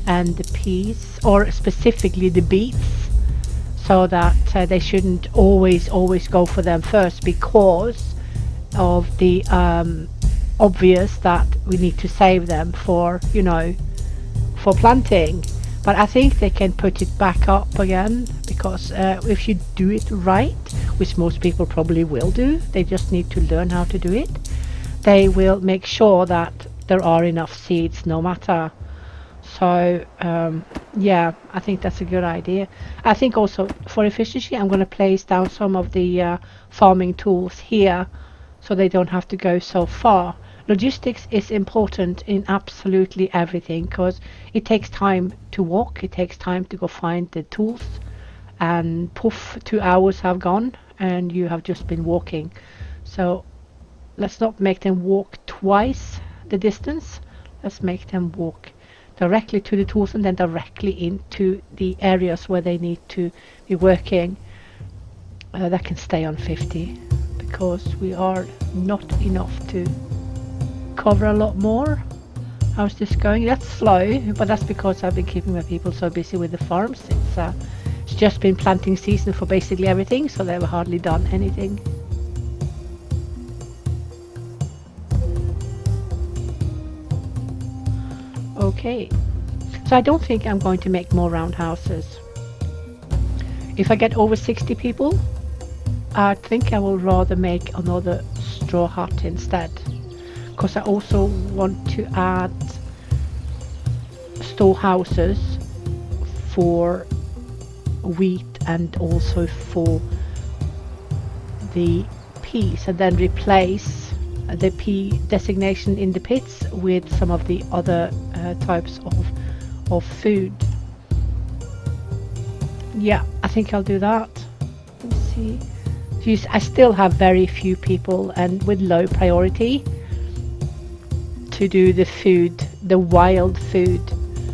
and the peas, or specifically the beets, so that they shouldn't always go for them first, because of the obvious that we need to save them for, you know, for planting. But I think they can put it back up again, because if you do it right, which most people probably will do, they just need to learn how to do it, they will make sure that there are enough seeds no matter. So yeah, I think that's a good idea. I think also for efficiency, I'm going to place down some of the farming tools here, so they don't have to go so far. Logistics is important in absolutely everything, because it takes time to walk, it takes time to go find the tools, and poof, 2 hours have gone and you have just been walking. So let's not make them walk twice the distance. Let's make them walk directly to the tools and then directly into the areas where they need to be working. That can stay on 50, because we are not enough to cover a lot more. How's this going? That's slow, but that's because I've been keeping my people so busy with the farms. It's just been planting season for basically everything, so they've hardly done anything. Okay, so I don't think I'm going to make more roundhouses. If I get over 60 people, I think I will rather make another straw hut instead, because I also want to add storehouses for wheat and also for the peas, and then replace the pea designation in the pits with some of the other types of food. Yeah, I think I'll do that. Let's see. I still have very few people, and with low priority, to do the food, the wild food,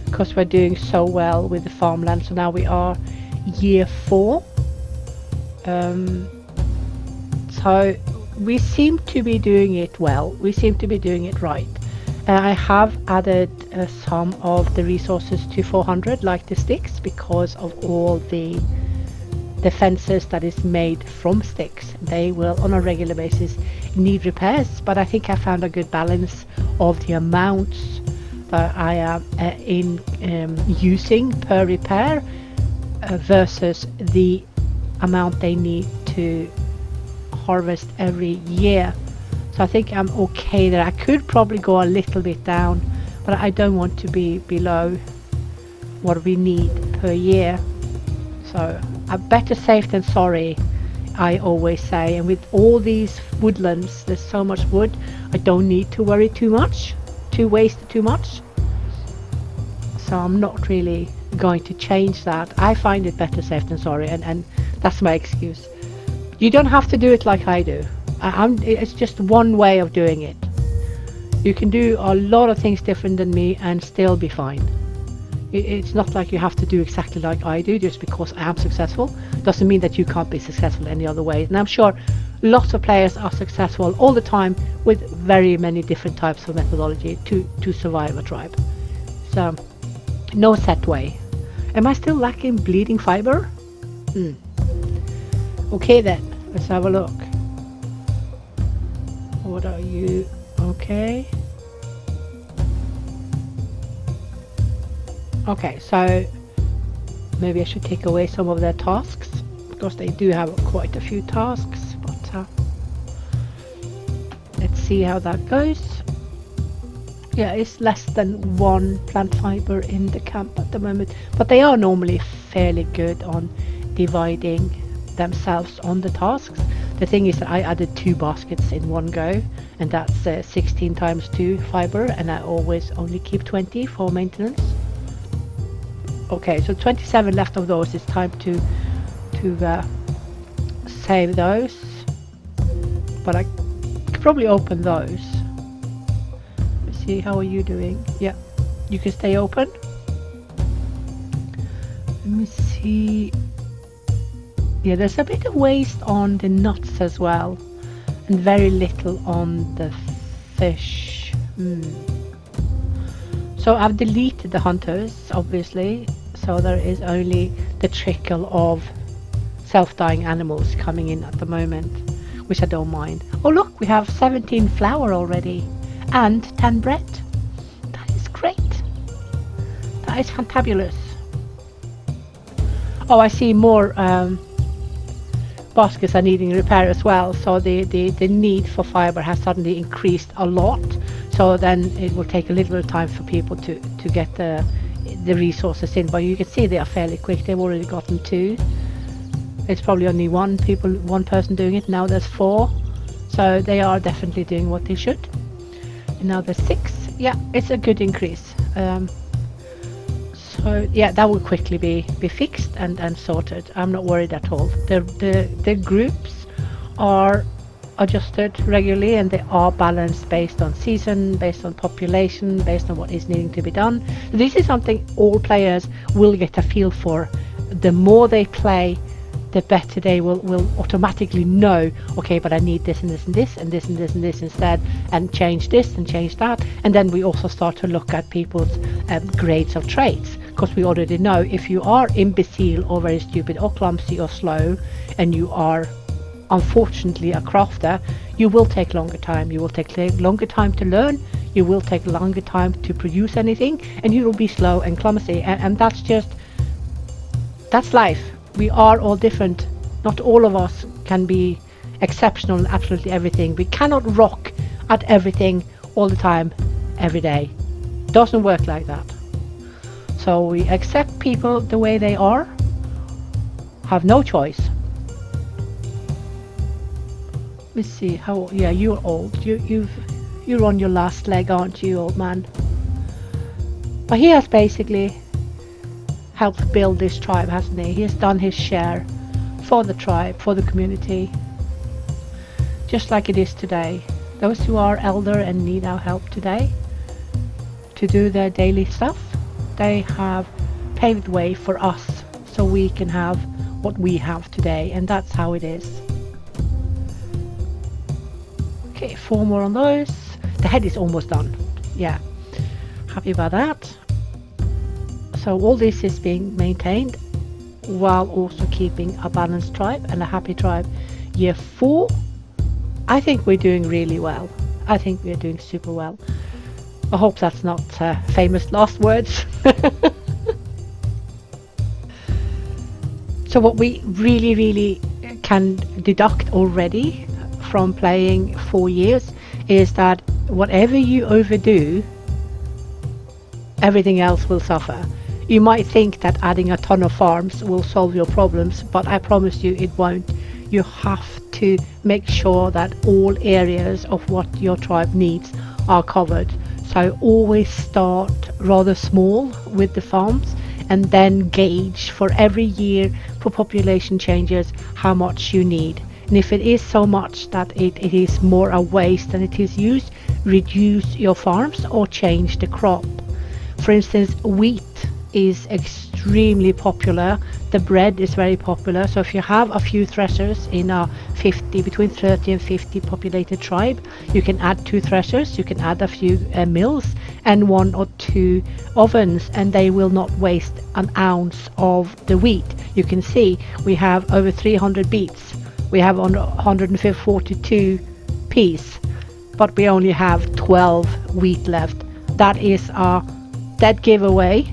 because we're doing so well with the farmland. So now we are year 4. So we seem to be doing it well. We seem to be doing it right. I have added some of the resources to 400, like the sticks, because of all the fences that is made from sticks. They will on a regular basis need repairs, but I think I found a good balance of the amounts that I am using per repair versus the amount they need to harvest every year. So I think I'm okay there. I could probably go a little bit down, but I don't want to be below what we need per year. So better safe than sorry, I always say. And with all these woodlands, there's so much wood, I don't need to worry too much, to waste too much. So I'm not really going to change that. I find it better safe than sorry, and that's my excuse. You don't have to do it like I do. It's just one way of doing it. You can do a lot of things different than me and still be fine. It's not like you have to do exactly like I do just because I am successful. Doesn't mean that you can't be successful any other way. And I'm sure lots of players are successful all the time with very many different types of methodology to survive a tribe. So no set way. Am I still lacking bleeding fiber? Okay then, let's have a look. What are you? Okay. Okay, so maybe I should take away some of their tasks, because they do have quite a few tasks, but let's see how that goes. Yeah, it's less than 1 plant fiber in the camp at the moment, but they are normally fairly good on dividing themselves on the tasks. The thing is that I added 2 baskets in one go, and that's 16 times 2 fiber, and I always only keep 20 for maintenance. Okay, so 27 left of those. It's time to to save those, but I could probably open those. Let's see, how are you doing? Yeah, you can stay open. Let me see. Yeah, there's a bit of waste on the nuts as well, and very little on the fish. So I've deleted the hunters, obviously, so there is only the trickle of self-dying animals coming in at the moment, which I don't mind. Oh look, we have 17 flour already and 10 bread. That is great. That is fantabulous. Oh, I see more baskets are needing repair as well, so the need for fiber has suddenly increased a lot. So then it will take a little bit of time for people to get the resources in, but you can see they are fairly quick. They've already gotten 2. It's probably only one person doing it. Now there's 4, so they are definitely doing what they should. And now there's 6. Yeah, it's a good increase. So yeah, that will quickly be fixed and sorted. I'm not worried at all. The groups are adjusted regularly, and they are balanced based on season, based on population, based on what is needing to be done. This is something all players will get a feel for. The more they play, the better they will automatically know, okay, but I need this and this and this and this and this and this instead, and change this and change that. And then we also start to look at people's grades of traits, because we already know if you are imbecile or very stupid or clumsy or slow, and you are unfortunately a crafter, you will take longer time. You will take longer time to learn. You will take longer time to produce anything, and you will be slow and clumsy. And that's life. We are all different. Not all of us can be exceptional in absolutely everything. We cannot rock at everything all the time, every day. Doesn't work like that. So we accept people the way they are. Have no choice. Let's see how. Yeah, you're old. You're on your last leg, aren't you, old man? But he has basically helped build this tribe, hasn't he? He has done his share for the tribe, for the community, just like it is today. Those who are elder and need our help today to do their daily stuff, they have paved the way for us so we can have what we have today, and that's how it is. Okay, 4 more on those. The head is almost done. Yeah, happy about that. So all this is being maintained while also keeping a balanced tribe and a happy tribe. Year 4, I think we're doing really well. I think we're doing super well. I hope that's not famous last words. So what we really can deduct already from playing 4 years is that whatever you overdo, everything else will suffer. You might think that adding a ton of farms will solve your problems, but I promise you it won't. You have to make sure that all areas of what your tribe needs are covered. So always start rather small with the farms, and then gauge for every year for population changes how much you need. And if it is so much that it is more a waste than it is used, reduce your farms or change the crop. For instance, wheat is extremely popular. The bread is very popular. So if you have a few threshers in a between 30 and 50 populated tribe, you can add 2 threshers, you can add a few mills and 1 or 2 ovens, and they will not waste an ounce of the wheat. You can see we have over 300 beets. We have 142 peas, but we only have 12 wheat left. That is a dead giveaway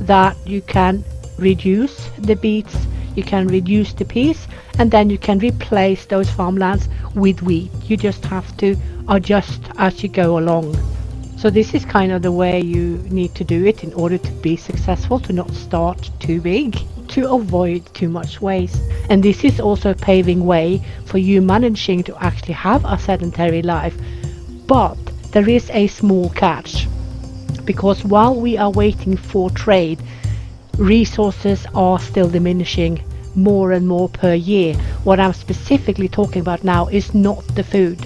that you can reduce the beets, you can reduce the peas, and then you can replace those farmlands with wheat. You just have to adjust as you go along. So this is kind of the way you need to do it in order to be successful, to not start too big, to avoid too much waste. And this is also paving way for you managing to actually have a sedentary life. But there is a small catch, because while we are waiting for trade, resources are still diminishing more and more per year. What I'm specifically talking about now is not the food,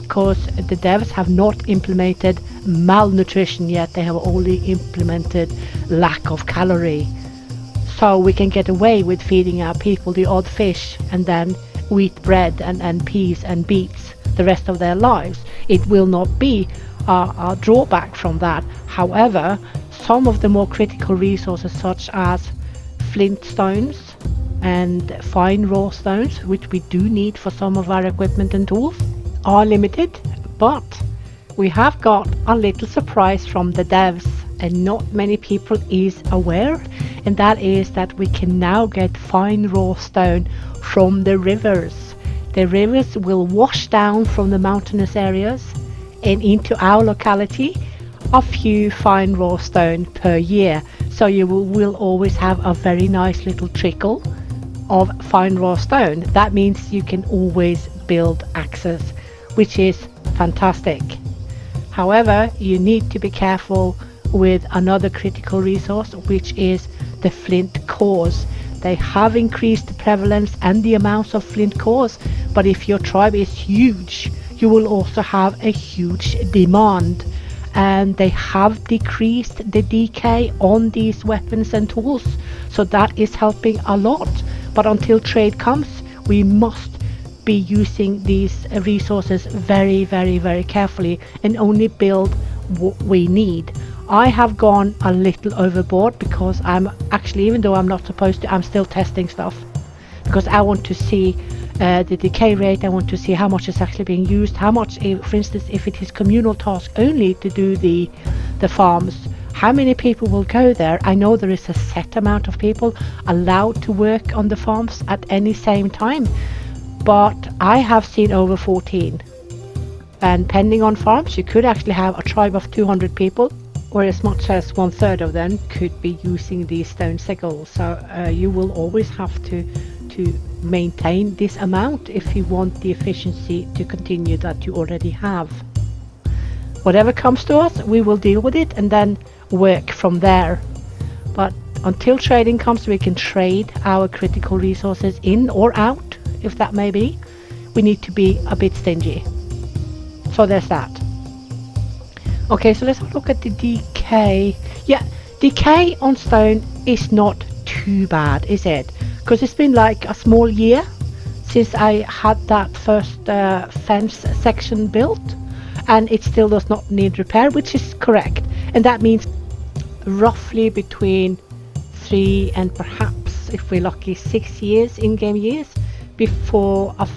because the devs have not implemented malnutrition yet. They have only implemented lack of calorie. So we can get away with feeding our people the odd fish and then wheat bread and peas and beets the rest of their lives. It will not be a drawback from that. However, some of the more critical resources, such as flint stones and fine raw stones, which we do need for some of our equipment and tools, are limited. But we have got a little surprise from the devs, and not many people is aware, and that is that we can now get fine raw stone from the rivers. The rivers will wash down from the mountainous areas and into our locality a few fine raw stone per year. So you will always have a very nice little trickle of fine raw stone. That means you can always build axes, which is fantastic. However, you need to be careful with another critical resource, which is the flint cores. They have increased the prevalence and the amounts of flint cores, but if your tribe is huge, you will also have a huge demand, and they have decreased the decay on these weapons and tools, so that is helping a lot. But until trade comes, we must be using these resources very, very, very carefully and only build what we need. I have gone a little overboard because I'm actually, even though I'm not supposed to, I'm still testing stuff, because I want to see the decay rate. I want to see how much is actually being used, how much, for instance, if it is communal task only to do the farms, how many people will go there. I know there is a set amount of people allowed to work on the farms at any same time, but I have seen over 14, and depending on farms you could actually have a tribe of 200 people, where as much as 1/3 of them could be using these stone sickles. So you will always have to maintain this amount if you want the efficiency to continue that you already have. Whatever comes to us, we will deal with it and then work from there. But until trading comes, we can trade our critical resources in or out, if that may be. We need to be a bit stingy. So there's that. Okay, so let's look at the decay. Yeah, decay on stone is not too bad, is it? Because it's been like a small year since I had that first fence section built, and it still does not need repair, which is correct. And that means roughly between 3 and perhaps, if we're lucky, 6 years, in-game years, before a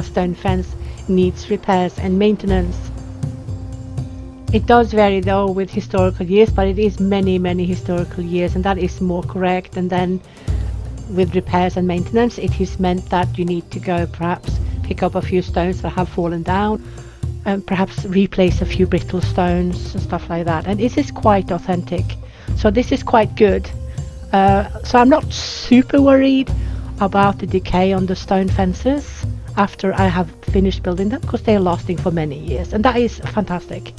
stone fence needs repairs and maintenance. It does vary though with historical years, but it is many, many historical years, and that is more correct. And then with repairs and maintenance, it is meant that you need to go perhaps pick up a few stones that have fallen down and perhaps replace a few brittle stones and stuff like that. And this is quite authentic, so this is quite good. So I'm not super worried about the decay on the stone fences after I have finished building them, because they are lasting for many years, and that is fantastic.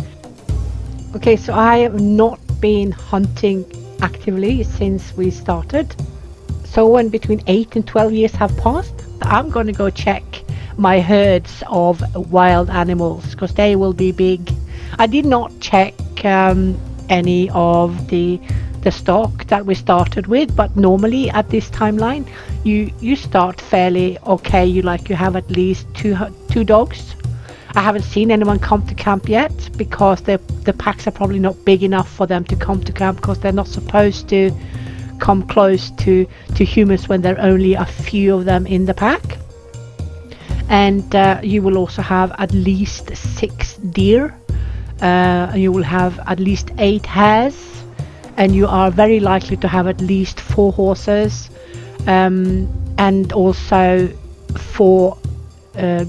Okay, so I have not been hunting actively since we started. So when between 8 and 12 years have passed, I'm going to go check my herds of wild animals, because they will be big. I did not check any of the stock that we started with, but normally at this timeline you start fairly okay. You have at least two dogs. I haven't seen anyone come to camp yet, because the packs are probably not big enough for them to come to camp, because they're not supposed to come close to humans when there are only a few of them in the pack. And you will also have at least 6 deer, you will have at least 8 hares, and you are very likely to have at least 4 horses, and also 4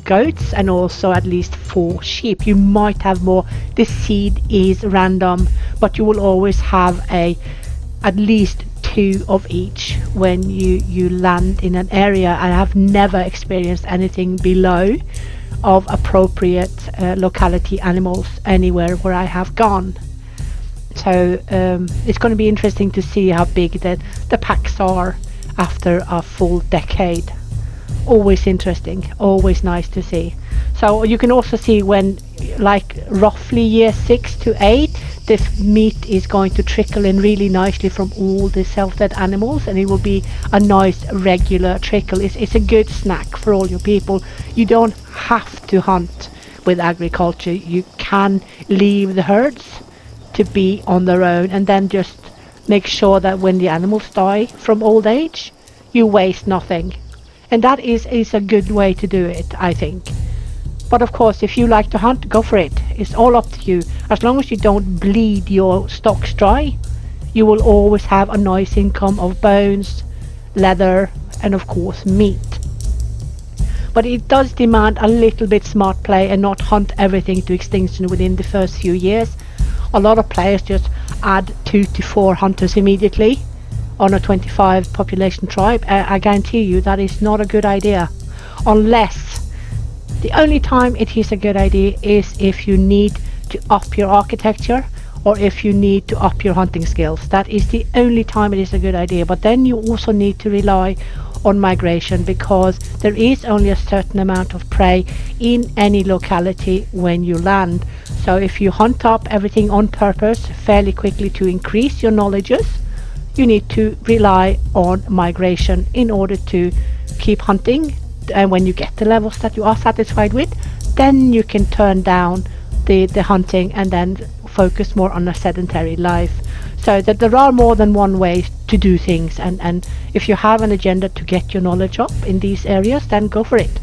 goats, and also at least 4 sheep. You might have more. This seed is random, but you will always have at least 2 of each when you land in an area. I have never experienced anything below of appropriate locality animals anywhere where I have gone. So it's going to be interesting to see how big the packs are. after a full decade. Always interesting, always nice to see. So you can also see when, like roughly year 6 to 8, the meat is going to trickle in really nicely from all the self-fed animals, and it will be a nice regular trickle. It's a good snack for all your people. You don't have to hunt with agriculture. You can leave the herds to be on their own, and then just make sure that when the animals die from old age, you waste nothing. And that is a good way to do it, I think. But of course, if you like to hunt, go for it. It's all up to you. As long as you don't bleed your stocks dry, you will always have a nice income of bones, leather, and of course meat. But it does demand a little bit smart play and not hunt everything to extinction within the first few years. A lot of players just add 2 to 4 hunters immediately on a 25 population tribe. I guarantee you that is not a good idea, unless the only time it is a good idea is if you need to up your architecture, or if you need to up your hunting skills. That is the only time it is a good idea. But then you also need to rely on migration, because there is only a certain amount of prey in any locality when you land. So if you hunt up everything on purpose fairly quickly to increase your knowledges, you need to rely on migration in order to keep hunting. And when you get the levels that you are satisfied with, then you can turn down the hunting and then focus more on a sedentary life. So that there are more than one way to do things, and if you have an agenda to get your knowledge up in these areas, then go for it.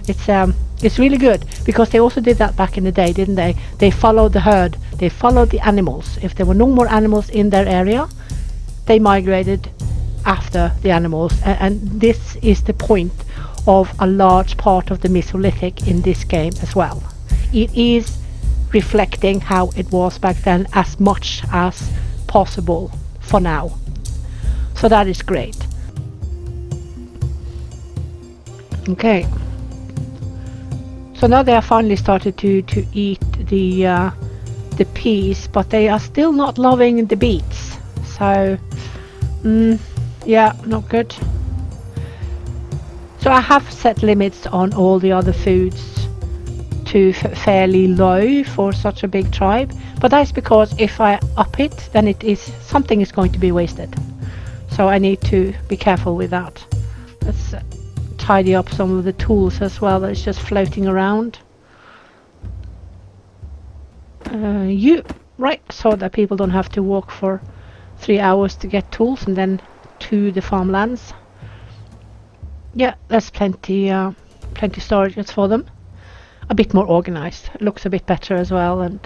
It's really good, because they also did that back in the day, didn't they? They followed the herd, they followed the animals. If there were no more animals in their area, they migrated after the animals, and this is the point of a large part of the Mesolithic in this game as well. It is reflecting how it was back then as much as possible for now. So that is great. Okay. So now they have finally started to eat the peas, but they are still not loving the beets. So, yeah, not good. So I have set limits on all the other foods to fairly low for such a big tribe, but that's because if I up it, then something is going to be wasted. So I need to be careful with that. Let's tidy up some of the tools as well that's just floating around. Right, so that people don't have to walk for 3 hours to get tools and then to the farmlands. Yeah, there's plenty storages for them. A bit more organized, looks a bit better as well, and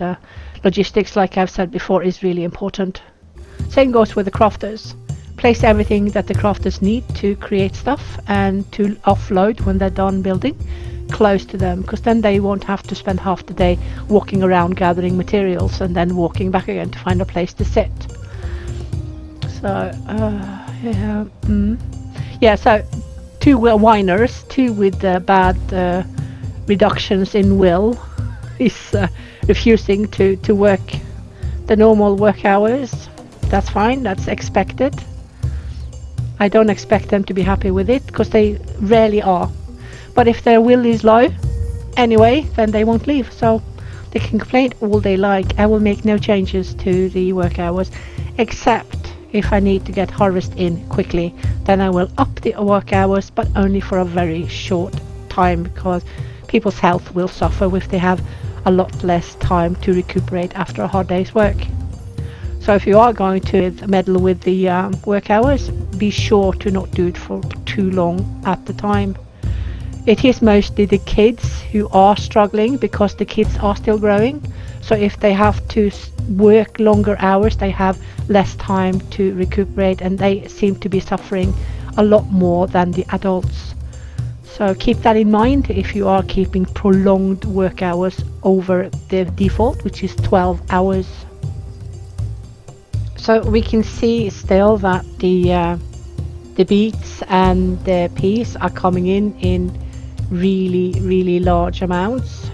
logistics, like I've said before, is really important. Same goes with the crafters. Place everything that the crafters need to create stuff and to offload when they're done building close to them, because then they won't have to spend half the day walking around gathering materials and then walking back again to find a place to sit. So yeah, so 2 whiners, 2 with bad reductions in will, is refusing to work the normal work hours. That's fine, that's expected. I don't expect them to be happy with it, because they rarely are. But if their will is low anyway, then they won't leave. So they can complain all they like. I will make no changes to the work hours, except if I need to get harvest in quickly. Then I will up the work hours, but only for a very short time, because people's health will suffer if they have a lot less time to recuperate after a hard day's work. So if you are going to meddle with the work hours, be sure to not do it for too long at the time. It is mostly the kids who are struggling, because the kids are still growing. So if they have to work longer hours, they have less time to recuperate, and they seem to be suffering a lot more than the adults. So keep that in mind if you are keeping prolonged work hours over the default, which is 12 hours. So we can see still that the beets and the peas are coming in really large amounts.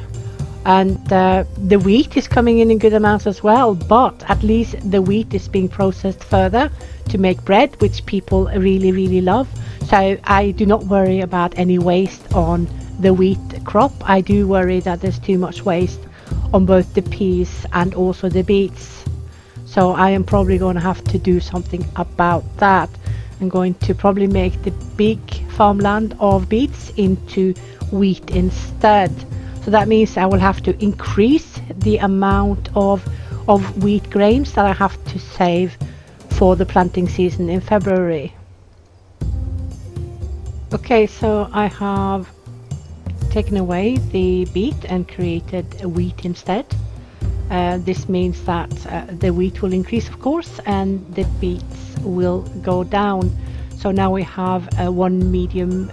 And the wheat is coming in good amounts as well, but at least the wheat is being processed further to make bread, which people really love. So I do not worry about any waste on the wheat crop. I do worry that there's too much waste on both the peas and also the beets. So I am probably going to have to do something about that. I'm going to probably make the big farmland of beets into wheat instead. So that means I will have to increase the amount of wheat grains that I have to save for the planting season in February. Okay, so I have taken away the beet and created wheat instead. This means that the wheat will increase, of course, and the beets will go down. So now we have one medium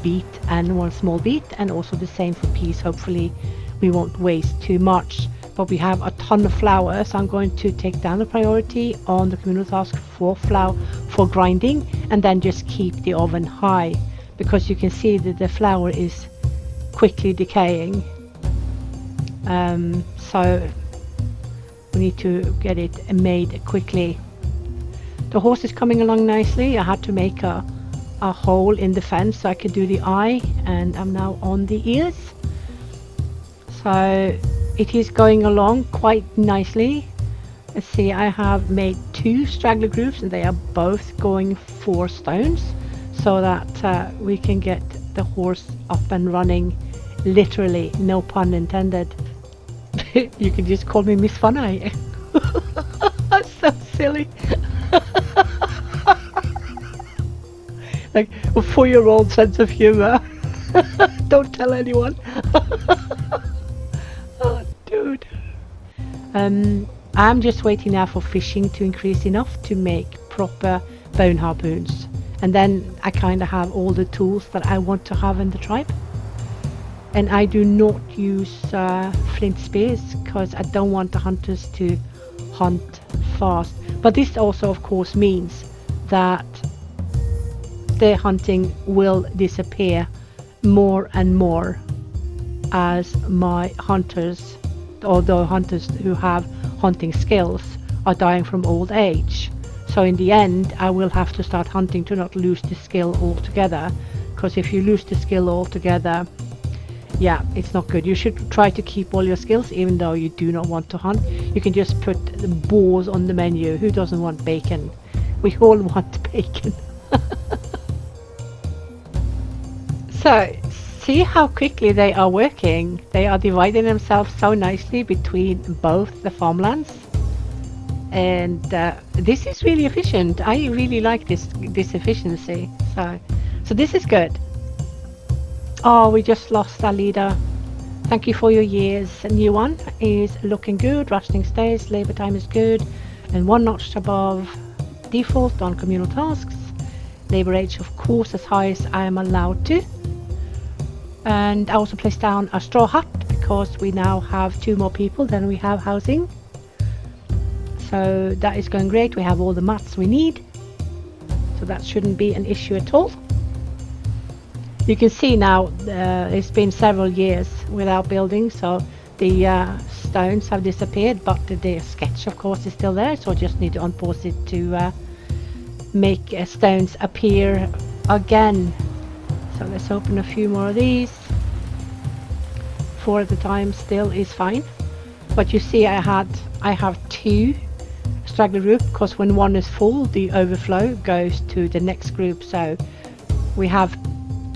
beet and one small beet, and also the same for peas. Hopefully we won't waste too much, but we have a ton of flour, so I'm going to take down the priority on the communal task for flour for grinding, and then just keep the oven high, because you can see that the flour is quickly decaying. So we need to get it made quickly. The horse is coming along nicely. I had to make a hole in the fence so I could do the eye, and I'm now on the ears. So it is going along quite nicely. Let's see, I have made 2 straggler groups, and they are both going 4 stones, so that we can get the horse up and running, literally, no pun intended. You can just call me Miss Fun Eye. That's so silly. Like a 4-year-old sense of humor. Don't tell anyone. Oh, dude. I'm just waiting now for fishing to increase enough to make proper bone harpoons, and then I kind of have all the tools that I want to have in the tribe. And I do not use flint spears, because I don't want the hunters to hunt fast. But this also, of course, means that the hunting will disappear more and more as my hunters, or the hunters who have hunting skills, are dying from old age. So in the end, I will have to start hunting to not lose the skill altogether, because if you lose the skill altogether, yeah, it's not good. You should try to keep all your skills, even though you do not want to hunt. You can just put the boars on the menu. Who doesn't want bacon? We all want bacon. So, see how quickly they are working. They are dividing themselves so nicely between both the farmlands. And this is really efficient. I really like this efficiency. So this is good. Oh, we just lost our leader. Thank you for your years. A new one is looking good. Rationing stays, labor time is good, and 1 notch above default on communal tasks. Labor age, of course, as high as I am allowed to. And I also placed down a straw hut, because we now have 2 more people than we have housing. So that is going great. We have all the mats we need, so that shouldn't be an issue at all. You can see now it's been several years without building, so the stones have disappeared, but the sketch, of course, is still there. So I just need to unpause it to make stones appear again. So let's open a few more of these. 4 at a time still is fine. But you see, I have 2 straggler group, because when one is full, the overflow goes to the next group. So we have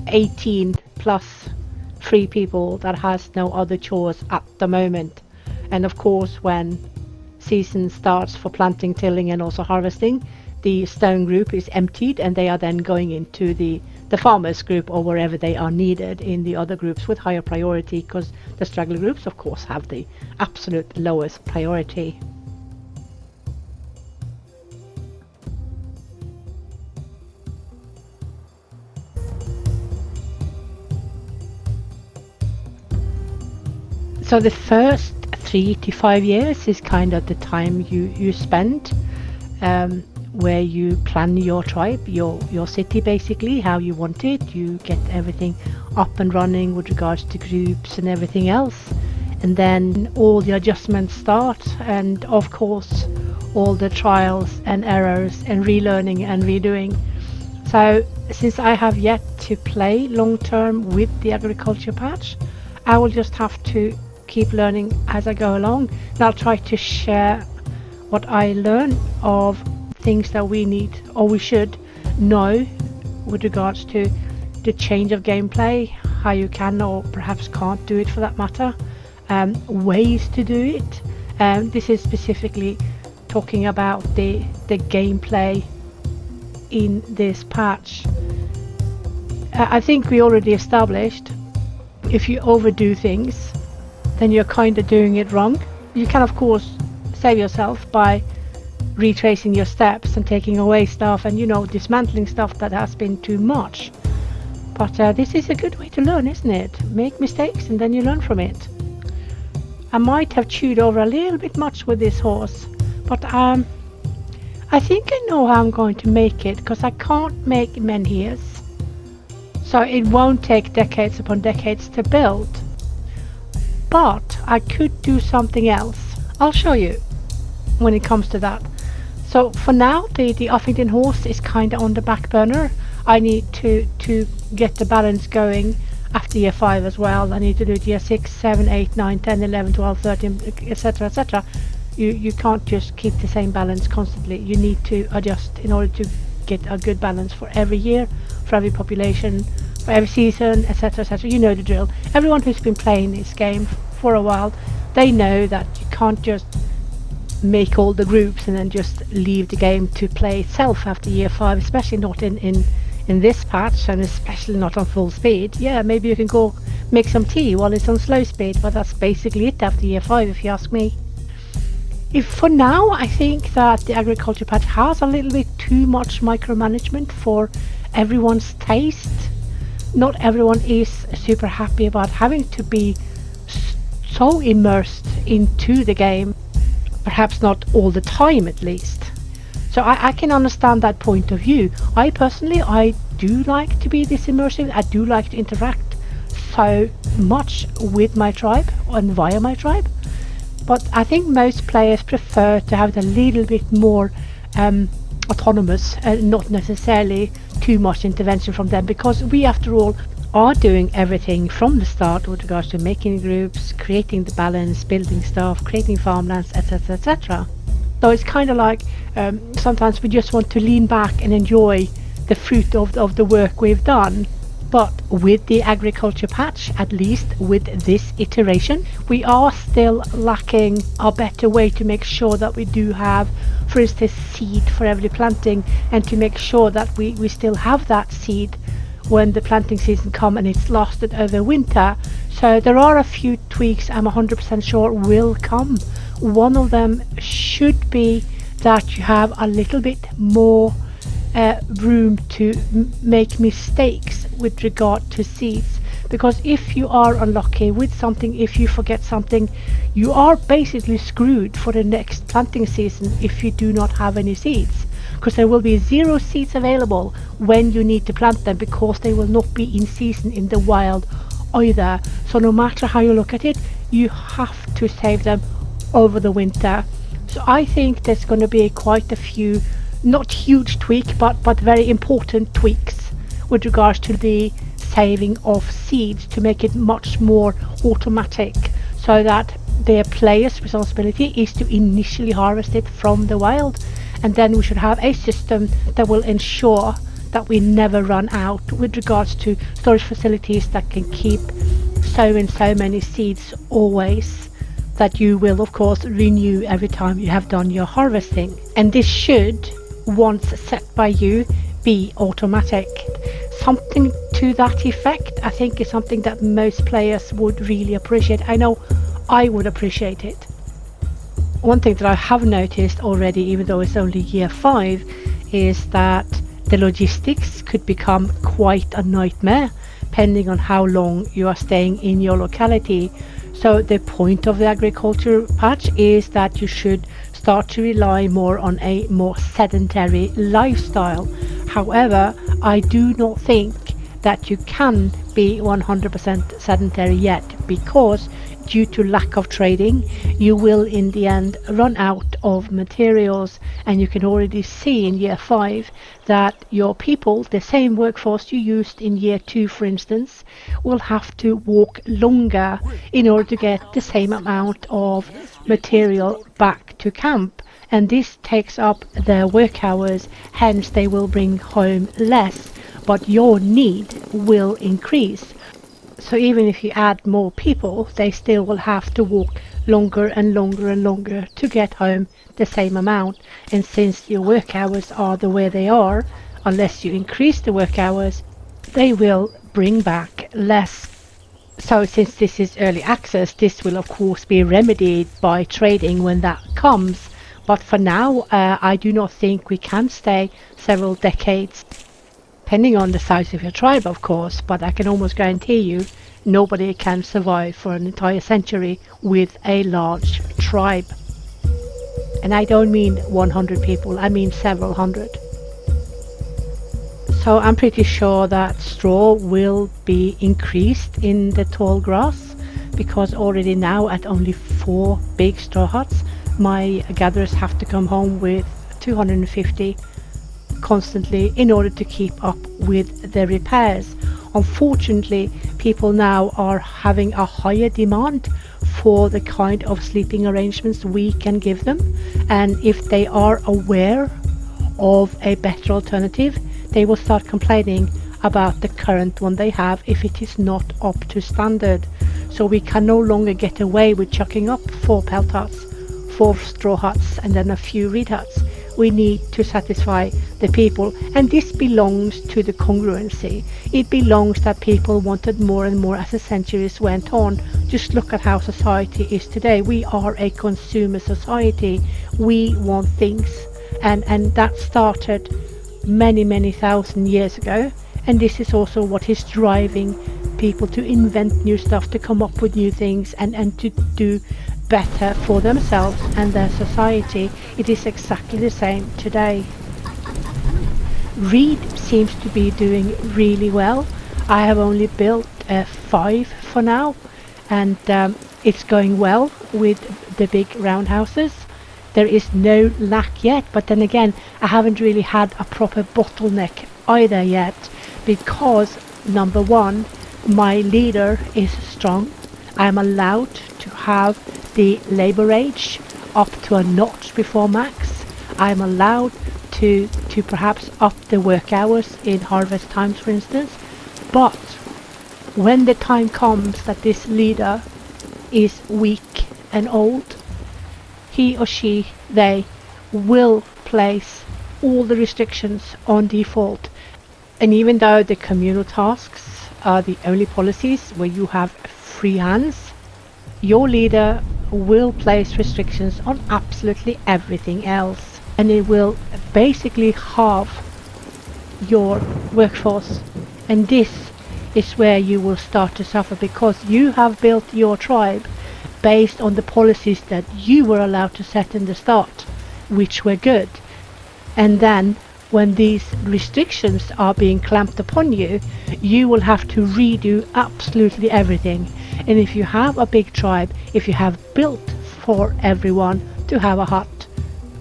18 plus 3 people that has no other chores at the moment. And of course, when season starts for planting, tilling, and also harvesting, the stone group is emptied, and they are then going into the farmers group, or wherever they are needed in the other groups with higher priority, because the straggler groups, of course, have the absolute lowest priority. So the first 3 to 5 years is kind of the time you spend where you plan your tribe, your city, basically how you want it. You get everything up and running with regards to groups and everything else, and then all the adjustments start, and of course all the trials and errors and relearning and redoing. So since I have yet to play long term with the agriculture patch, I will just have to keep learning as I go along, and I'll try to share what I learn of things that we need or we should know with regards to the change of gameplay, how you can or perhaps can't do it for that matter, ways to do it. This is specifically talking about the gameplay in this patch. I think we already established if you overdo things, then you're kind of doing it wrong. You can of course save yourself by retracing your steps and taking away stuff and, you know, dismantling stuff that has been too much. But this is a good way to learn, isn't it? Make mistakes and then you learn from it. I might have chewed over a little bit much with this horse, but I think I know how I'm going to make it, because I can't make menhirs, so it won't take decades upon decades to build. But I could do something else. I'll show you when it comes to that. So for now, the Uffington horse is kind of on the back burner. I need to get the balance going after year 5 as well. I need to do it year 6, 7, 8, 9, 10, 11, 12, 13, etc, etc. You can't just keep the same balance constantly. You need to adjust in order to get a good balance for every year, for every population, for every season, etc, etc. You know the drill. Everyone who's been playing this game for a while, they know that you can't just make all the groups and then just leave the game to play itself after year 5, especially not in this patch, and especially not on full speed. Yeah, maybe you can go make some tea while it's on slow speed, but that's basically it after year 5 if you ask me. If for now, I think that the agriculture patch has a little bit too much micromanagement for everyone's taste. Not everyone is super happy about having to be so immersed into the game, perhaps not all the time at least. So I can understand that point of view. I personally do like to be this immersive. I do like to interact so much with my tribe and via my tribe. But I think most players prefer to have it a little bit more autonomous and not necessarily too much intervention from them, because we after all are doing everything from the start with regards to making groups, creating the balance, building stuff, creating farmlands, etc, etc. So it's kind of like sometimes we just want to lean back and enjoy the fruit of the work we've done. But with the agriculture patch, at least with this iteration, we are still lacking a better way to make sure that we do have, for instance, seed for every planting, and to make sure that we still have that seed when the planting season comes and it's lasted over winter. So there are a few tweaks I'm 100% sure will come. One of them should be that you have a little bit more room to make mistakes with regard to seeds, because if you are unlucky with something, if you forget something, you are basically screwed for the next planting season if you do not have any seeds, because there will be 0 seeds available when you need to plant them, because they will not be in season in the wild either. So no matter how you look at it, you have to save them over the winter. So I think there's going to be quite a few, not huge tweak, but very important tweaks with regards to the saving of seeds to make it much more automatic, so that their player's responsibility is to initially harvest it from the wild, and then we should have a system that will ensure that we never run out with regards to storage facilities that can keep so and so many seeds always, that you will of course renew every time you have done your harvesting. And this should, once set by you, be automatic. Something to that effect I think is something that most players would really appreciate. I know I would appreciate it. One thing that I have noticed already, even though it's only year 5, is that the logistics could become quite a nightmare depending on how long you are staying in your locality. So the point of the agriculture patch is that you should start to rely more on a more sedentary lifestyle. However, I do not think that you can be 100% sedentary yet, because due to lack of trading, you will in the end run out of materials, and you can already see in year 5 that your people, the same workforce you used in year 2 for instance, will have to walk longer in order to get the same amount of material back to camp, and this takes up their work hours, hence they will bring home less, but your need will increase. So even if you add more people, they still will have to walk longer and longer and longer to get home the same amount. And since your work hours are the way they are, unless you increase the work hours, they will bring back less. So since this is early access, this will of course be remedied by trading when that comes. But for now, I do not think we can stay several decades, depending on the size of your tribe of course, but I can almost guarantee you nobody can survive for an entire century with a large tribe. And I don't mean 100 people, I mean several hundred. So I'm pretty sure that straw will be increased in the tall grass, because already now at only 4 big straw huts, my gatherers have to come home with 250 constantly in order to keep up with the repairs. Unfortunately, people now are having a higher demand for the kind of sleeping arrangements we can give them, and if they are aware of a better alternative, they will start complaining about the current one they have if it is not up to standard. So we can no longer get away with chucking up 4 pelt huts, 4 straw huts, and then a few reed huts. We need to satisfy the people, and this belongs to the congruency. It belongs that people wanted more and more as the centuries went on. Just look at how society is today. We are a consumer society. We want things, and that started many thousand years ago, and this is also what is driving people to invent new stuff, to come up with new things, and to do better for themselves and their society. It is exactly the same today. Reed seems to be doing really well. I have only built 5 for now, and it's going well with the big roundhouses. There is no lack yet, but then again, I haven't really had a proper bottleneck either yet, because number 1, my leader is strong. I'm allowed to have the labor age up to a notch before max. I'm allowed to perhaps up the work hours in harvest times for instance, but when the time comes that this leader is weak and old, he or she, they will place all the restrictions on default. And even though the communal tasks are the only policies where you have free hands, your leader will place restrictions on absolutely everything else, and it will basically halve your workforce. And this is where you will start to suffer, because you have built your tribe based on the policies that you were allowed to set in the start, which were good. And then when these restrictions are being clamped upon you, you will have to redo absolutely everything. And if you have a big tribe, if you have built for everyone to have a hut,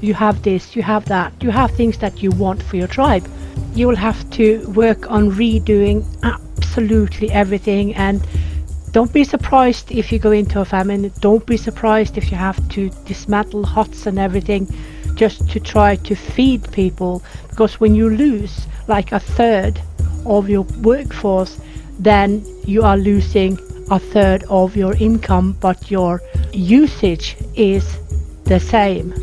you have this, you have that, you have things that you want for your tribe, you will have to work on redoing absolutely everything. And don't be surprised if you go into a famine. Don't be surprised if you have to dismantle huts and everything just to try to feed people, because when you lose like a third of your workforce, then you are losing a third of your income, but your usage is the same.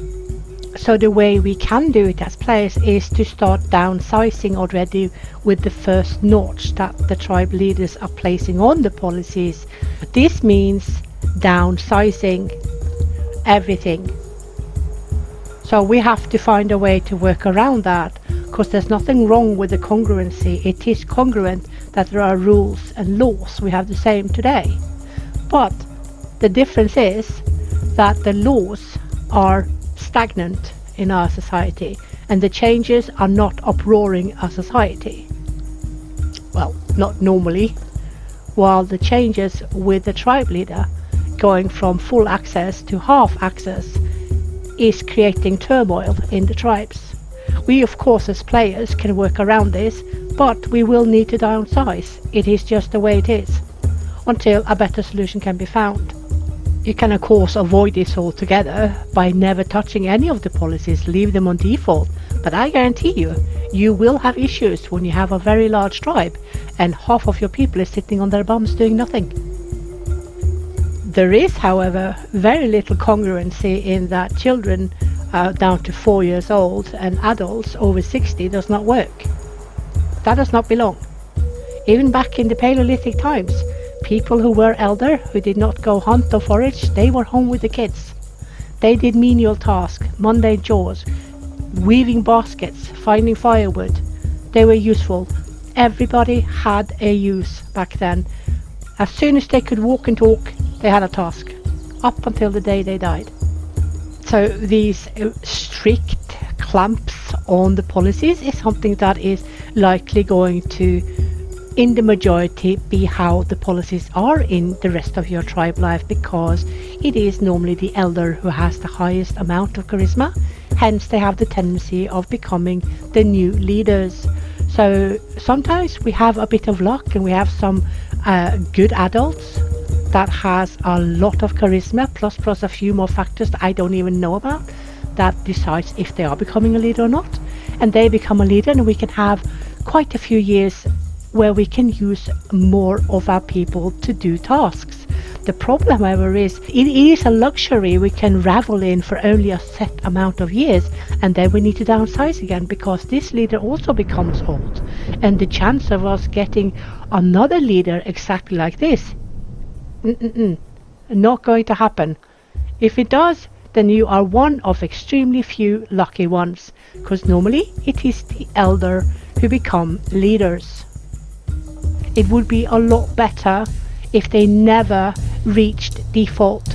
So the way we can do it as players is to start downsizing already with the first notch that the tribe leaders are placing on the policies. This means downsizing everything. So we have to find a way to work around that, because there's nothing wrong with the congruency. It is congruent that there are rules and laws. We have the same today. But the difference is that the laws are stagnant in our society, and the changes are not uproaring our society. Well, not normally. While the changes with the tribe leader going from full access to half access is creating turmoil in the tribes. We, of course, as players can work around this, but we will need to downsize. It is just the way it is, until a better solution can be found. You can, of course, avoid this altogether by never touching any of the policies, leave them on default, but I guarantee you, you will have issues when you have a very large tribe and half of your people is sitting on their bums doing nothing. There is, however, very little congruency in that children down to 4 years old and adults over 60 does not work. That does not belong. Even back in the Paleolithic times, people who were elder, who did not go hunt or forage, they were home with the kids. They did menial tasks, mundane chores, weaving baskets, finding firewood. They were useful. Everybody had a use back then. As soon as they could walk and talk, they had a task, up until the day they died. So these strict clamps on the policies is something that is likely going to, in the majority, be how the policies are in the rest of your tribe life, because it is normally the elder who has the highest amount of charisma. Hence they have the tendency of becoming the new leaders. So sometimes we have a bit of luck and we have some good adults that has a lot of charisma, plus a few more factors that I don't even know about, that decides if they are becoming a leader or not. And they become a leader, and we can have quite a few years where we can use more of our people to do tasks. The problem, however, is it is a luxury we can revel in for only a set amount of years, and then we need to downsize again because this leader also becomes old. And the chance of us getting another leader exactly like this, not going to happen. If it does, then you are one of extremely few lucky ones, because normally it is the elder who become leaders. It would be a lot better if they never reached default,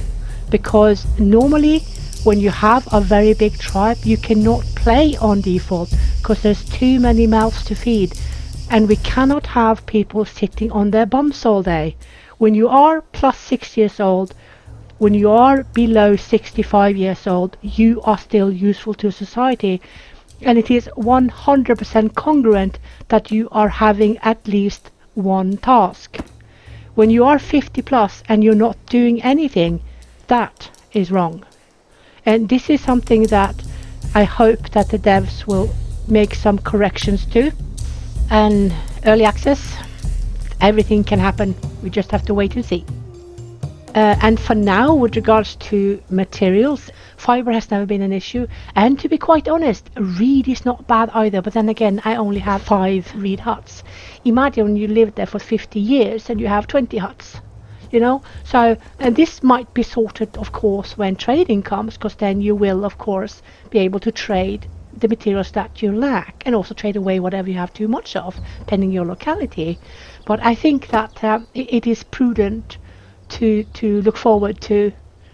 because normally when you have a very big tribe you cannot play on default because there's too many mouths to feed, and we cannot have people sitting on their bums all day. When you are plus 6 years old, when you are below 65 years old, you are still useful to society, and it is 100% congruent that you are having at least one task. When you are 50 plus and you're not doing anything, that is wrong. And this is something that I hope that the devs will make some corrections to. And early access, everything can happen. We just have to wait and see. And for now, with regards to materials, fiber has never been an issue. And to be quite honest, reed is not bad either. But then again, I only have 5 reed huts. Imagine you lived there for 50 years and you have 20 huts. You know, so and this might be sorted, of course, when trading comes, because then you will, of course, be able to trade the materials that you lack and also trade away whatever you have too much of, depending your locality. But I think that it is prudent to look forward to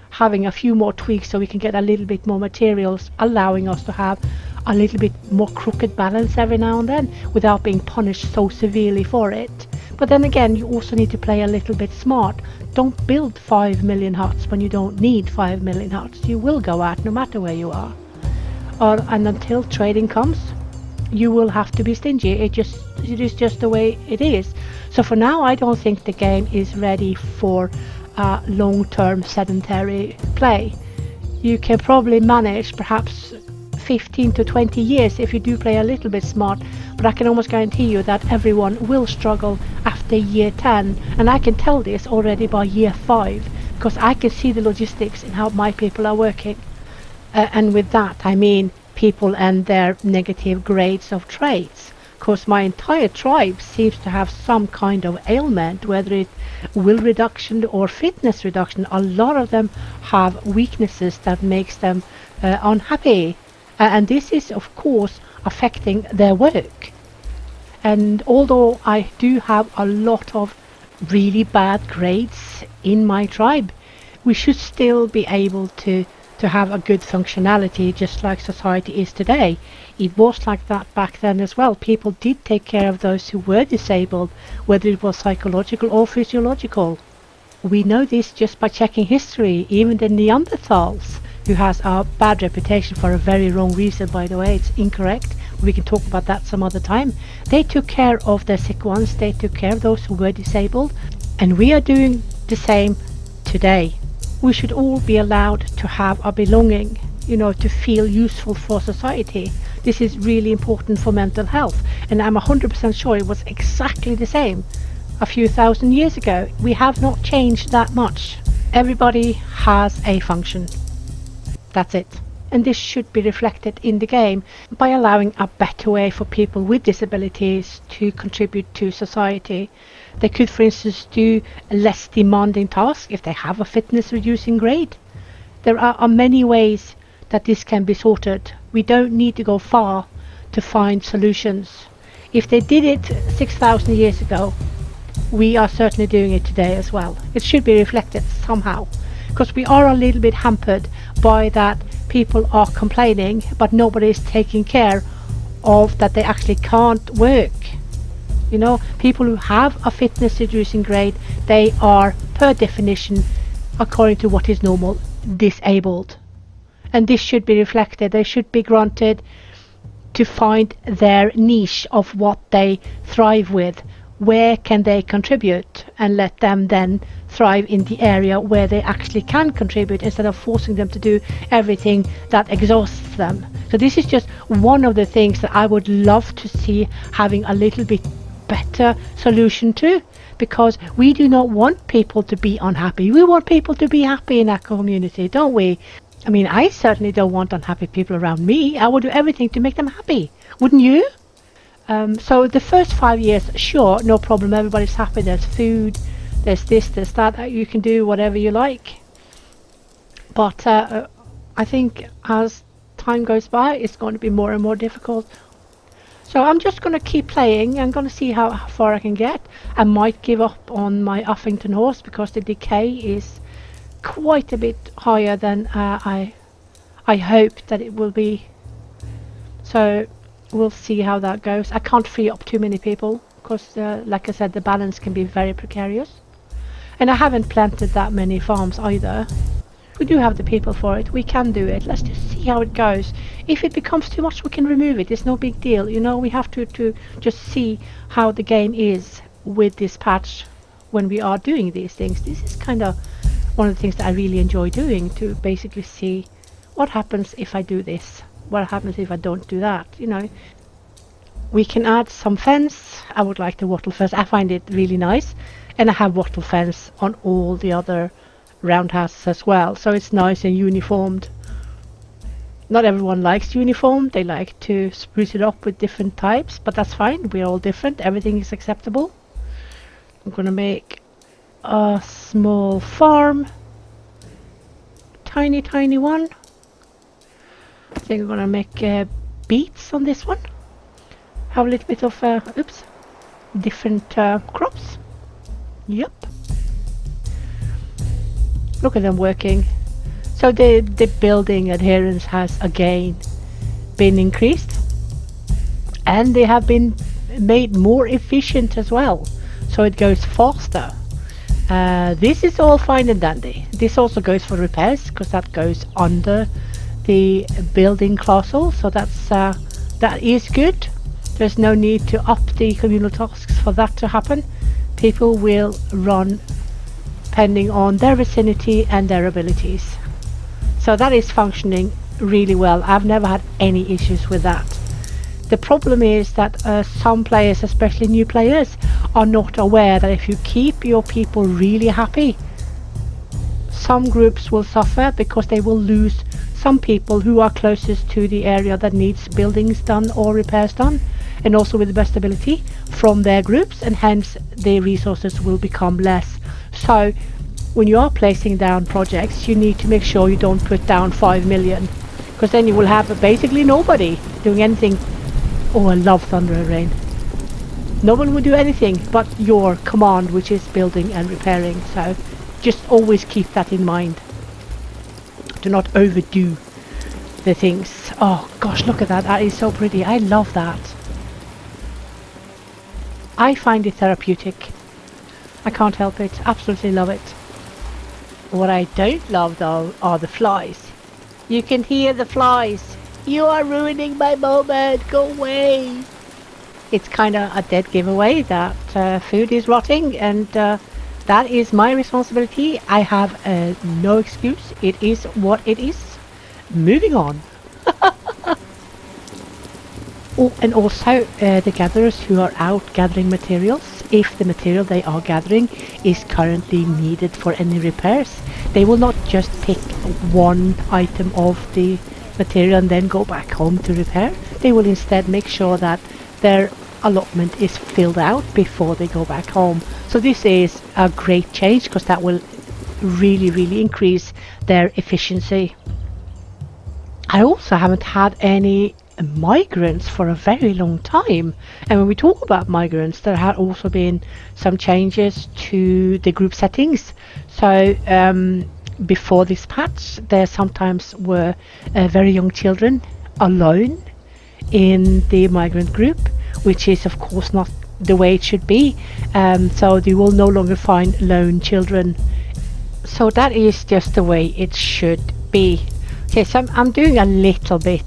having a few more tweaks so we can get a little bit more materials, allowing us to have a little bit more crooked balance every now and then without being punished so severely for it. But then again, you also need to play a little bit smart. Don't build 5 million huts when you don't need 5 million huts. You will go out no matter where you are. And until trading comes, you will have to be stingy. It is just the way it is. So for now, I don't think the game is ready for long-term sedentary play. You can probably manage perhaps 15 to 20 years if you do play a little bit smart, but I can almost guarantee you that everyone will struggle after year 10, and I can tell this already by year 5 because I can see the logistics in how my people are working. And with that I mean people and their negative grades of traits, because my entire tribe seems to have some kind of ailment, whether it will reduction or fitness reduction. A lot of them have weaknesses that makes them unhappy, and this is of course affecting their work. And although I do have a lot of really bad grades in my tribe, we should still be able to have a good functionality, just like society is today. It was like that back then as well. People did take care of those who were disabled, whether it was psychological or physiological. We know this just by checking history. Even the Neanderthals, who has a bad reputation for a very wrong reason, by the way, it's incorrect. We can talk about that some other time. They took care of their sick ones, they took care of those who were disabled, and we are doing the same today. We should all be allowed to have a belonging, to feel useful for society. This is really important for mental health, and I'm 100% sure it was exactly the same a few thousand years ago. We have not changed that much. Everybody has a function. That's it. And this should be reflected in the game by allowing a better way for people with disabilities to contribute to society. They could, for instance, do less demanding tasks if they have a fitness reducing grade. There are many ways that this can be sorted. We don't need to go far to find solutions. If they did it 6,000 years ago, we are certainly doing it today as well. It should be reflected somehow, because we are a little bit hampered by that. People are complaining, but nobody is taking care of that they actually can't work. People who have a fitness reducing grade, they are per definition, according to what is normal, disabled. And this should be reflected. They should be granted to find their niche of what they thrive with. Where can they contribute, and let them then thrive in the area where they actually can contribute, instead of forcing them to do everything that exhausts them. So this is just one of the things that I would love to see having a little bit better solution to, because we do not want people to be unhappy. We want people to be happy in our community, don't we? I mean, I certainly don't want unhappy people around me. I would do everything to make them happy. Wouldn't you? So the first 5 years, sure, no problem, everybody's happy, there's food, there's this, there's that, you can do whatever you like. But I think as time goes by, it's going to be more and more difficult. So I'm just going to keep playing. I'm going to see how far I can get. I might give up on my Uffington horse, because the decay is quite a bit higher than I hoped that it will be. So we'll see how that goes. I can't free up too many people, because like I said, the balance can be very precarious. And I haven't planted that many farms either. We do have the people for it. We can do it. Let's just see how it goes. If it becomes too much, we can remove it. It's no big deal. We have to just see how the game is with this patch when we are doing these things. This is kind of one of the things that I really enjoy doing, to basically see what happens if I do this. What happens if I don't do that, We can add some fence. I would like the wattle fence. I find it really nice. And I have wattle fence on all the other roundhouses as well. So it's nice and uniformed. Not everyone likes uniform. They like to spruce it up with different types. But that's fine. We're all different. Everything is acceptable. I'm going to make a small farm. Tiny, tiny one. I think I'm going to make beets on this one. Have a little bit of, different crops. Yep. Look at them working. So the building adherence has again been increased. And they have been made more efficient as well. So it goes faster. This is all fine and dandy. This also goes for repairs, because that goes under the building castle, so that is good. There's no need to up the communal tasks for that to happen. People will run depending on their vicinity and their abilities. So that is functioning really well. I've never had any issues with that. The problem is that some players, especially new players, are not aware that if you keep your people really happy, some groups will suffer, because they will lose some people who are closest to the area that needs buildings done or repairs done, and also with the best ability from their groups, and hence the resources will become less. So when you are placing down projects, you need to make sure you don't put down 5 million, because then you will have basically nobody doing anything. Oh, I love thunder and rain. No one will do anything but your command, which is building and repairing. So just always keep that in mind. Do not overdo the things. Oh gosh, look at that. That is so pretty. I love that. I find it therapeutic. I can't help it. Absolutely love it. What I don't love though are the flies. You can hear the flies. You are ruining my moment. Go away. It's kind of a dead giveaway that food is rotting, and that is my responsibility. I have no excuse. It is what it is. Moving on. Oh, and also the gatherers who are out gathering materials, if the material they are gathering is currently needed for any repairs, they will not just pick one item of the material and then go back home to repair. They will instead make sure that their allotment is filled out before they go back home. So this is a great change because that will really increase their efficiency. I also haven't had any migrants for a very long time, and when we talk about migrants, there have also been some changes to the group settings. So before this patch, there sometimes were very young children alone in the migrant group, which is of course not the way it should be. So you will no longer find lone children. So that is just the way it should be. Okay, so I'm doing a little bit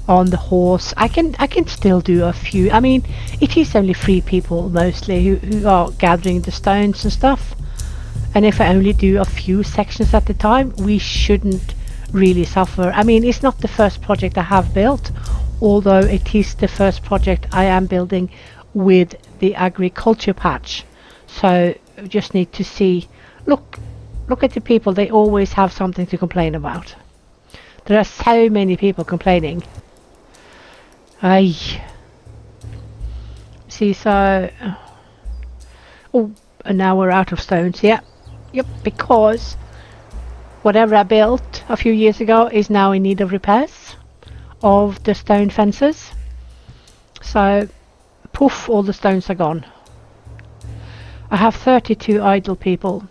on the horse. I can still do a few. I mean, it is only 3 people mostly who are gathering the stones and stuff. And if I only do a few sections at a time, we shouldn't really suffer. I mean, it's not the first project I have built, although it is the first project I am building with the agriculture patch. So we just need to see. Look at the people. They always have something to complain about. There are so many people complaining. Aye. See, so... Oh, and now we're out of stones. Yeah. Yep, because whatever I built a few years ago is now in need of repairs of the stone fences. So, poof, all the stones are gone. I have 32 idle people.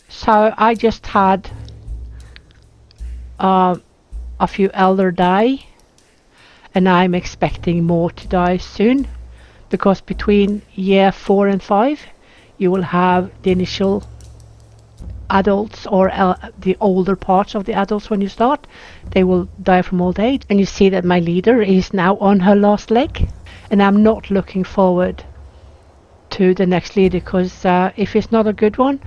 So, I just had a few elder die, and I'm expecting more to die soon, because between year 4 and 5 you will have the initial adults, or the older parts of the adults. When you start, they will die from old age, and you see that my leader is now on her last leg, and I'm not looking forward to the next leader, because if it's not a good one,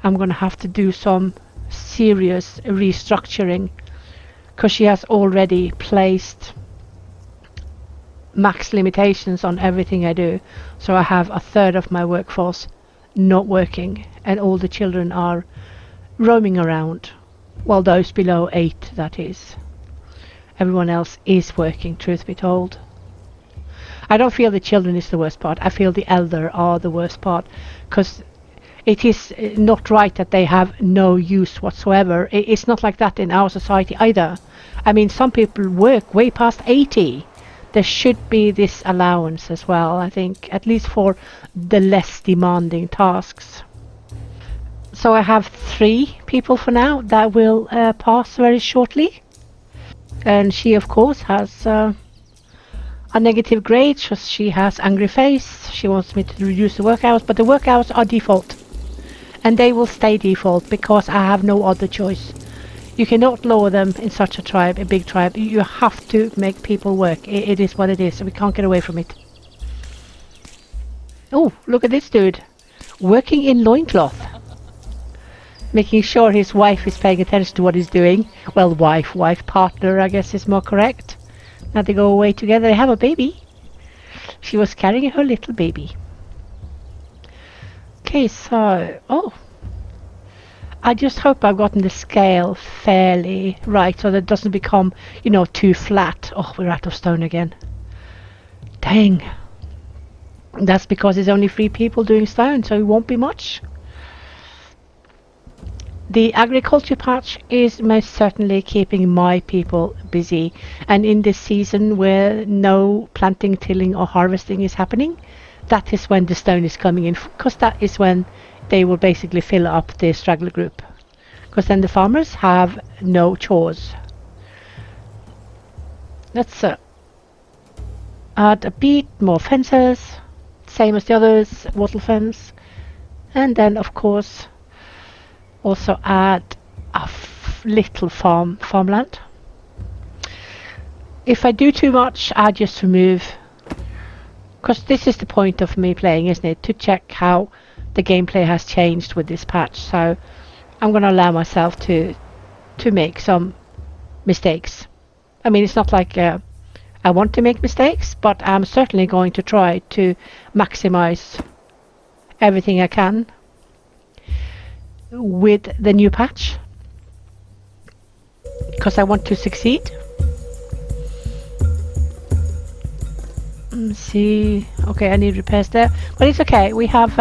I'm gonna have to do some serious restructuring, because she has already placed max limitations on everything I do. So I have a third of my workforce not working, and all the children are roaming around. Well, those below 8, that is. Everyone else is working, truth be told. I don't feel the children is the worst part. I feel the elder are the worst part, because it is not right that they have no use whatsoever. It's not like that in our society either. I mean, some people work way past 80. There should be this allowance as well, I think, at least for the less demanding tasks. So I have 3 people for now that will pass very shortly. And she, of course, has a negative grade, so she has angry face. She wants me to reduce the work hours, but the work hours are default. And they will stay default because I have no other choice. You cannot lower them in such a tribe, a big tribe. You have to make people work. It is what it is. We can't get away from it. Oh, look at this dude. Working in loincloth. Making sure his wife is paying attention to what he's doing. Well, wife, partner, I guess is more correct. Now they go away together. They have a baby. She was carrying her little baby. Okay, so... Oh. I just hope I've gotten the scale fairly right, so that it doesn't become, you know, too flat. Oh, we're out of stone again. Dang. That's because there's only 3 people doing stone, so it won't be much. The agriculture patch is most certainly keeping my people busy, and in this season where no planting, tilling or harvesting is happening, that is when the stone is coming in, because that is when they will basically fill up the straggler group, because then the farmers have no chores. Let's add a bit more fences, same as the others, wattle fence, and then of course Also add a little farmland. If I do too much, I just remove, because this is the point of me playing, isn't it? To check how the gameplay has changed with this patch. So I'm going to allow myself to make some mistakes. I mean, it's not like I want to make mistakes, but I'm certainly going to try to maximize everything I can with the new patch, because I want to succeed. Let's see. Okay, I need repairs there, but it's okay. We have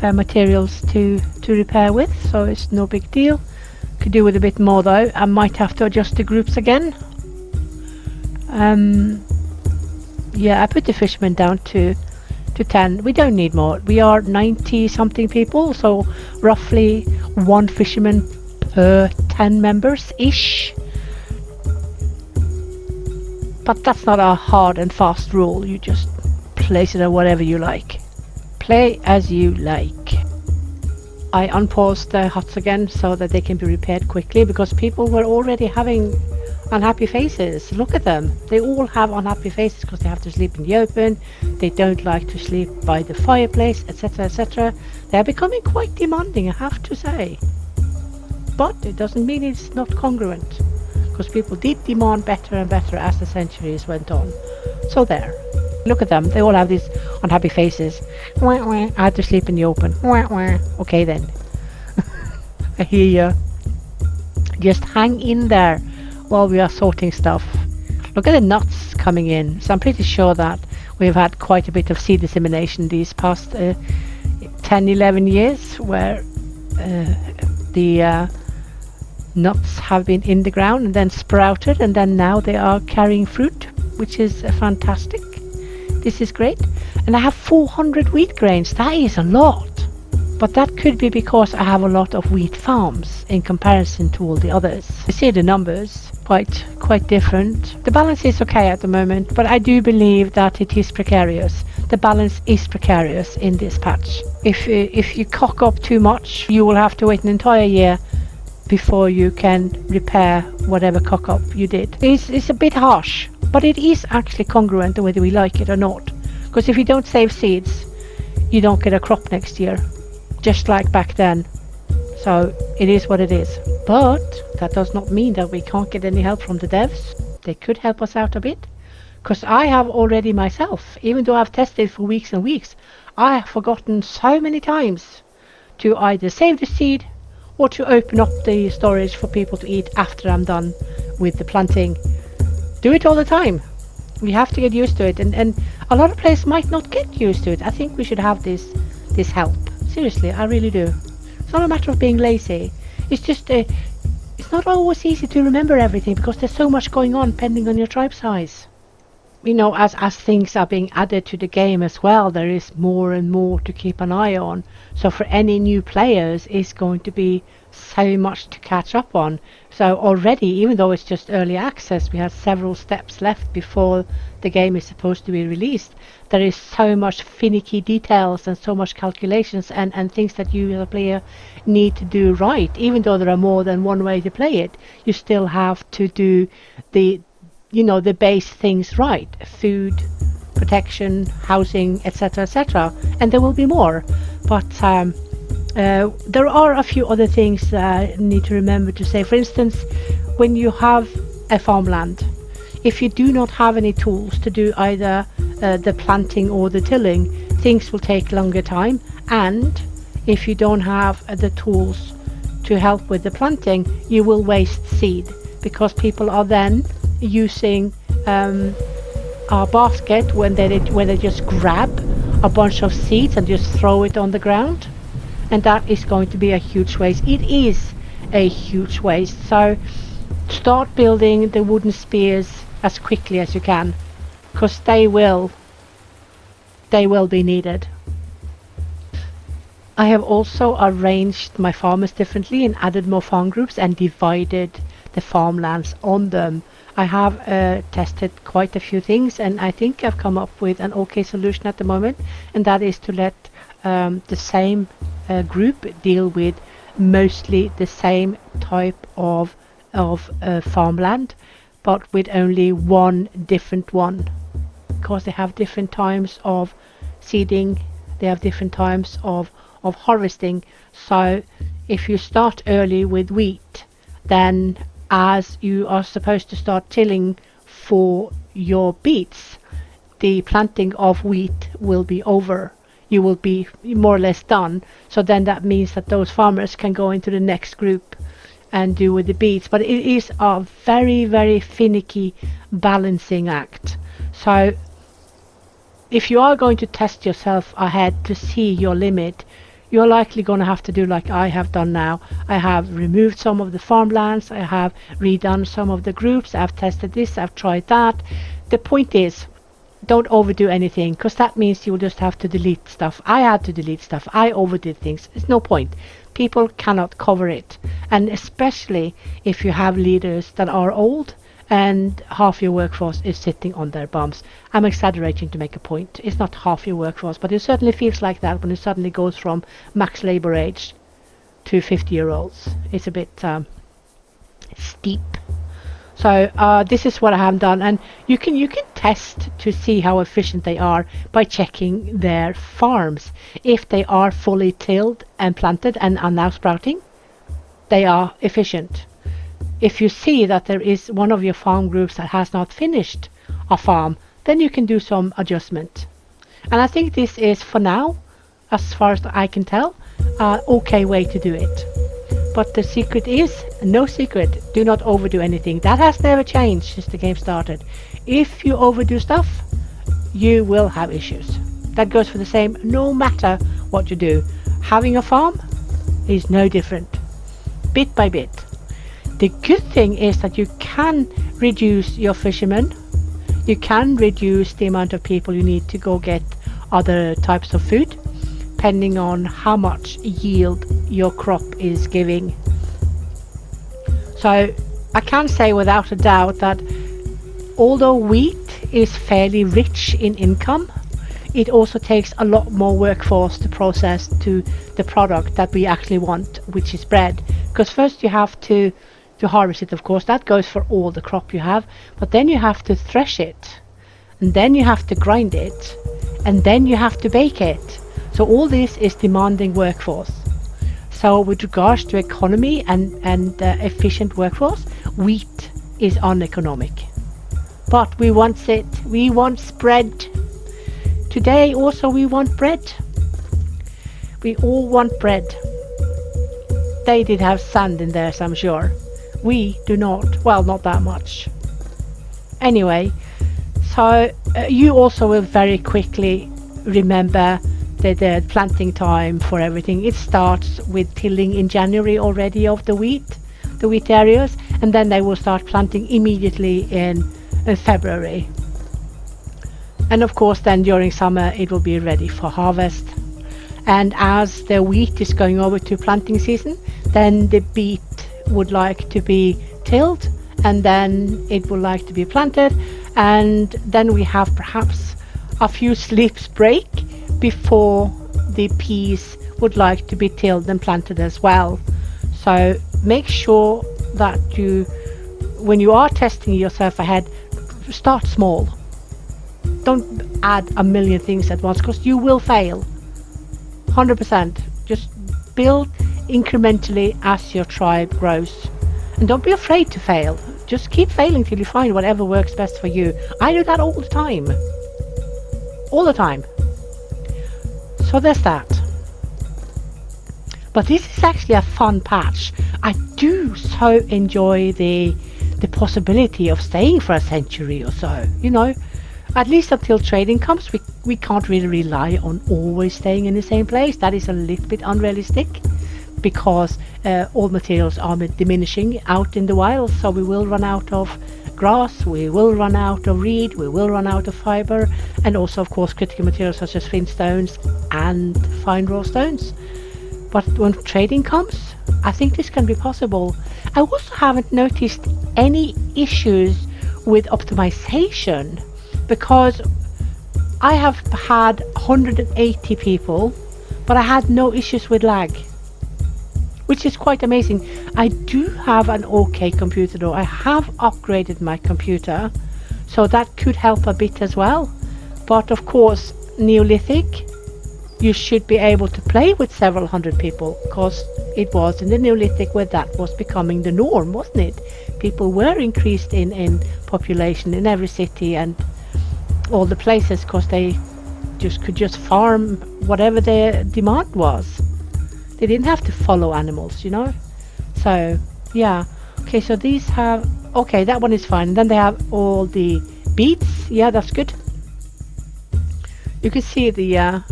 materials to repair with, so it's no big deal. Could do with a bit more though. I might have to adjust the groups again. Yeah, I put the fishermen down to 10. We don't need more. We are 90 something people, so roughly 1 fisherman per 10 members ish. But that's not a hard and fast rule. You just place it at whatever you like. Play as you like. I unpaused the huts again so that they can be repaired quickly, because people were already having unhappy faces. Look at them. They all have unhappy faces because they have to sleep in the open. They don't like to sleep by the fireplace, etc., etc. They are becoming quite demanding, I have to say. But it doesn't mean it's not congruent, because people did demand better and better as the centuries went on. So there. Look at them. They all have these unhappy faces. Wah, wah. I have to sleep in the open. Wah, wah. Okay then. I hear you. Just hang in there while we are sorting stuff. Look at the nuts coming in. So I'm pretty sure that we've had quite a bit of seed dissemination these past 10-11 years, where the nuts have been in the ground and then sprouted, and then now they are carrying fruit, which is fantastic. This is great. And I have 400 wheat grains. That is a lot. But that could be because I have a lot of wheat farms in comparison to all the others. You see the numbers, quite different. The balance is okay at the moment, but I do believe that it is precarious. The balance is precarious in this patch. If you cock up too much, you will have to wait an entire year before you can repair whatever cock up you did. It's a bit harsh, but it is actually congruent whether we like it or not. Because if you don't save seeds, you don't get a crop next year, just like back then. So it is what it is. But that does not mean that we can't get any help from the devs. They could help us out a bit. Because I have already myself, even though I've tested for weeks and weeks, I have forgotten so many times to either save the seed or to open up the storage for people to eat after I'm done with the planting. Do it all the time. We have to get used to it, and a lot of players might not get used to it. I think we should have this help. Seriously, I really do. It's not a matter of being lazy. It's just it's not always easy to remember everything, because there's so much going on depending on your tribe size. You know, as things are being added to the game as well, there is more and more to keep an eye on. So for any new players, it's going to be so much to catch up on. So already, even though it's just early access, we have several steps left before the game is supposed to be released. There is so much finicky details and so much calculations and things that you as a player need to do right. Even though there are more than one way to play it, you still have to do the base things right: food, protection, housing, etc., etc. And there will be more, but there are a few other things that I need to remember to say. For instance, when you have a farmland, if you do not have any tools to do either the planting or the tilling, things will take longer time. And if you don't have the tools to help with the planting, you will waste seed, because people are then using our basket when they just grab a bunch of seeds and just throw it on the ground, and that is going to be a huge waste. It is a huge waste. So start building the wooden spears as quickly as you can, because they will be needed. I have also arranged my farmers differently and added more farm groups and divided the farmlands on them. I have tested quite a few things, and I think I've come up with an okay solution at the moment, and that is to let the same group deal with mostly the same type of farmland, but with only one different one, because they have different times of seeding, they have different times of harvesting. So if you start early with wheat, then as you are supposed to start tilling for your beets, the planting of wheat will be over. You will be more or less done. So then that means that those farmers can go into the next group and do with the beets. But it is a very, very finicky balancing act. So if you are going to test yourself ahead to see your limit, you're likely going to have to do like I have done now. I have removed some of the farmlands, I have redone some of the groups, I've tested this, I've tried that. The point is, don't overdo anything, because that means you'll just have to delete stuff. I had to delete stuff. I overdid things. It's no point. People cannot cover it. And especially if you have leaders that are old and half your workforce is sitting on their bums. I'm exaggerating to make a point. It's not half your workforce, but it certainly feels like that when it suddenly goes from max labor age to 50-year-olds. It's a bit steep. So this is what I have done, and you can test to see how efficient they are by checking their farms. If they are fully tilled and planted and are now sprouting, they are efficient. If you see that there is one of your farm groups that has not finished a farm, then you can do some adjustment. And I think this is, for now, as far as I can tell, an okay way to do it. But the secret is, no secret, do not overdo anything. That has never changed since the game started. If you overdo stuff, you will have issues. That goes for the same no matter what you do. Having a farm is no different, bit by bit. The good thing is that you can reduce your fishermen. You can reduce the amount of people you need to go get other types of food, depending on how much yield your crop is giving. So I can say without a doubt that although wheat is fairly rich in income, it also takes a lot more workforce to process to the product that we actually want, which is bread. Because first you have to harvest it, of course. That goes for all the crop you have. But then you have to thresh it, and then you have to grind it, and then you have to bake it. So all this is demanding workforce. So with regards to economy and efficient workforce, wheat is uneconomic. But we want it. We want bread. Today also we want bread. We all want bread. They did have sand in theirs, I'm sure. We do not. Well, not that much. Anyway, so you also will very quickly remember the planting time for everything. It starts with tilling in January already of the wheat areas, and then they will start planting immediately in February. And of course then during summer it will be ready for harvest. And as the wheat is going over to planting season, then the beet would like to be tilled, and then it would like to be planted, and then we have perhaps a few sleeps break before the peas would like to be tilled and planted as well. So make sure that you, when you are testing yourself ahead, start small. Don't add a million things at once, because you will fail 100%. Just build incrementally as your tribe grows, and don't be afraid to fail. Just keep failing till you find whatever works best for you. I do that all the time. So there's that. But this is actually a fun patch. I do so enjoy the possibility of staying for a century or so, you know. At least until trading comes, we can't really rely on always staying in the same place. That is a little bit unrealistic, because all materials are diminishing out in the wild. So we will run out of grass, we will run out of reed, we will run out of fiber, and also of course critical materials such as flint stones and fine raw stones. But when trading comes, I think this can be possible. I also haven't noticed any issues with optimization, because I have had 180 people but I had no issues with lag, which is quite amazing. I do have an okay computer though. I have upgraded my computer, so that could help a bit as well. But of course, Neolithic, you should be able to play with several hundred people, because it was in the Neolithic where that was becoming the norm, wasn't it? People were increased in population in every city and all the places, because they could just farm whatever their demand was. They didn't have to follow animals, you know. So yeah, okay, so these have, okay, that one is fine. And then they have all the beets. Yeah, that's good. You can see the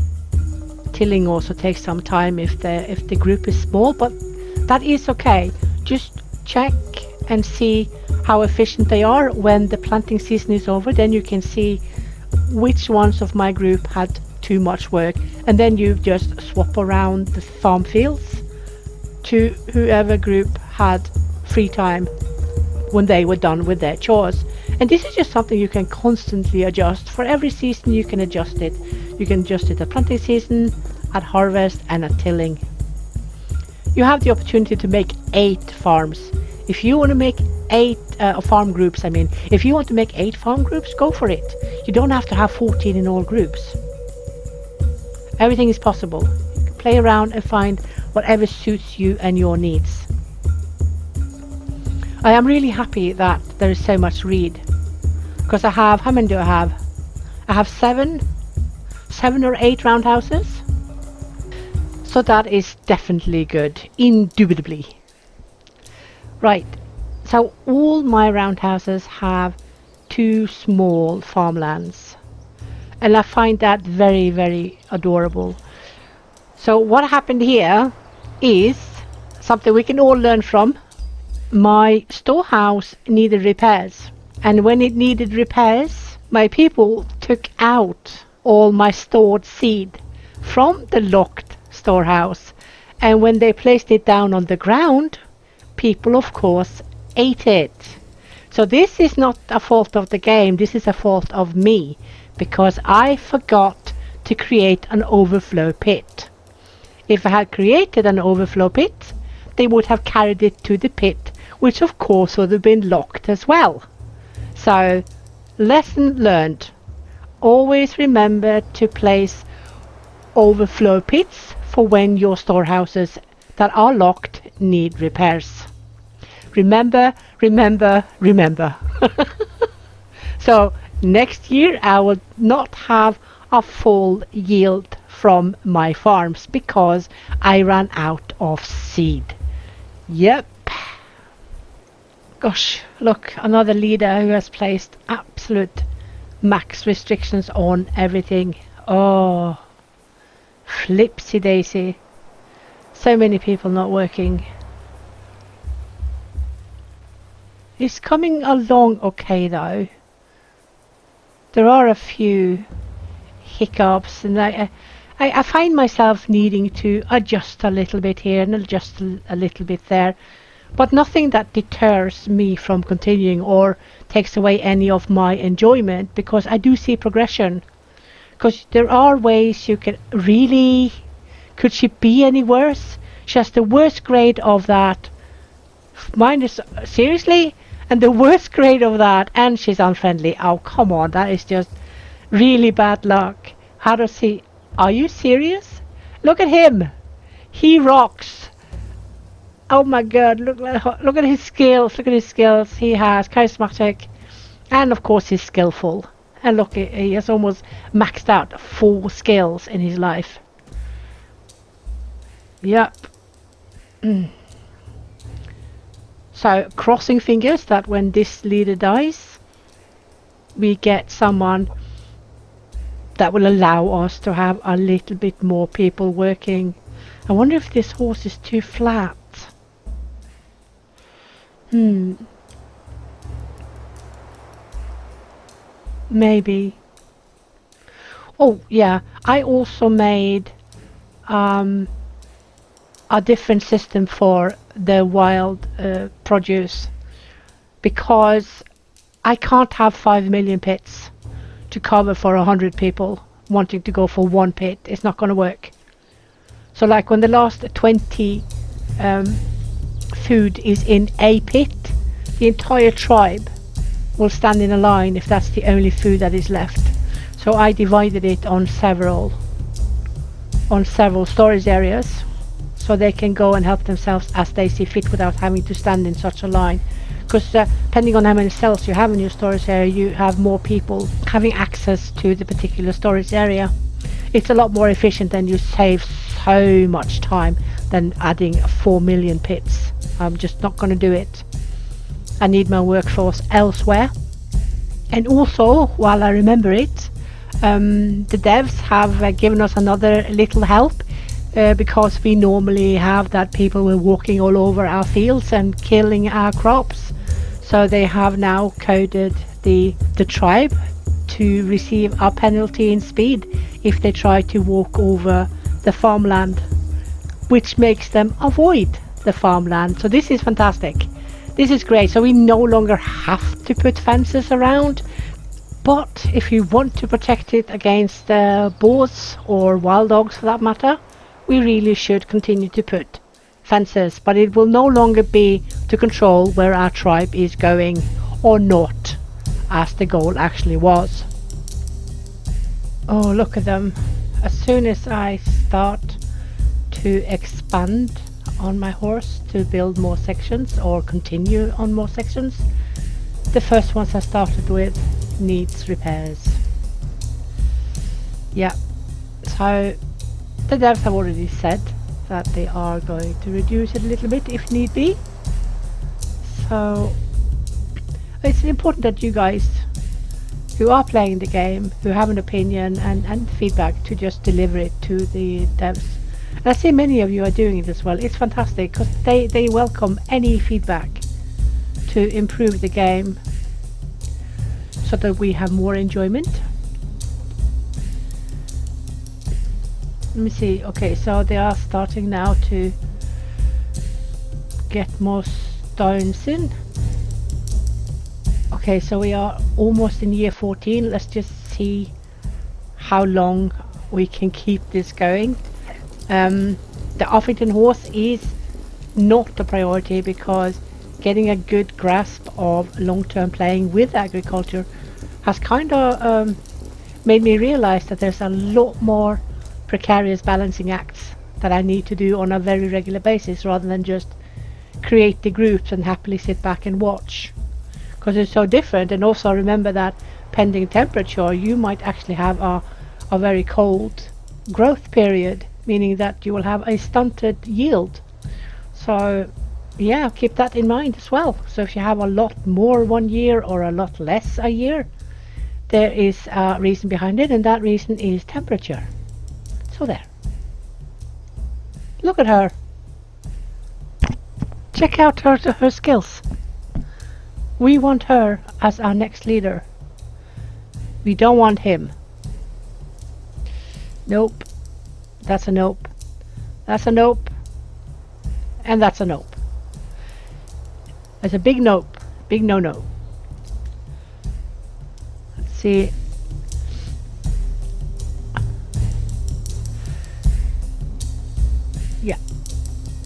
tilling also takes some time if the group is small, but that is okay. Just check and see how efficient they are when the planting season is over. Then you can see which ones of my group had too much work, and then you just swap around the farm fields to whoever group had free time when they were done with their chores. And this is just something you can constantly adjust. For every season you can adjust it. You can adjust it at planting season, at harvest, and at tilling. You have the opportunity to make 8 farms. If you want to make 8 farm groups, I mean, if you want to make 8 farm groups, go for it. You don't have to have 14 in all groups. Everything is possible. You can play around and find whatever suits you and your needs. I am really happy that there is so much reed, because I have, how many do I have? I have 7 or 8 roundhouses. So that is definitely good, indubitably. Right, so all my roundhouses have 2 small farmlands, and I find that very, very adorable. So what happened here is something we can all learn from. My storehouse needed repairs, and when it needed repairs, my people took out all my stored seed from the locked storehouse, and when they placed it down on the ground, people of course ate it. So this is not a fault of the game, this is a fault of me, because I forgot to create an overflow pit. If I had created an overflow pit, they would have carried it to the pit, which of course would have been locked as well. So, lesson learned. Always remember to place overflow pits for when your storehouses that are locked need repairs. Remember, remember, remember. So, next year I will not have a full yield from my farms because I ran out of seed. Yep. Gosh, look, another leader who has placed absolute max restrictions on everything. Oh, flipsy daisy. So many people not working. It's coming along okay though. There are a few hiccups, and I find myself needing to adjust a little bit here and adjust a little bit there, but nothing that deters me from continuing or takes away any of my enjoyment, because I do see progression. Because there are ways you can really... Could she be any worse? She has the worst grade of that. Mine is... Seriously? And the worst grade of that, and she's unfriendly. Oh, come on, that is just really bad luck. How does he... Are you serious? Look at him. He rocks. Oh my god, look at his skills. Look at his skills. He has charismatic, and of course he's skillful. And look, he has almost maxed out 4 skills in his life. Yep. So, crossing fingers that when this leader dies, we get someone that will allow us to have a little bit more people working. I wonder if this horse is too flat. Maybe. Oh yeah, I also made a different system for the wild produce, because I can't have 5 million pits to cover for 100 people wanting to go for one pit. It's not going to work. So like when the last 20 food is in a pit, the entire tribe will stand in a line if that's the only food that is left. So I divided it on several storage areas, so they can go and help themselves as they see fit without having to stand in such a line. Because depending on how many cells you have in your storage area, you have more people having access to the particular storage area. It's a lot more efficient, and you save so much time than adding 4 million pits. I'm just not going to do it. I need my workforce elsewhere. And also, while I remember it, the devs have given us another little help, because we normally have that people were walking all over our fields and killing our crops. So they have now coded the tribe to receive a penalty in speed if they try to walk over the farmland, which makes them avoid the farmland. So this is fantastic. This is great. So we no longer have to put fences around, but if you want to protect it against boars or wild dogs for that matter, we really should continue to put fences, but it will no longer be to control where our tribe is going or not, as the goal actually was. Oh, look at them. As soon as I start to expand on my horse to build more sections or continue on more sections, the first ones I started with needs repairs. Yeah, so the devs have already said that they are going to reduce it a little bit if need be. So it's important that you guys who are playing the game, who have an opinion and feedback, to just deliver it to the devs. And I see many of you are doing it as well. It's fantastic because they welcome any feedback to improve the game so that we have more enjoyment. Let me see. Okay, so they are starting now to get more stones in. Okay, so we are almost in year 14. Let's just see how long we can keep this going. The Uffington horse is not a priority because getting a good grasp of long-term playing with agriculture has kind of made me realize that there's a lot more precarious balancing acts that I need to do on a very regular basis, rather than just create the groups and happily sit back and watch, because it's so different. And also remember that pending temperature, you might actually have a very cold growth period, meaning that you will have a stunted yield. So yeah, keep that in mind as well. So if you have a lot more one year or a lot less a year, there is a reason behind it, and that reason is temperature. So there. Look at her. Check out her skills. We want her as our next leader. We don't want him. Nope. That's a nope. That's a nope. And that's a nope. That's a big nope. Big no-no. Let's see. Yeah.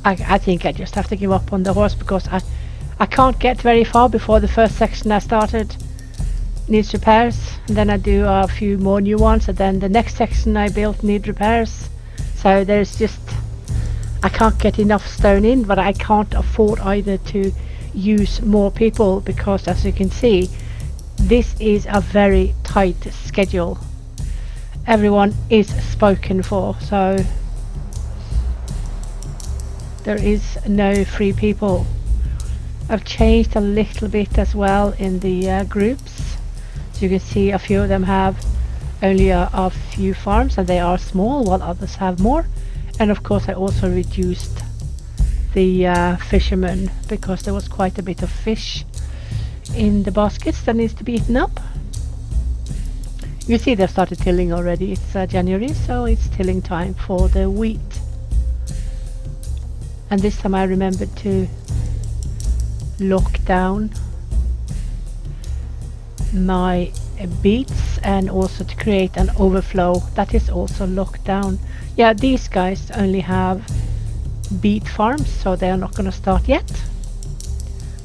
I think I just have to give up on the horse, because I can't get very far before the first section I started needs repairs, and then I do a few more new ones, and then the next section I built need repairs. So there's just, I can't get enough stone in, but I can't afford either to use more people, because as you can see, this is a very tight schedule. Everyone is spoken for, so there is no free people. I've changed a little bit as well in the groups. So you can see a few of them have only a few farms, and they are small, while others have more. And of course I also reduced the fishermen, because there was quite a bit of fish in the baskets that needs to be eaten up. You see they've started tilling already. It's January, so it's tilling time for the wheat. And this time I remembered to lock down my beets and also to create an overflow that is also locked down. Yeah, these guys only have beet farms, so they are not going to start yet.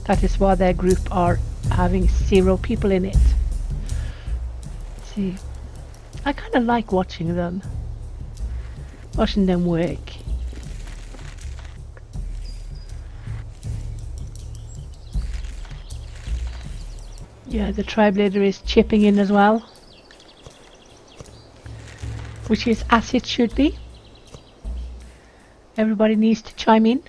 That is why their group are having 0 people in it. Let's see, I kind of like watching them work. Yeah, the tribe leader is chipping in as well, which is as it should be. Everybody needs to chime in.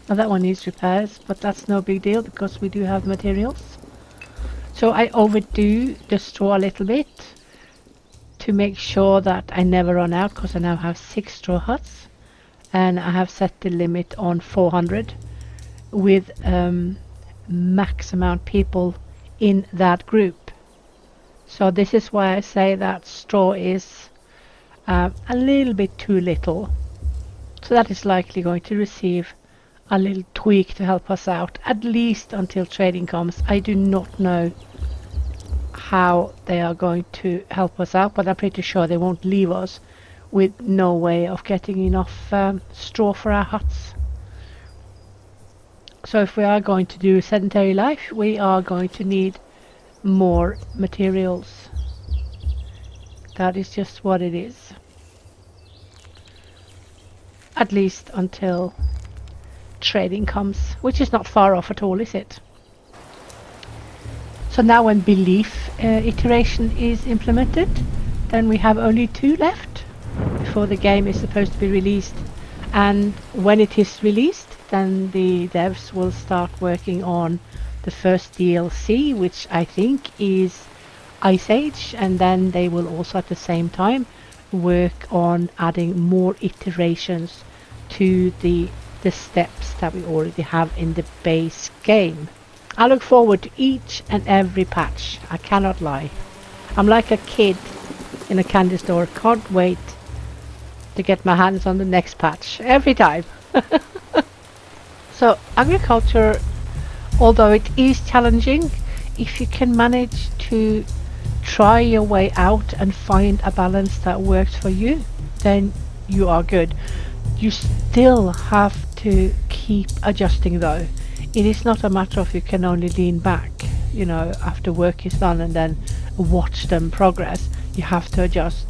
Now that one needs repairs, but that's no big deal because we do have materials. So I overdo the straw a little bit to make sure that I never run out, because I now have 6 straw huts and I have set the limit on 400 with max amount people in that group. So this is why I say that straw is a little bit too little. So that is likely going to receive a little tweak to help us out, at least until trading comes. I do not know how they are going to help us out, but I'm pretty sure they won't leave us with no way of getting enough straw for our huts. So if we are going to do sedentary life, we are going to need more materials. That is just what it is. At least until trading comes, which is not far off at all, is it? So now when belief iteration is implemented, then we have only 2 left before the game is supposed to be released. And when it is released, then the devs will start working on the first DLC, which I think is Ice Age, and then they will also at the same time work on adding more iterations to the steps that we already have in the base game. I look forward to each and every patch, I cannot lie. I'm like a kid in a candy store, can't wait to get my hands on the next patch every time. So agriculture, although it is challenging, if you can manage to try your way out and find a balance that works for you, then you are good. You still have to keep adjusting though. It is not a matter of you can only lean back, you know, after work is done and then watch them progress. You have to adjust.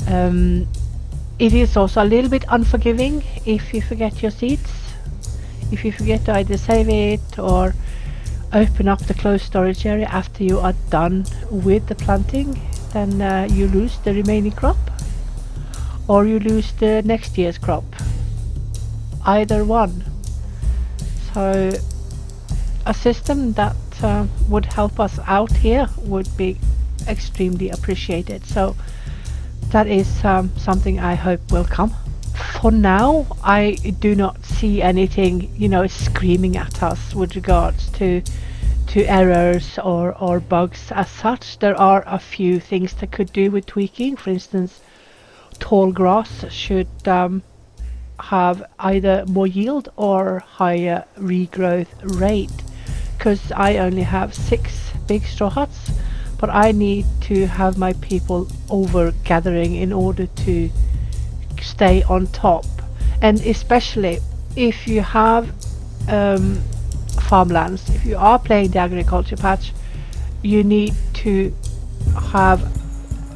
It is also a little bit unforgiving if you forget your seeds. If you forget to either save it or open up the closed storage area after you are done with the planting, then you lose the remaining crop, or you lose the next year's crop. Either one. So a system that would help us out here would be extremely appreciated. So that is something I hope will come. For now, I do not see anything, you know, screaming at us with regards to errors or bugs as such. There are a few things that could do with tweaking. For instance, tall grass should have either more yield or higher regrowth rate, because I only have 6 big straw huts, but I need to have my people over gathering in order to stay on top. And especially if you have farmlands, if you are playing the agriculture patch, you need to have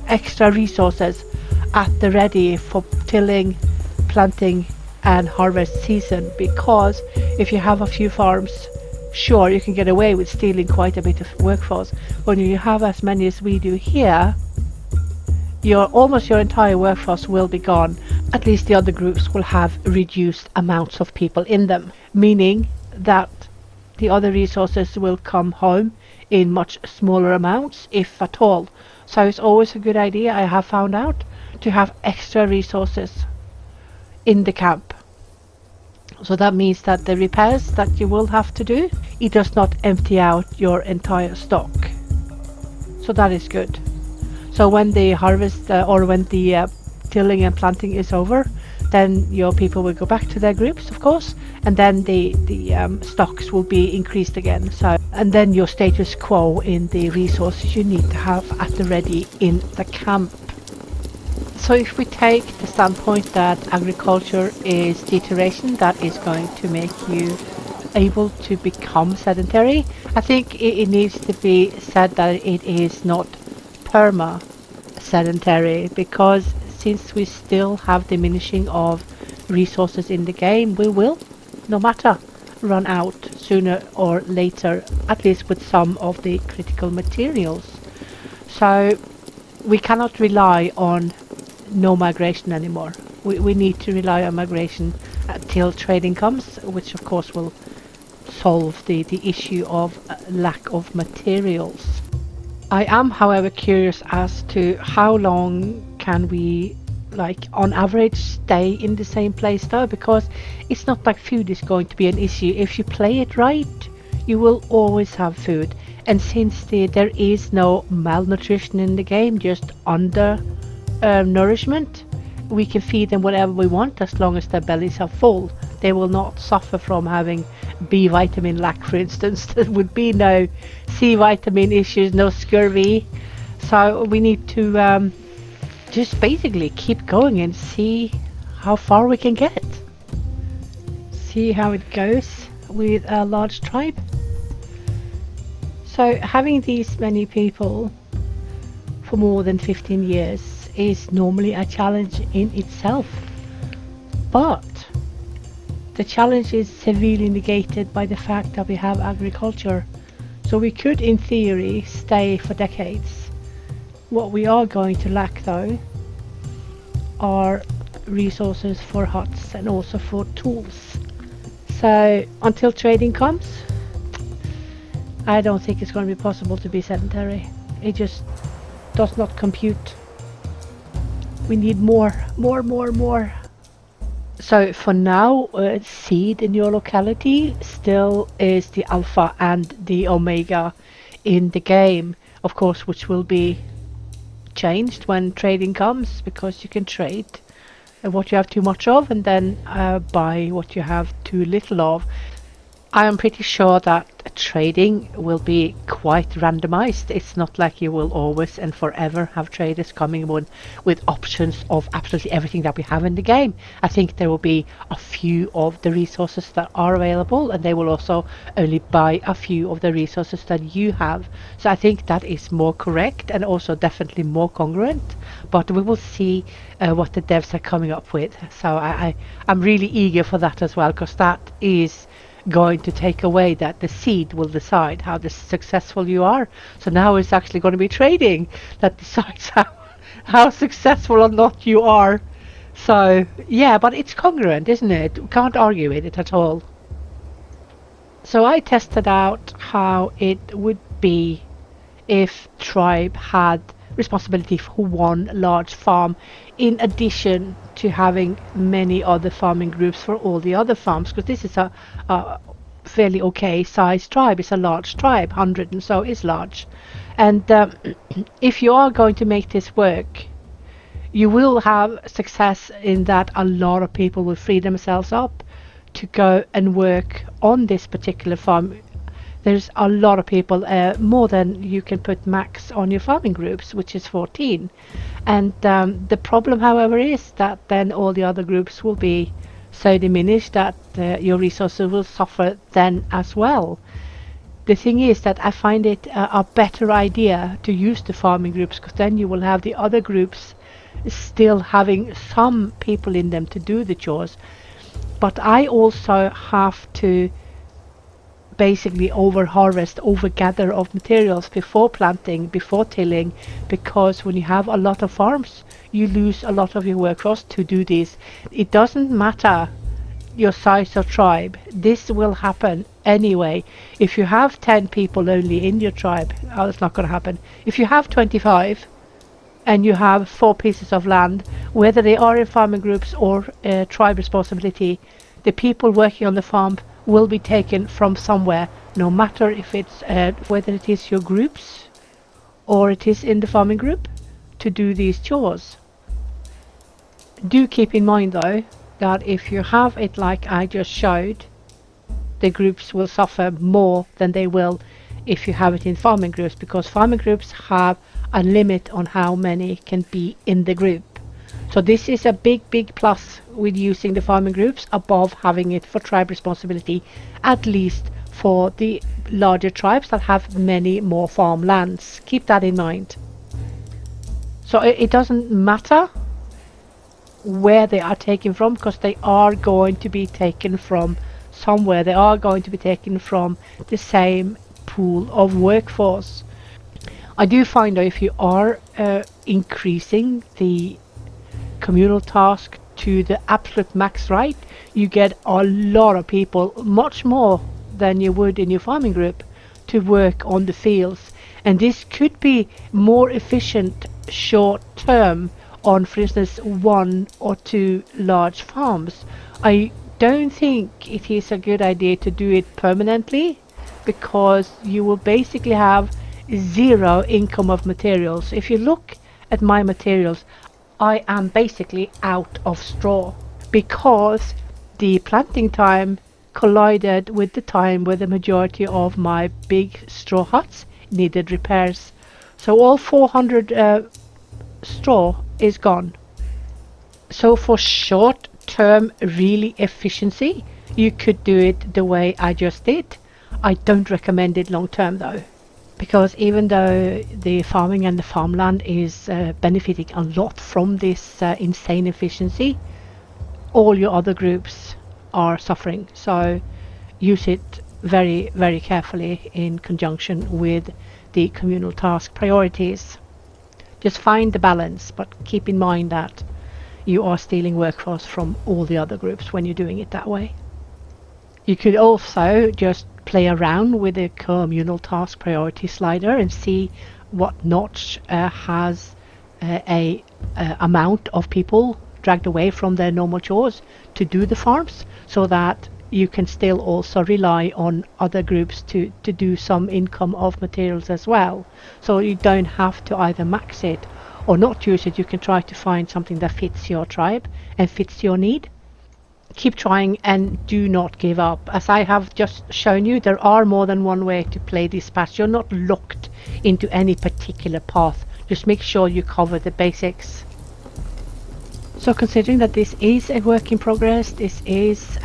extra resources at the ready for tilling, planting and harvest season, because if you have a few farms, sure, you can get away with stealing quite a bit of workforce. When you have as many as we do here, almost your entire workforce will be gone. At least the other groups will have reduced amounts of people in them, meaning that the other resources will come home in much smaller amounts, if at all. So it's always a good idea, I have found out, to have extra resources in the camp. So that means that the repairs that you will have to do, it does not empty out your entire stock. So that is good. So when the harvest or when the tilling and planting is over, then your people will go back to their groups, of course, and then the stocks will be increased again. So, and then your status quo in the resources you need to have at the ready in the camp. So if we take the standpoint that agriculture is deterioration, that is going to make you able to become sedentary, I think it needs to be said that it is not perma sedentary, because since we still have diminishing of resources in the game, we will, no matter, run out sooner or later, at least with some of the critical materials. So we cannot rely on no migration anymore. We need to rely on migration until trading comes, which of course will solve the issue of lack of materials. I am, however, curious as to how long can we, like, on average, stay in the same place though, because it's not like food is going to be an issue. If you play it right, you will always have food. And since there is no malnutrition in the game, just under nourishment, we can feed them whatever we want as long as their bellies are full. They will not suffer from having B vitamin lack, for instance. There would be no C vitamin issues, no scurvy. So we need to just basically keep going and see how far we can get. See how it goes with a large tribe. So having these many people for more than 15 years is normally a challenge in itself, but the challenge is severely negated by the fact that we have agriculture. So we could, in theory, stay for decades. What we are going to lack though are resources for huts and also for tools. So until trading comes, I don't think it's going to be possible to be sedentary. It just does not compute. We need more. So for now, seed in your locality still is the alpha and the omega in the game, of course, which will be changed when trading comes, because you can trade what you have too much of and then buy what you have too little of. I am pretty sure that trading will be quite randomized. It's not like you will always and forever have traders coming in with options of absolutely everything that we have in the game. I think there will be a few of the resources that are available, and they will also only buy a few of the resources that you have. So I think that is more correct and also definitely more congruent, but we will see what the devs are coming up with. So I'm really eager for that as well, because that is going to take away that the seed will decide how successful you are. So now it's actually going to be trading that decides how successful or not you are. So yeah, but it's congruent, isn't it? We can't argue with it at all. So I tested out how it would be if tribe had responsibility for one large farm, in addition to having many other farming groups for all the other farms, because this is a fairly okay sized tribe. It's a large tribe, 100 and so is large. And if you are going to make this work, you will have success in that a lot of people will free themselves up to go and work on this particular farm. There's a lot of people, more than you can put max on your farming groups, which is 14. And the problem, however, is that then all the other groups will be so diminished that your resources will suffer then as well. The thing is that I find it a better idea to use the farming groups, because then you will have the other groups still having some people in them to do the chores. But I also have to basically over harvest, over gather of materials before planting, before tilling, because when you have a lot of farms, you lose a lot of your workforce to do this. It doesn't matter your size of tribe, this will happen anyway. If you have 10 people only in your tribe, it's not going to happen. If you have 25 and you have 4 pieces of land, whether they are in farming groups or tribe responsibility, the people working on the farm will be taken from somewhere, no matter if it's whether it is your groups or it is in the farming group, to do these chores. Do keep in mind though that if you have it like I just showed, the groups will suffer more than they will if you have it in farming groups, because farming groups have a limit on how many can be in the group. So this is a big plus with using the farming groups above having it for tribe responsibility, at least for the larger tribes that have many more farmlands. Keep that in mind. So it doesn't matter where they are taken from, because they are going to be taken from somewhere. They are going to be taken from the same pool of workforce. I do find that if you are increasing the communal task to the absolute max, right, you get a lot of people, much more than you would in your farming group, to work on the fields. And this could be more efficient short term on, for instance, 1 or 2 large farms. I don't think it is a good idea to do it permanently, because you will basically have zero income of materials. If you look at my materials, I am basically out of straw, because the planting time collided with the time where the majority of my big straw huts needed repairs. So all 400 straw is gone. So for short term really efficiency, you could do it the way I just did. I don't recommend it long term though, because even though the farming and the farmland is benefiting a lot from this insane efficiency, all your other groups are suffering. So use it very carefully in conjunction with the communal task priorities. Just find the balance, but keep in mind that you are stealing workforce from all the other groups when you're doing it that way. You could also just play around with the communal task priority slider and see what notch has a amount of people dragged away from their normal chores to do the farms, so that you can still also rely on other groups to do some income of materials as well. So you don't have to either max it or not use it. You can try to find something that fits your tribe and fits your need. Keep trying and do not give up. As I have just shown you, there are more than one way to play this patch. You're not locked into any particular path. Just make sure you cover the basics. So considering that this is a work in progress, this is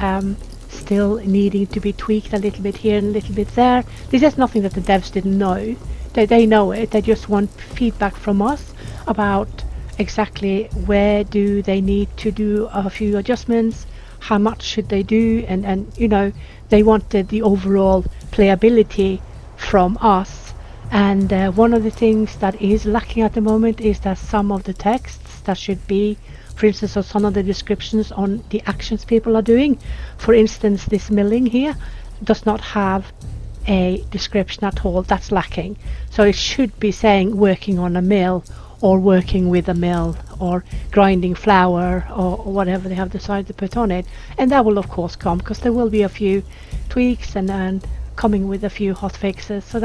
still needing to be tweaked a little bit here and a little bit there. This is nothing that the devs didn't know. They know it. They just want feedback from us about exactly where do they need to do a few adjustments, how much should they do, and you know, they wanted the overall playability from us. And one of the things that is lacking at the moment is that some of the texts that should be, for instance, on some of the descriptions on the actions people are doing, for instance this milling here does not have a description at all. That's lacking. So it should be saying working on a mill, or working with a mill, or grinding flour, or whatever they have decided to put on it. And that will of course come, because there will be a few tweaks and coming with a few hot fixes. So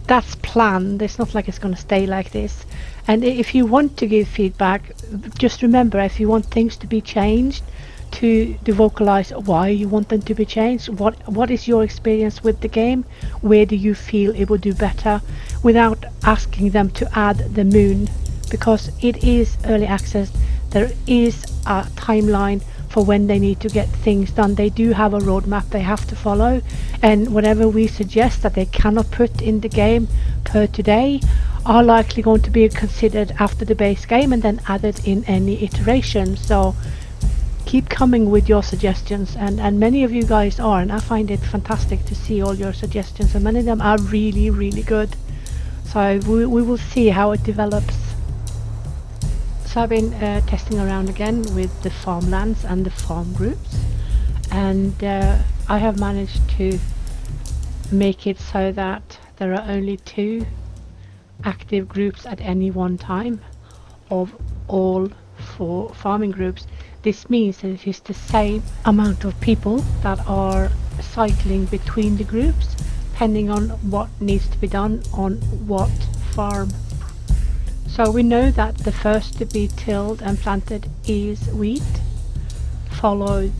that's planned. It's not like it's going to stay like this. And if you want to give feedback, just remember, if you want things to be changed, to vocalize why you want them to be changed. What is your experience with the game? Where do you feel it would do better, without asking them to add the moon, because it is early access. There is a timeline for when they need to get things done. They do have a roadmap they have to follow, and whatever we suggest that they cannot put in the game per today are likely going to be considered after the base game and then added in any iteration. So keep coming with your suggestions, and many of you guys are, and I find it fantastic to see all your suggestions, and many of them are really good. So we will see how it develops. So I've been testing around again with the farmlands and the farm groups, and I have managed to make it so that there are only 2 active groups at any one time of all 4 farming groups. This means that it is the same amount of people that are cycling between the groups, depending on what needs to be done on what farm. So we know that the first to be tilled and planted is wheat, followed,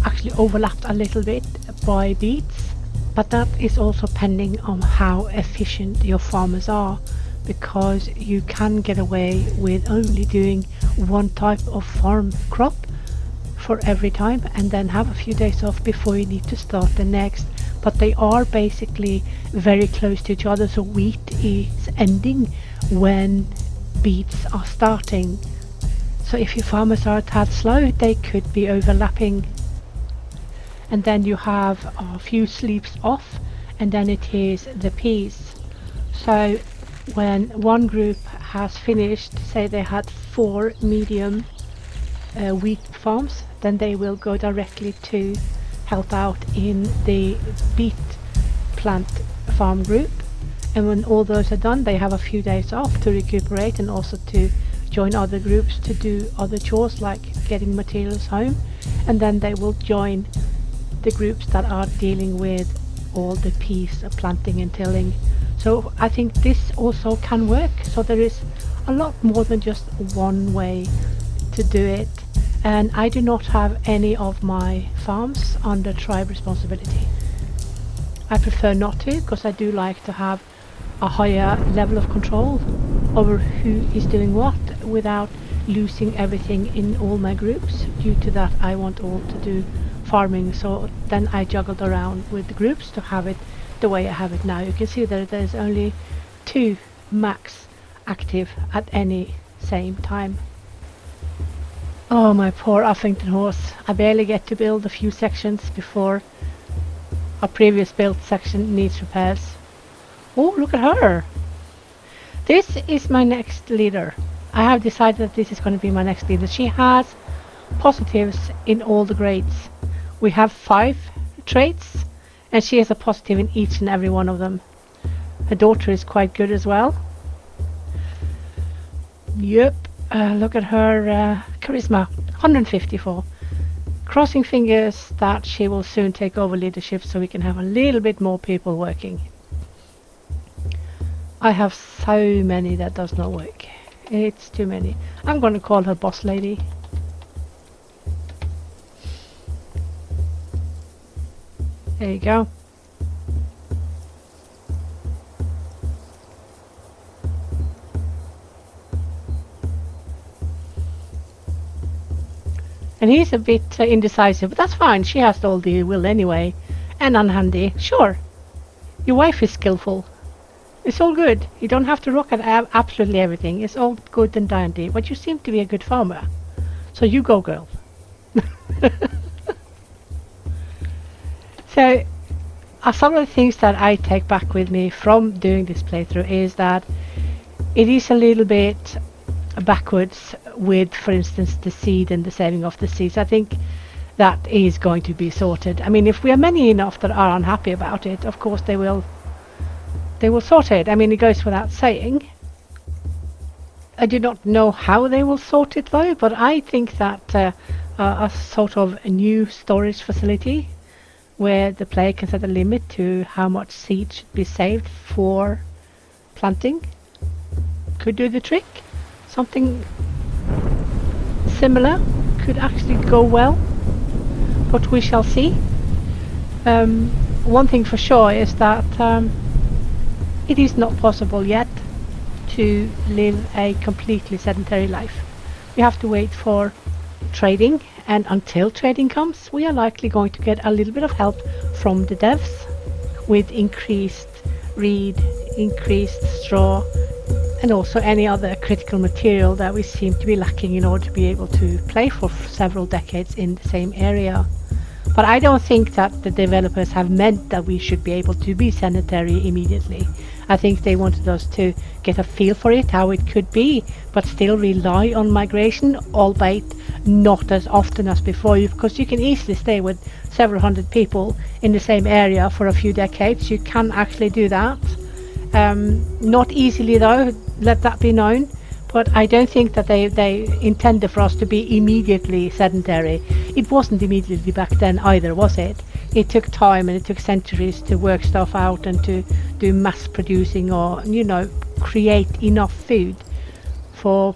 actually overlapped a little bit by Beets, but that is also depending on how efficient your farmers are, because you can get away with only doing one type of farm crop for every time and then have a few days off before you need to start the next. But they are basically very close to each other, so wheat is ending when beets are starting. So if your farmers are a tad slow, they could be overlapping. And then you have a few sleeps off, and then it is the peas. So when one group has finished, say they had 4 medium wheat farms, then they will go directly to help out in the beet plant farm group. And when all those are done, they have a few days off to recuperate and also to join other groups to do other chores like getting materials home. And then they will join the groups that are dealing with all the peas planting and tilling. So I think this also can work. So there is a lot more than just one way to do it. And I do not have any of my farms under tribe responsibility. I prefer not to, because I do like to have a higher level of control over who is doing what without losing everything in all my groups. Due to that, I want all to do farming, so then I juggled around with the groups to have it the way I have it now. You can see that there's only 2 max active at any same time. Oh, my poor Uffington horse. I barely get to build a few sections before a previous built section needs repairs. Oh, look at her! This is my next leader. I have decided that this is going to be my next leader. She has positives in all the grades. We have 5 traits, and she has a positive in each and every one of them. Her daughter is quite good as well. Yep, look at her charisma, 154. Crossing fingers that she will soon take over leadership so we can have a little bit more people working. I have so many that does not work. It's too many. I'm going to call her boss lady. There you go. And he's a bit indecisive, but that's fine. She has all the will anyway. And unhandy. Sure. Your wife is skillful. It's all good. You don't have to rock at absolutely everything. It's all good and dandy. But you seem to be a good farmer. So you go, girl. So, some of the things that I take back with me from doing this playthrough is that it is a little bit backwards with, for instance, the seed and the saving of the seeds. I think that is going to be sorted. I mean, if we are many enough that are unhappy about it, of course they will sort it. I mean, it goes without saying. I do not know how they will sort it though, but I think that a sort of a new storage facility where the player can set a limit to how much seed should be saved for planting could do the trick. Something similar could actually go well, but we shall see. One thing for sure is that it is not possible yet to live a completely sedentary life. We have to wait for trading, and until trading comes, we are likely going to get a little bit of help from the devs with increased reed, increased straw, and also any other critical material that we seem to be lacking in order to be able to play for several decades in the same area. But I don't think that the developers have meant that we should be able to be sedentary immediately. I think they wanted us to get a feel for it, how it could be, but still rely on migration, albeit not as often as before, because you can easily stay with several hundred people in the same area for a few decades. You can actually do that. Not easily though, let that be known. But I don't think that they intended for us to be immediately sedentary. It wasn't immediately back then either, was it? It took time and it took centuries to work stuff out and to do mass producing or, create enough food for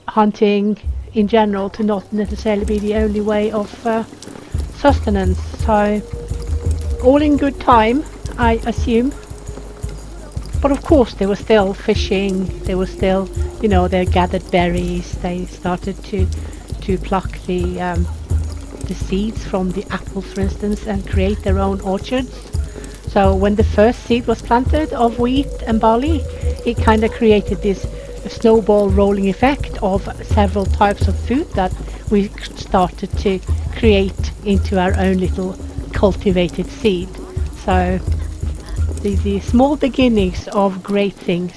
hunting, in general to not necessarily be the only way of sustenance. So all in good time, I assume. But of course they were still fishing, they were still, they gathered berries, they started to pluck the seeds from the apples, for instance, and create their own orchards. So when the first seed was planted of wheat and barley, it kind of created this snowball rolling effect of several types of food that we started to create into our own little cultivated seed. So the small beginnings of great things.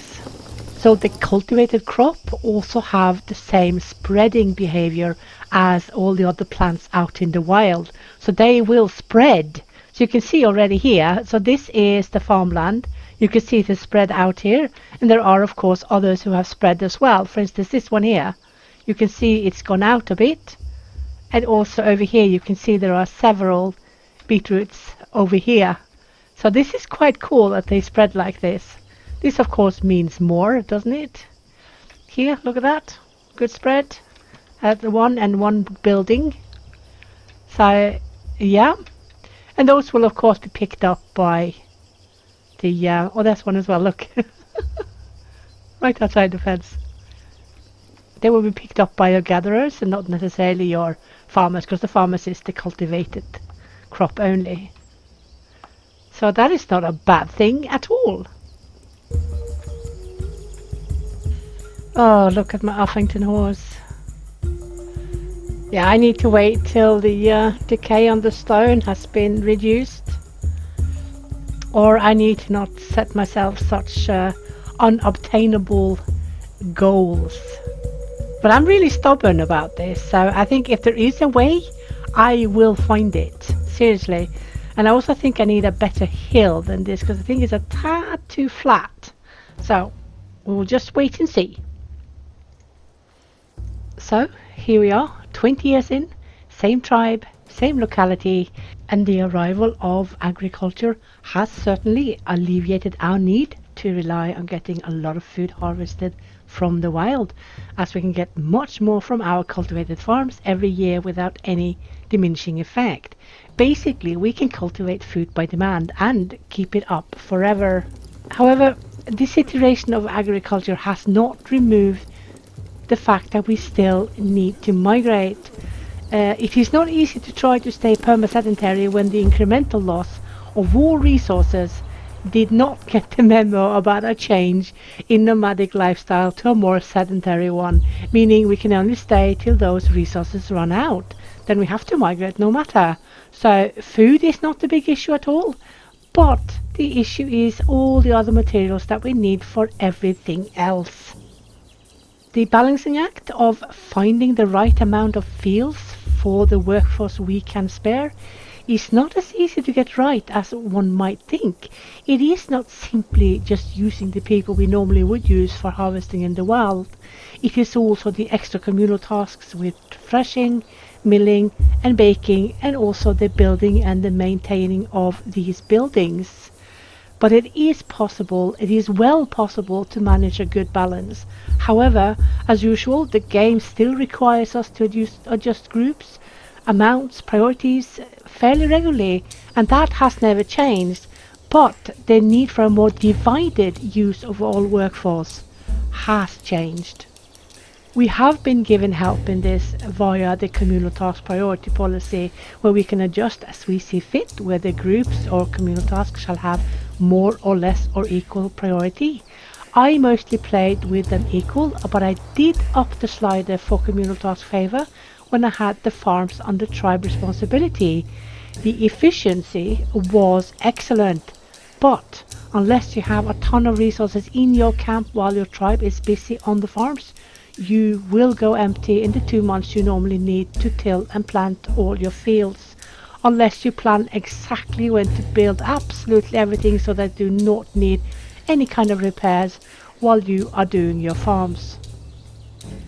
So the cultivated crop also have the same spreading behavior as all the other plants out in the wild. So they will spread. So you can see already here, so this is the farmland. You can see it is spread out here, and there are of course others who have spread as well. For instance, this one here, you can see it's gone out a bit, and also over here you can see there are several beetroots over here. So this is quite cool that they spread like this. This of course means more, doesn't it? Here, look at that, good spread. One building. So yeah, and those will of course be picked up by the oh, that's one as well, look. Right outside the fence. They will be picked up by your gatherers and not necessarily your farmers, because the farmers is the cultivated crop only. So that is not a bad thing at all. Oh, look at my Uffington horse. Yeah, I need to wait till the decay on the stone has been reduced. Or I need to not set myself such unobtainable goals. But I'm really stubborn about this, so I think if there is a way, I will find it. Seriously. And I also think I need a better hill than this, because I think it's a tad too flat. So we'll just wait and see. So here we are, 20 years in, same tribe, same locality, and the arrival of agriculture has certainly alleviated our need to rely on getting a lot of food harvested from the wild, as we can get much more from our cultivated farms every year without any diminishing effect. Basically, we can cultivate food by demand and keep it up forever. However, this iteration of agriculture has not removed the fact that we still need to migrate. It is not easy to try to stay perma-sedentary when the incremental loss of all resources did not get the memo about a change in nomadic lifestyle to a more sedentary one, meaning we can only stay till those resources run out. Then we have to migrate no matter. So food is not the big issue at all, but the issue is all the other materials that we need for everything else. The balancing act of finding the right amount of fields for the workforce we can spare is not as easy to get right as one might think. It is not simply just using the people we normally would use for harvesting in the wild. It is also the extra communal tasks with threshing, milling and baking, and also the building and the maintaining of these buildings. But it is possible, it is well possible to manage a good balance. However, as usual, the game still requires us to adjust groups, amounts, priorities fairly regularly, and that has never changed. But the need for a more divided use of all workforce has changed. We have been given help in this via the communal task priority policy, where we can adjust as we see fit whether groups or communal tasks shall have more or less or equal priority. I mostly played with them equal, but I did up the slider for communal task favor when I had the farms under tribe responsibility. The efficiency was excellent, but unless you have a ton of resources in your camp while your tribe is busy on the farms, you will go empty in the 2 months you normally need to till and plant all your fields, unless you plan exactly when to build absolutely everything so that you do not need any kind of repairs while you are doing your farms.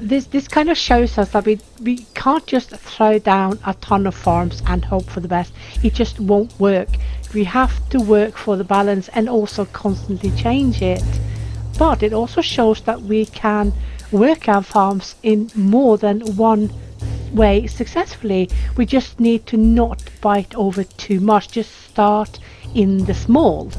This kind of shows us that we can't just throw down a ton of farms and hope for the best. It just won't work. We have to work for the balance and also constantly change it. But it also shows that we can work our farms in more than one way successfully. We just need to not bite over too much, just start in the small.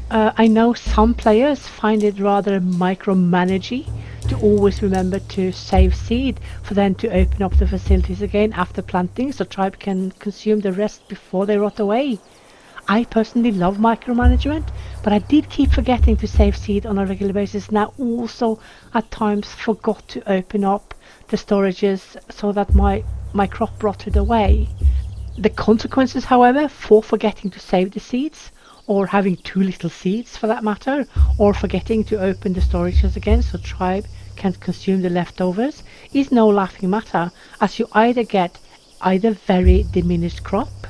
I know some players find it rather micromanagey to always remember to save seed for then to open up the facilities again after planting so tribe can consume the rest before they rot away. I personally love micromanagement, but I did keep forgetting to save seed on a regular basis, and I also at times forgot to open up the storages so that my crop rotted away. The consequences, however, for forgetting to save the seeds, or having too little seeds for that matter, or forgetting to open the storages again so tribe can consume the leftovers, is no laughing matter, as you either get either very diminished crop,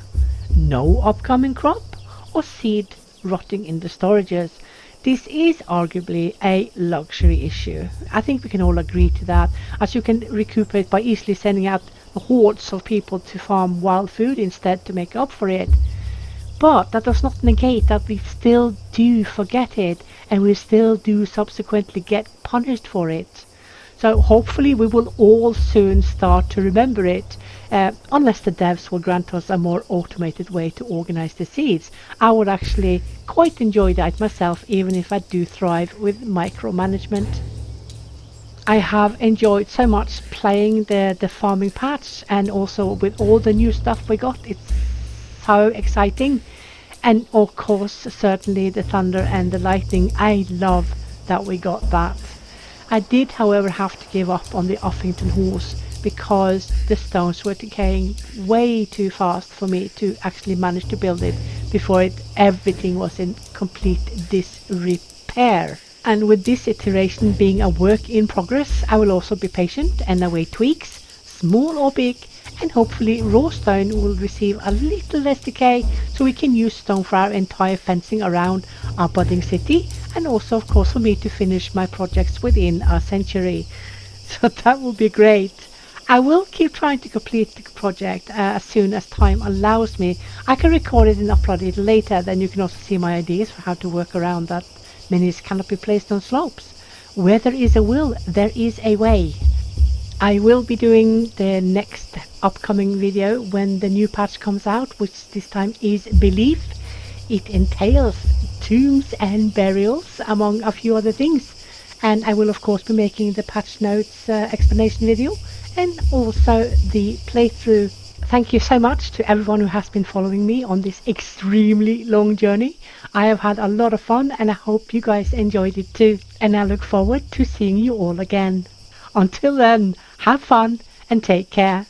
no upcoming crop, or seed rotting in the storages. This is arguably a luxury issue. I think we can all agree to that, as you can recuperate by easily sending out hordes of people to farm wild food instead to make up for it. But that does not negate that we still do forget it, and we still do subsequently get punished for it. So hopefully we will all soon start to remember it, unless the devs will grant us a more automated way to organize the seeds. I would actually quite enjoy that myself, even if I do thrive with micromanagement. I have enjoyed so much playing the farming patch, and also with all the new stuff we got. It's so exciting, and of course certainly the thunder and the lightning. I love that we got that. I did however have to give up on the Uffington horse because the stones were decaying way too fast for me to actually manage to build it before everything was in complete disrepair. And with this iteration being a work in progress, I will also be patient and await tweaks, small or big, and hopefully raw stone will receive a little less decay so we can use stone for our entire fencing around our budding city, and also of course for me to finish my projects within a century. So that will be great. I will keep trying to complete the project as soon as time allows me. I can record it and upload it later, then you can also see my ideas for how to work around that minis cannot be placed on slopes. Where there is a will, there is a way. I will be doing the next upcoming video when the new patch comes out, which this time is Belief. It entails tombs and burials, among a few other things. And I will of course be making the patch notes explanation video, and also the playthrough. Thank you so much to everyone who has been following me on this extremely long journey. I have had a lot of fun, and I hope you guys enjoyed it too. And I look forward to seeing you all again. Until then, have fun and take care.